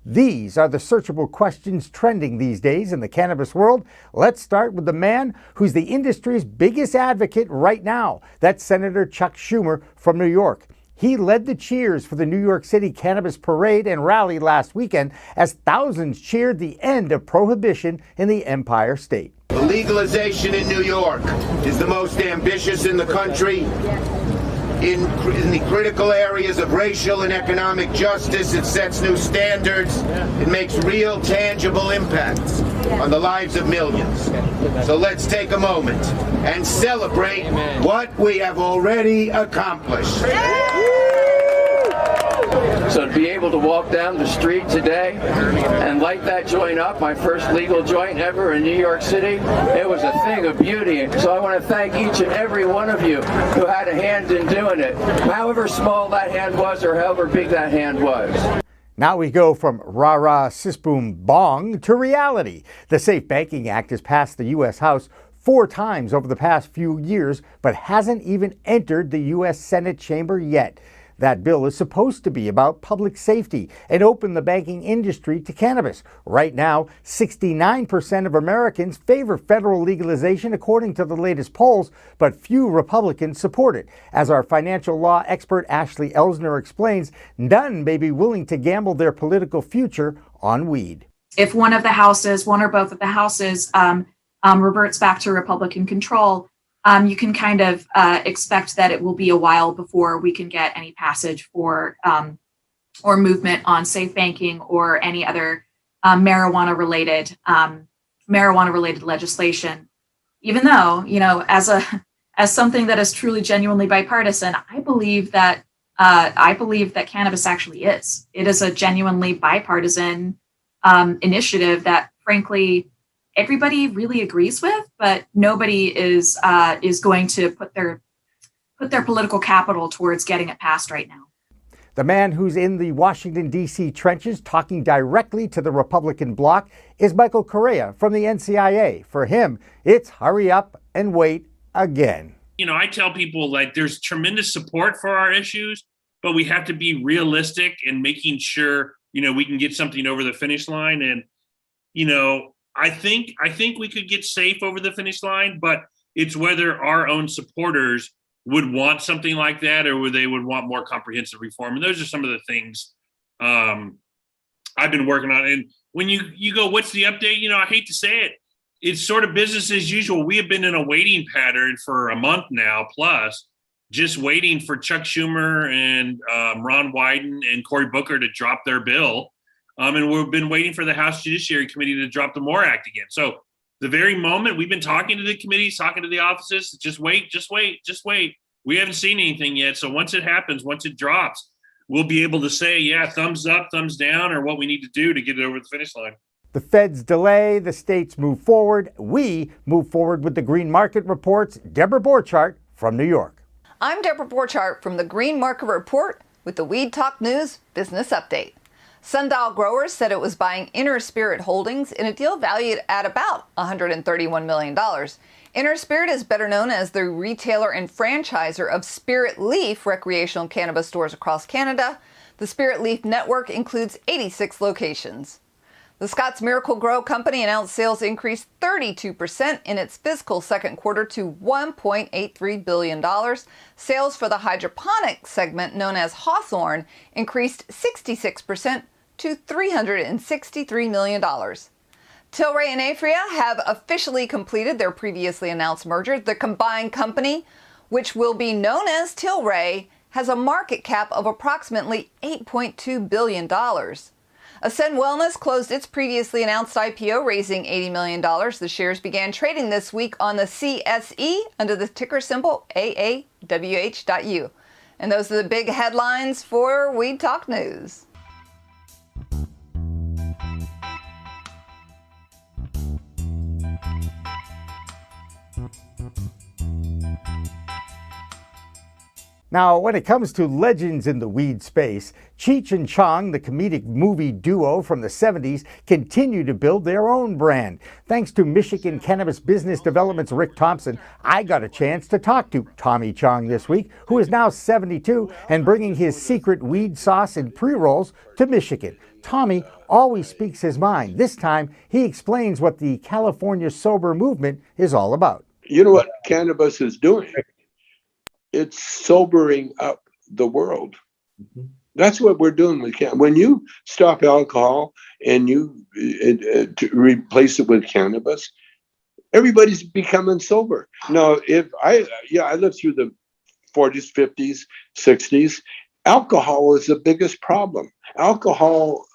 These are the searchable questions trending these days in the cannabis world. Let's start with the man who's the industry's biggest advocate right now. That's Senator Chuck Schumer from New York. He led the cheers for the New York City Cannabis Parade and Rally last weekend as thousands cheered the end of prohibition in the Empire State. The legalization in New York is the most ambitious in the country. In the critical areas of racial and economic justice, it sets new standards. It makes real, tangible impacts on the lives of millions. So let's take a moment and celebrate what we have already accomplished. So to be able to walk down the street today and light that joint up, my first legal joint ever in New York City, it was a thing of beauty. So I want to thank each and every one of you who had a hand in doing it, however small that hand was or however big that hand was. Now we go from rah-rah sis-boom bong to reality. The Safe Banking Act has passed the U.S. House 4 times over the past few years, but hasn't even entered the U.S. Senate chamber yet. That bill is supposed to be about public safety and open the banking industry to cannabis. Right now, 69% of Americans favor federal legalization according to the latest polls, but few Republicans support it. As our financial law expert Ashley Elsner explains, none may be willing to gamble their political future on weed. If one or both of the houses reverts back to Republican control, you can kind of expect that it will be a while before we can get any passage for or movement on safe banking or any other marijuana-related legislation. Even though, as something that is truly genuinely bipartisan, I believe that cannabis actually is. It is a genuinely bipartisan initiative that, frankly, everybody really agrees with, but nobody is going to put their political capital towards getting it passed right now. The man who's in the Washington, D.C. trenches talking directly to the Republican bloc is Michael Correa from the NCIA. For him, it's hurry up and wait again. I tell people there's tremendous support for our issues, but we have to be realistic in making sure, we can get something over the finish line. And, I think we could get safe over the finish line, but it's whether our own supporters would want something like that or they would want more comprehensive reform. And those are some of the things I've been working on. And when you go, what's the update? I hate to say it. It's sort of business as usual. We have been in a waiting pattern for a month now, plus just waiting for Chuck Schumer and Ron Wyden and Cory Booker to drop their bill. And we've been waiting for the House Judiciary Committee to drop the MORE Act again. So the very moment we've been talking to the committees, talking to the offices, just wait. We haven't seen anything yet. So once it happens, once it drops, we'll be able to say, yeah, thumbs up, thumbs down, or what we need to do to get it over the finish line. The feds delay, the states move forward. We move forward with the Green Market Report's Deborah Borchardt from New York. I'm Deborah Borchardt from the Green Market Report with the Weed Talk News Business Update. Sundial Growers said it was buying Inner Spirit Holdings in a deal valued at about $131 million. Inner Spirit is better known as the retailer and franchisor of Spirit Leaf recreational cannabis stores across Canada. The Spirit Leaf network includes 86 locations. The Scotts Miracle-Gro Company announced sales increased 32% in its fiscal second quarter to $1.83 billion. Sales for the hydroponic segment, known as Hawthorne, increased 66% to $363 million. Tilray and Aphria have officially completed their previously announced merger. The combined company, which will be known as Tilray, has a market cap of approximately $8.2 billion. Ascend Wellness closed its previously announced IPO, raising $80 million. The shares began trading this week on the CSE under the ticker symbol AAWH.U. And those are the big headlines for Weed Talk News. Now, when it comes to legends in the weed space, Cheech and Chong, the comedic movie duo from the 70s, continue to build their own brand. Thanks to Michigan Cannabis Business Development's Rick Thompson, I got a chance to talk to Tommy Chong this week, who is now 72 and bringing his secret weed sauce and pre-rolls to Michigan. Tommy always speaks his mind. This time, he explains what the California sober movement is all about. You know what cannabis is doing? It's sobering up the world. That's what we're doing with cannabis. When you stop alcohol and you replace it with cannabis, everybody's becoming sober. Now, I lived through the 40s, 50s, 60s. Alcohol was the biggest problem. Alcohol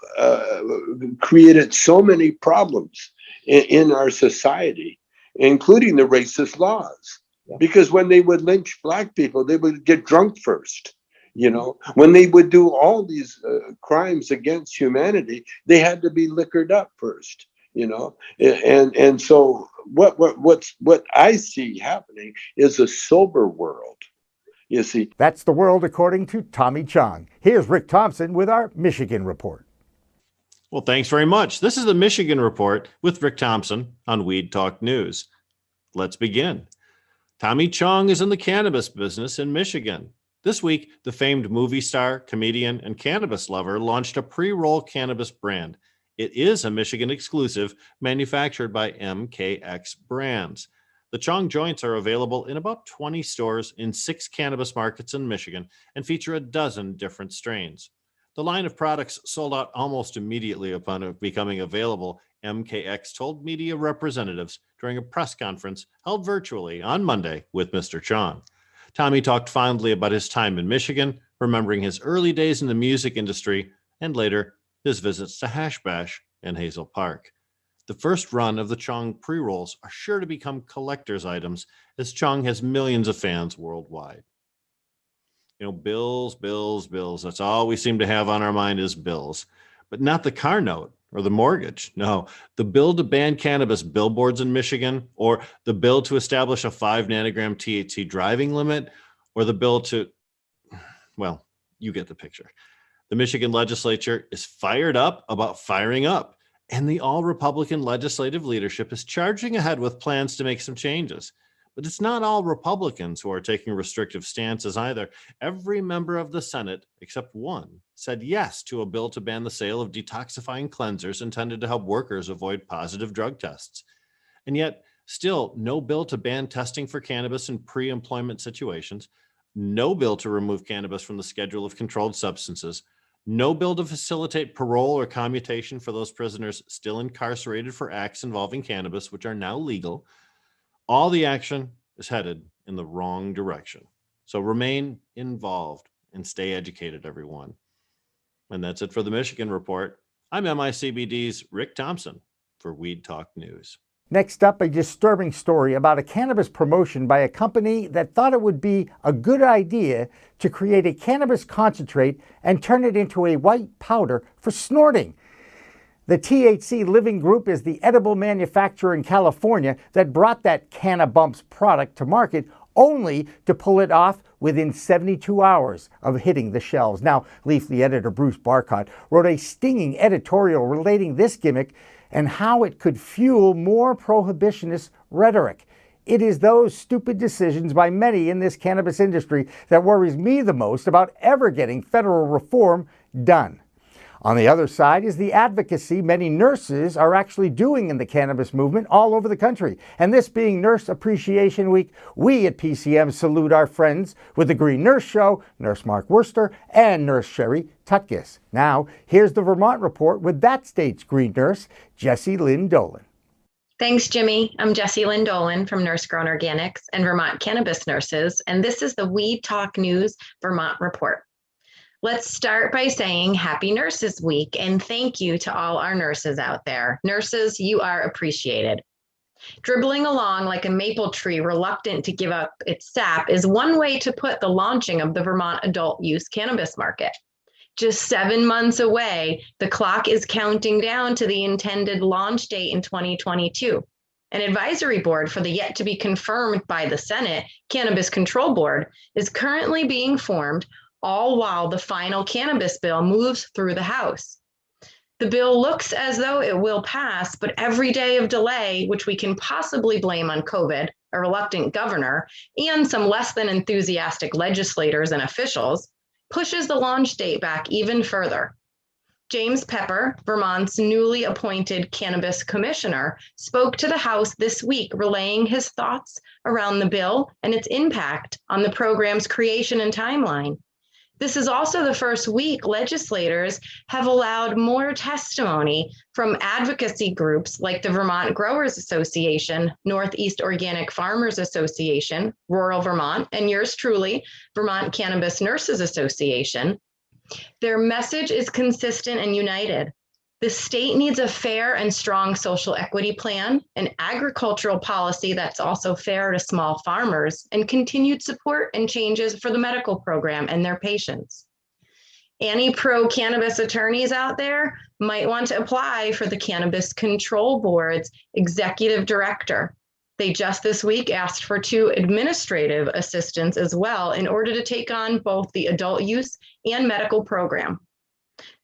created so many problems in our society, including the racist laws. Because when they would lynch black people, they would get drunk first. You know, when they would do all these crimes against humanity, they had to be liquored up first. You know, and so what I see happening is a sober world. You see, that's the world according to Tommy Chong. Here's Rick Thompson with our Michigan report. Well, thanks very much. This is the Michigan report with Rick Thompson on Weed Talk News. Let's begin. Tommy Chong is in the cannabis business in Michigan. This week, the famed movie star, comedian, and cannabis lover launched a pre-roll cannabis brand. It is a Michigan exclusive manufactured by MKX Brands. The Chong joints are available in about 20 stores in 6 cannabis markets in Michigan and feature a dozen different strains. The line of products sold out almost immediately upon becoming available, MKX told media representatives during a press conference held virtually on Monday with Mr. Chong. Tommy talked fondly about his time in Michigan, remembering his early days in the music industry and later his visits to Hash Bash and Hazel Park. The first run of the Chong pre-rolls are sure to become collector's items as Chong has millions of fans worldwide. You know, bills. That's all we seem to have on our mind is bills, but not the car note or the mortgage. No, the bill to ban cannabis billboards in Michigan, or the bill to establish a 5 nanogram THC driving limit, or the bill to, well, you get the picture. The Michigan legislature is fired up about firing up, and the all-Republican legislative leadership is charging ahead with plans to make some changes. But it's not all Republicans who are taking restrictive stances either. Every member of the Senate, except one, said yes to a bill to ban the sale of detoxifying cleansers intended to help workers avoid positive drug tests. And yet, still, no bill to ban testing for cannabis in pre-employment situations, no bill to remove cannabis from the schedule of controlled substances, no bill to facilitate parole or commutation for those prisoners still incarcerated for acts involving cannabis, which are now legal. All the action is headed in the wrong direction. So remain involved and stay educated, everyone. And that's it for the Michigan Report. I'm MICBD's Rick Thompson for Weed Talk News. Next up, a disturbing story about a cannabis promotion by a company that thought it would be a good idea to create a cannabis concentrate and turn it into a white powder for snorting. The THC Living Group is the edible manufacturer in California that brought that Cannabumps product to market only to pull it off within 72 hours of hitting the shelves. Now, Leafly editor Bruce Barcott wrote a stinging editorial relating this gimmick and how it could fuel more prohibitionist rhetoric. It is those stupid decisions by many in this cannabis industry that worries me the most about ever getting federal reform done. On the other side is the advocacy many nurses are actually doing in the cannabis movement all over the country. And this being Nurse Appreciation Week, we at PCM salute our friends with the Green Nurse Show, Nurse Mark Worcester and Nurse Sherry Tutgis. Now, here's the Vermont Report with that state's Green Nurse, Jessie Lynn Dolan. Thanks, Jimmy. I'm Jessie Lynn Dolan from Nurse Grown Organics and Vermont Cannabis Nurses, and this is the Weed Talk News Vermont Report. Let's start by saying Happy Nurses Week and thank you to all our nurses out there. Nurses, you are appreciated. Dribbling along like a maple tree reluctant to give up its sap is one way to put the launching of the Vermont adult use cannabis market. Just 7 months away, the clock is counting down to the intended launch date in 2022. An advisory board for the yet to be confirmed by the Senate Cannabis Control Board is currently being formed, all while the final cannabis bill moves through the House. The bill looks as though it will pass, but every day of delay, which we can possibly blame on COVID, a reluctant governor, and some less than enthusiastic legislators and officials, pushes the launch date back even further. James Pepper, Vermont's newly appointed cannabis commissioner, spoke to the House this week, relaying his thoughts around the bill and its impact on the program's creation and timeline. This is also the first week legislators have allowed more testimony from advocacy groups like the Vermont Growers Association, Northeast Organic Farmers Association, Rural Vermont, and yours truly, Vermont Cannabis Nurses Association. Their message is consistent and united. The state needs a fair and strong social equity plan, an agricultural policy that's also fair to small farmers, and continued support and changes for the medical program and their patients. Any pro-cannabis attorneys out there might want to apply for the Cannabis Control Board's executive director. They just this week asked for 2 administrative assistants as well in order to take on both the adult use and medical program.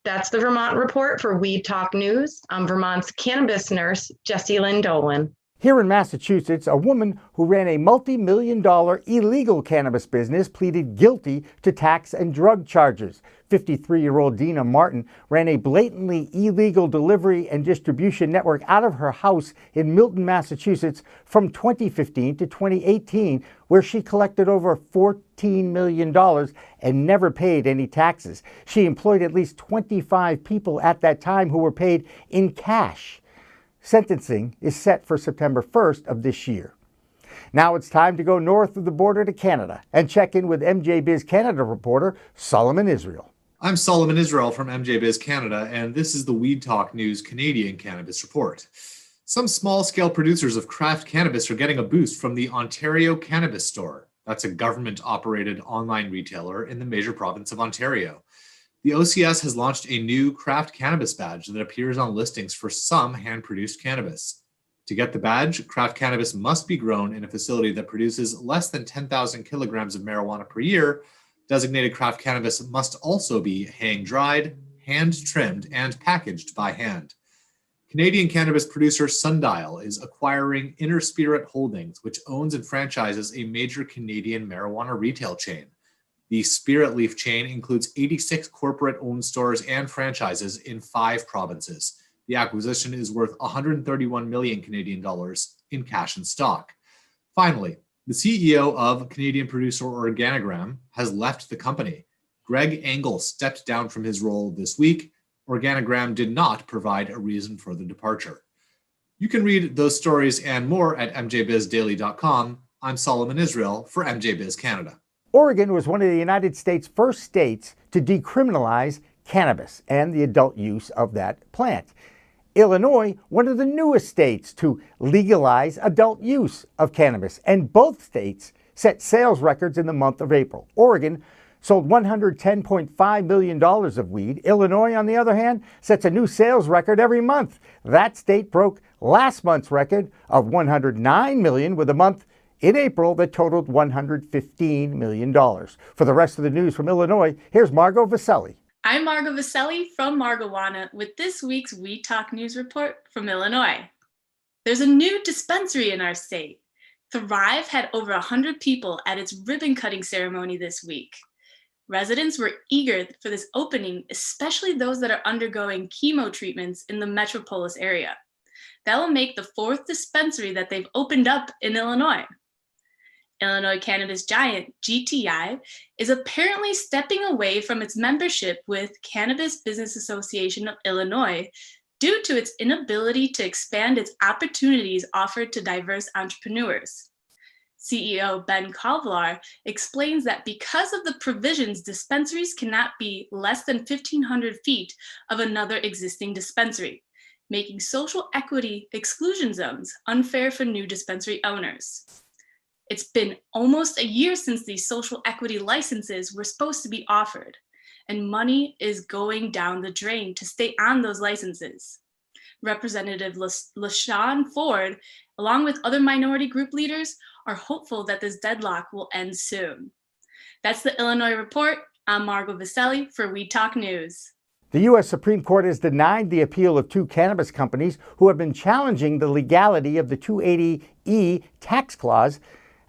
That's the Vermont Report for Weed Talk News. I'm Vermont's cannabis nurse, Jessie Lynn Dolan. Here in Massachusetts, a woman who ran a multi-million-dollar illegal cannabis business pleaded guilty to tax and drug charges. 53-year-old Dina Martin ran a blatantly illegal delivery and distribution network out of her house in Milton, Massachusetts from 2015 to 2018, where she collected over $14 million and never paid any taxes. She employed at least 25 people at that time who were paid in cash. Sentencing is set for September 1st of this year. Now it's time to go north of the border to Canada and check in with MJ Biz Canada reporter Solomon Israel. I'm Solomon Israel from MJ Biz Canada, and this is the Weed Talk News Canadian Cannabis Report. Some small-scale producers of craft cannabis are getting a boost from the Ontario Cannabis Store. That's a government-operated online retailer in the major province of Ontario. The OCS has launched a new craft cannabis badge that appears on listings for some hand-produced cannabis. To get the badge, craft cannabis must be grown in a facility that produces less than 10,000 kilograms of marijuana per year. Designated craft cannabis must also be hang-dried, hand-trimmed, and packaged by hand. Canadian cannabis producer Sundial is acquiring Inner Spirit Holdings, which owns and franchises a major Canadian marijuana retail chain. The Spirit Leaf chain includes 86 corporate-owned stores and franchises in 5 provinces. The acquisition is worth 131 million Canadian dollars in cash and stock. Finally, the CEO of Canadian producer Organigram has left the company. Greg Engel stepped down from his role this week. Organigram did not provide a reason for the departure. You can read those stories and more at mjbizdaily.com. I'm Solomon Israel for MJ Biz Canada. Oregon was one of the United States' first states to decriminalize cannabis and the adult use of that plant. Illinois, one of the newest states to legalize adult use of cannabis, and both states set sales records in the month of April. Oregon sold $110.5 million of weed. Illinois, on the other hand, sets a new sales record every month. That state broke last month's record of $109 million with a month in April that totaled $115 million. For the rest of the news from Illinois, here's Margot Vaselli. I'm Margot Vaselli from Margowana with this week's Weed Talk News Report from Illinois. There's a new dispensary in our state. Thrive had over 100 people at its ribbon cutting ceremony this week. Residents were eager for this opening, especially those that are undergoing chemo treatments in the metropolis area. That will make the 4th dispensary that they've opened up in Illinois. Illinois cannabis giant GTI is apparently stepping away from its membership with Cannabis Business Association of Illinois due to its inability to expand its opportunities offered to diverse entrepreneurs. CEO Ben Kavlar explains that because of the provisions, dispensaries cannot be less than 1,500 feet of another existing dispensary, making social equity exclusion zones unfair for new dispensary owners. It's been almost a year since these social equity licenses were supposed to be offered, and money is going down the drain to stay on those licenses. Representative LaShawn Ford, along with other minority group leaders, are hopeful that this deadlock will end soon. That's the Illinois Report. I'm Margot Vaselli for We Talk News. The U.S. Supreme Court has denied the appeal of 2 cannabis companies who have been challenging the legality of the 280E tax clause.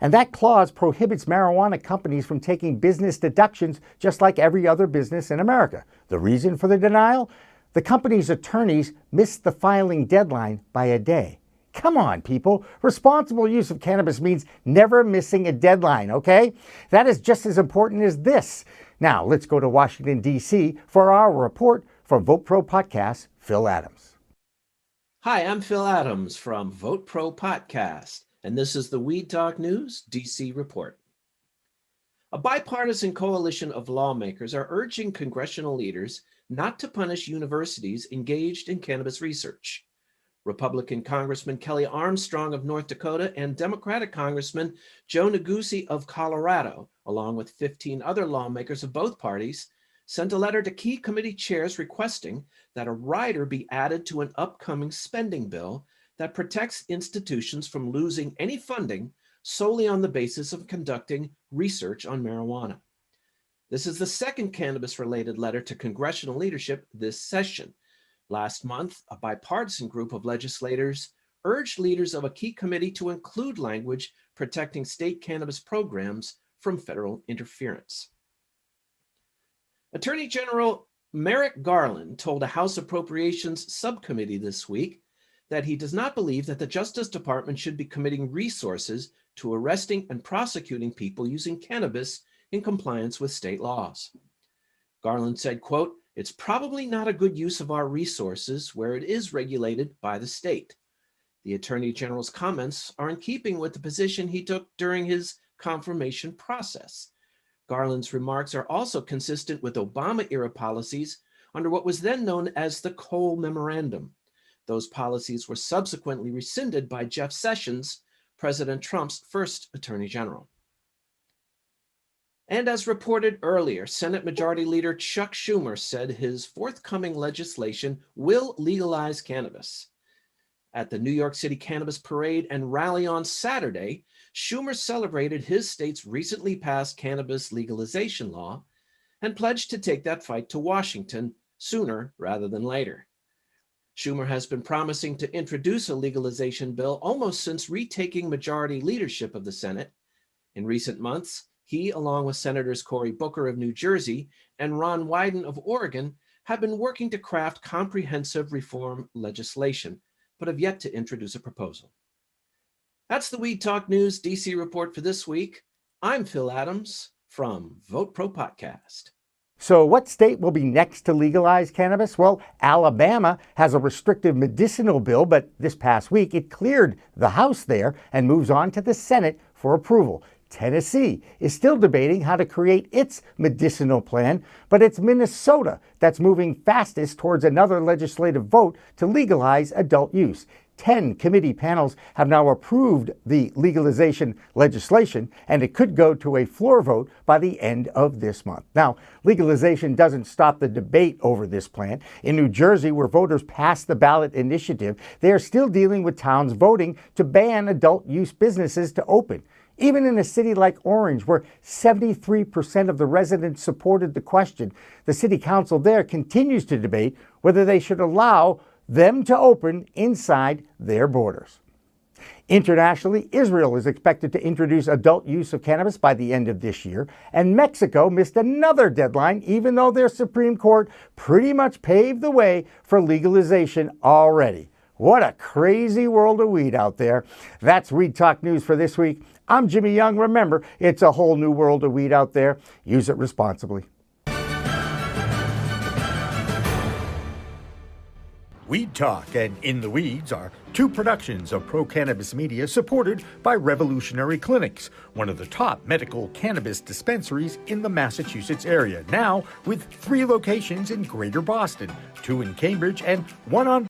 And that clause prohibits marijuana companies from taking business deductions just like every other business in America. The reason for the denial? The company's attorneys missed the filing deadline by a day. Come on, people. Responsible use of cannabis means never missing a deadline, okay? That is just as important as this. Now, let's go to Washington, D.C. for our report from Vote Pro Podcast, Phil Adams. Hi, I'm Phil Adams from Vote Pro Podcast, and this is the Weed Talk News DC report. A bipartisan coalition of lawmakers are urging congressional leaders not to punish universities engaged in cannabis research. Republican Congressman Kelly Armstrong of North Dakota and Democratic Congressman Joe Neguse of Colorado, along with 15 other lawmakers of both parties, sent a letter to key committee chairs requesting that a rider be added to an upcoming spending bill that protects institutions from losing any funding solely on the basis of conducting research on marijuana. This is the second cannabis-related letter to congressional leadership this session. Last month, a bipartisan group of legislators urged leaders of a key committee to include language protecting state cannabis programs from federal interference. Attorney General Merrick Garland told a House Appropriations Subcommittee this week that he does not believe that the Justice Department should be committing resources to arresting and prosecuting people using cannabis in compliance with state laws. Garland said, quote, "It's probably not a good use of our resources where it is regulated by the state." The Attorney General's comments are in keeping with the position he took during his confirmation process. Garland's remarks are also consistent with Obama-era policies under what was then known as the Cole Memorandum. Those policies were subsequently rescinded by Jeff Sessions, President Trump's first Attorney General. And as reported earlier, Senate Majority Leader Chuck Schumer said his forthcoming legislation will legalize cannabis. At the New York City Cannabis Parade and Rally on Saturday, Schumer celebrated his state's recently passed cannabis legalization law and pledged to take that fight to Washington sooner rather than later. Schumer has been promising to introduce a legalization bill almost since retaking majority leadership of the Senate. In recent months, he, along with Senators Cory Booker of New Jersey and Ron Wyden of Oregon, have been working to craft comprehensive reform legislation, but have yet to introduce a proposal. That's the Weed Talk News DC report for this week. I'm Phil Adams from Vote Pro Podcast. So what state will be next to legalize cannabis? Well, Alabama has a restrictive medicinal bill, but this past week it cleared the House there and moves on to the Senate for approval. Tennessee is still debating how to create its medicinal plan, but it's Minnesota that's moving fastest towards another legislative vote to legalize adult use. 10 committee panels have now approved the legalization legislation, and it could go to a floor vote by the end of this month. Now, legalization doesn't stop the debate over this plan. In New Jersey, where voters passed the ballot initiative, they are still dealing with towns voting to ban adult use businesses to open. Even in a city like Orange, where 73% of the residents supported the question, the city council there continues to debate whether they should allow them to open inside their borders. Internationally, Israel is expected to introduce adult use of cannabis by the end of this year, and Mexico missed another deadline, even though their Supreme Court pretty much paved the way for legalization already. What a crazy world of weed out there. That's Weed Talk News for this week. I'm Jimmy Young. Remember, it's a whole new world of weed out there. Use it responsibly. Weed Talk and In the Weeds are two productions of Pro Cannabis Media supported by Revolutionary Clinics, one of the top medical cannabis dispensaries in the Massachusetts area, now with 3 locations in Greater Boston, 2 in Cambridge and 1 on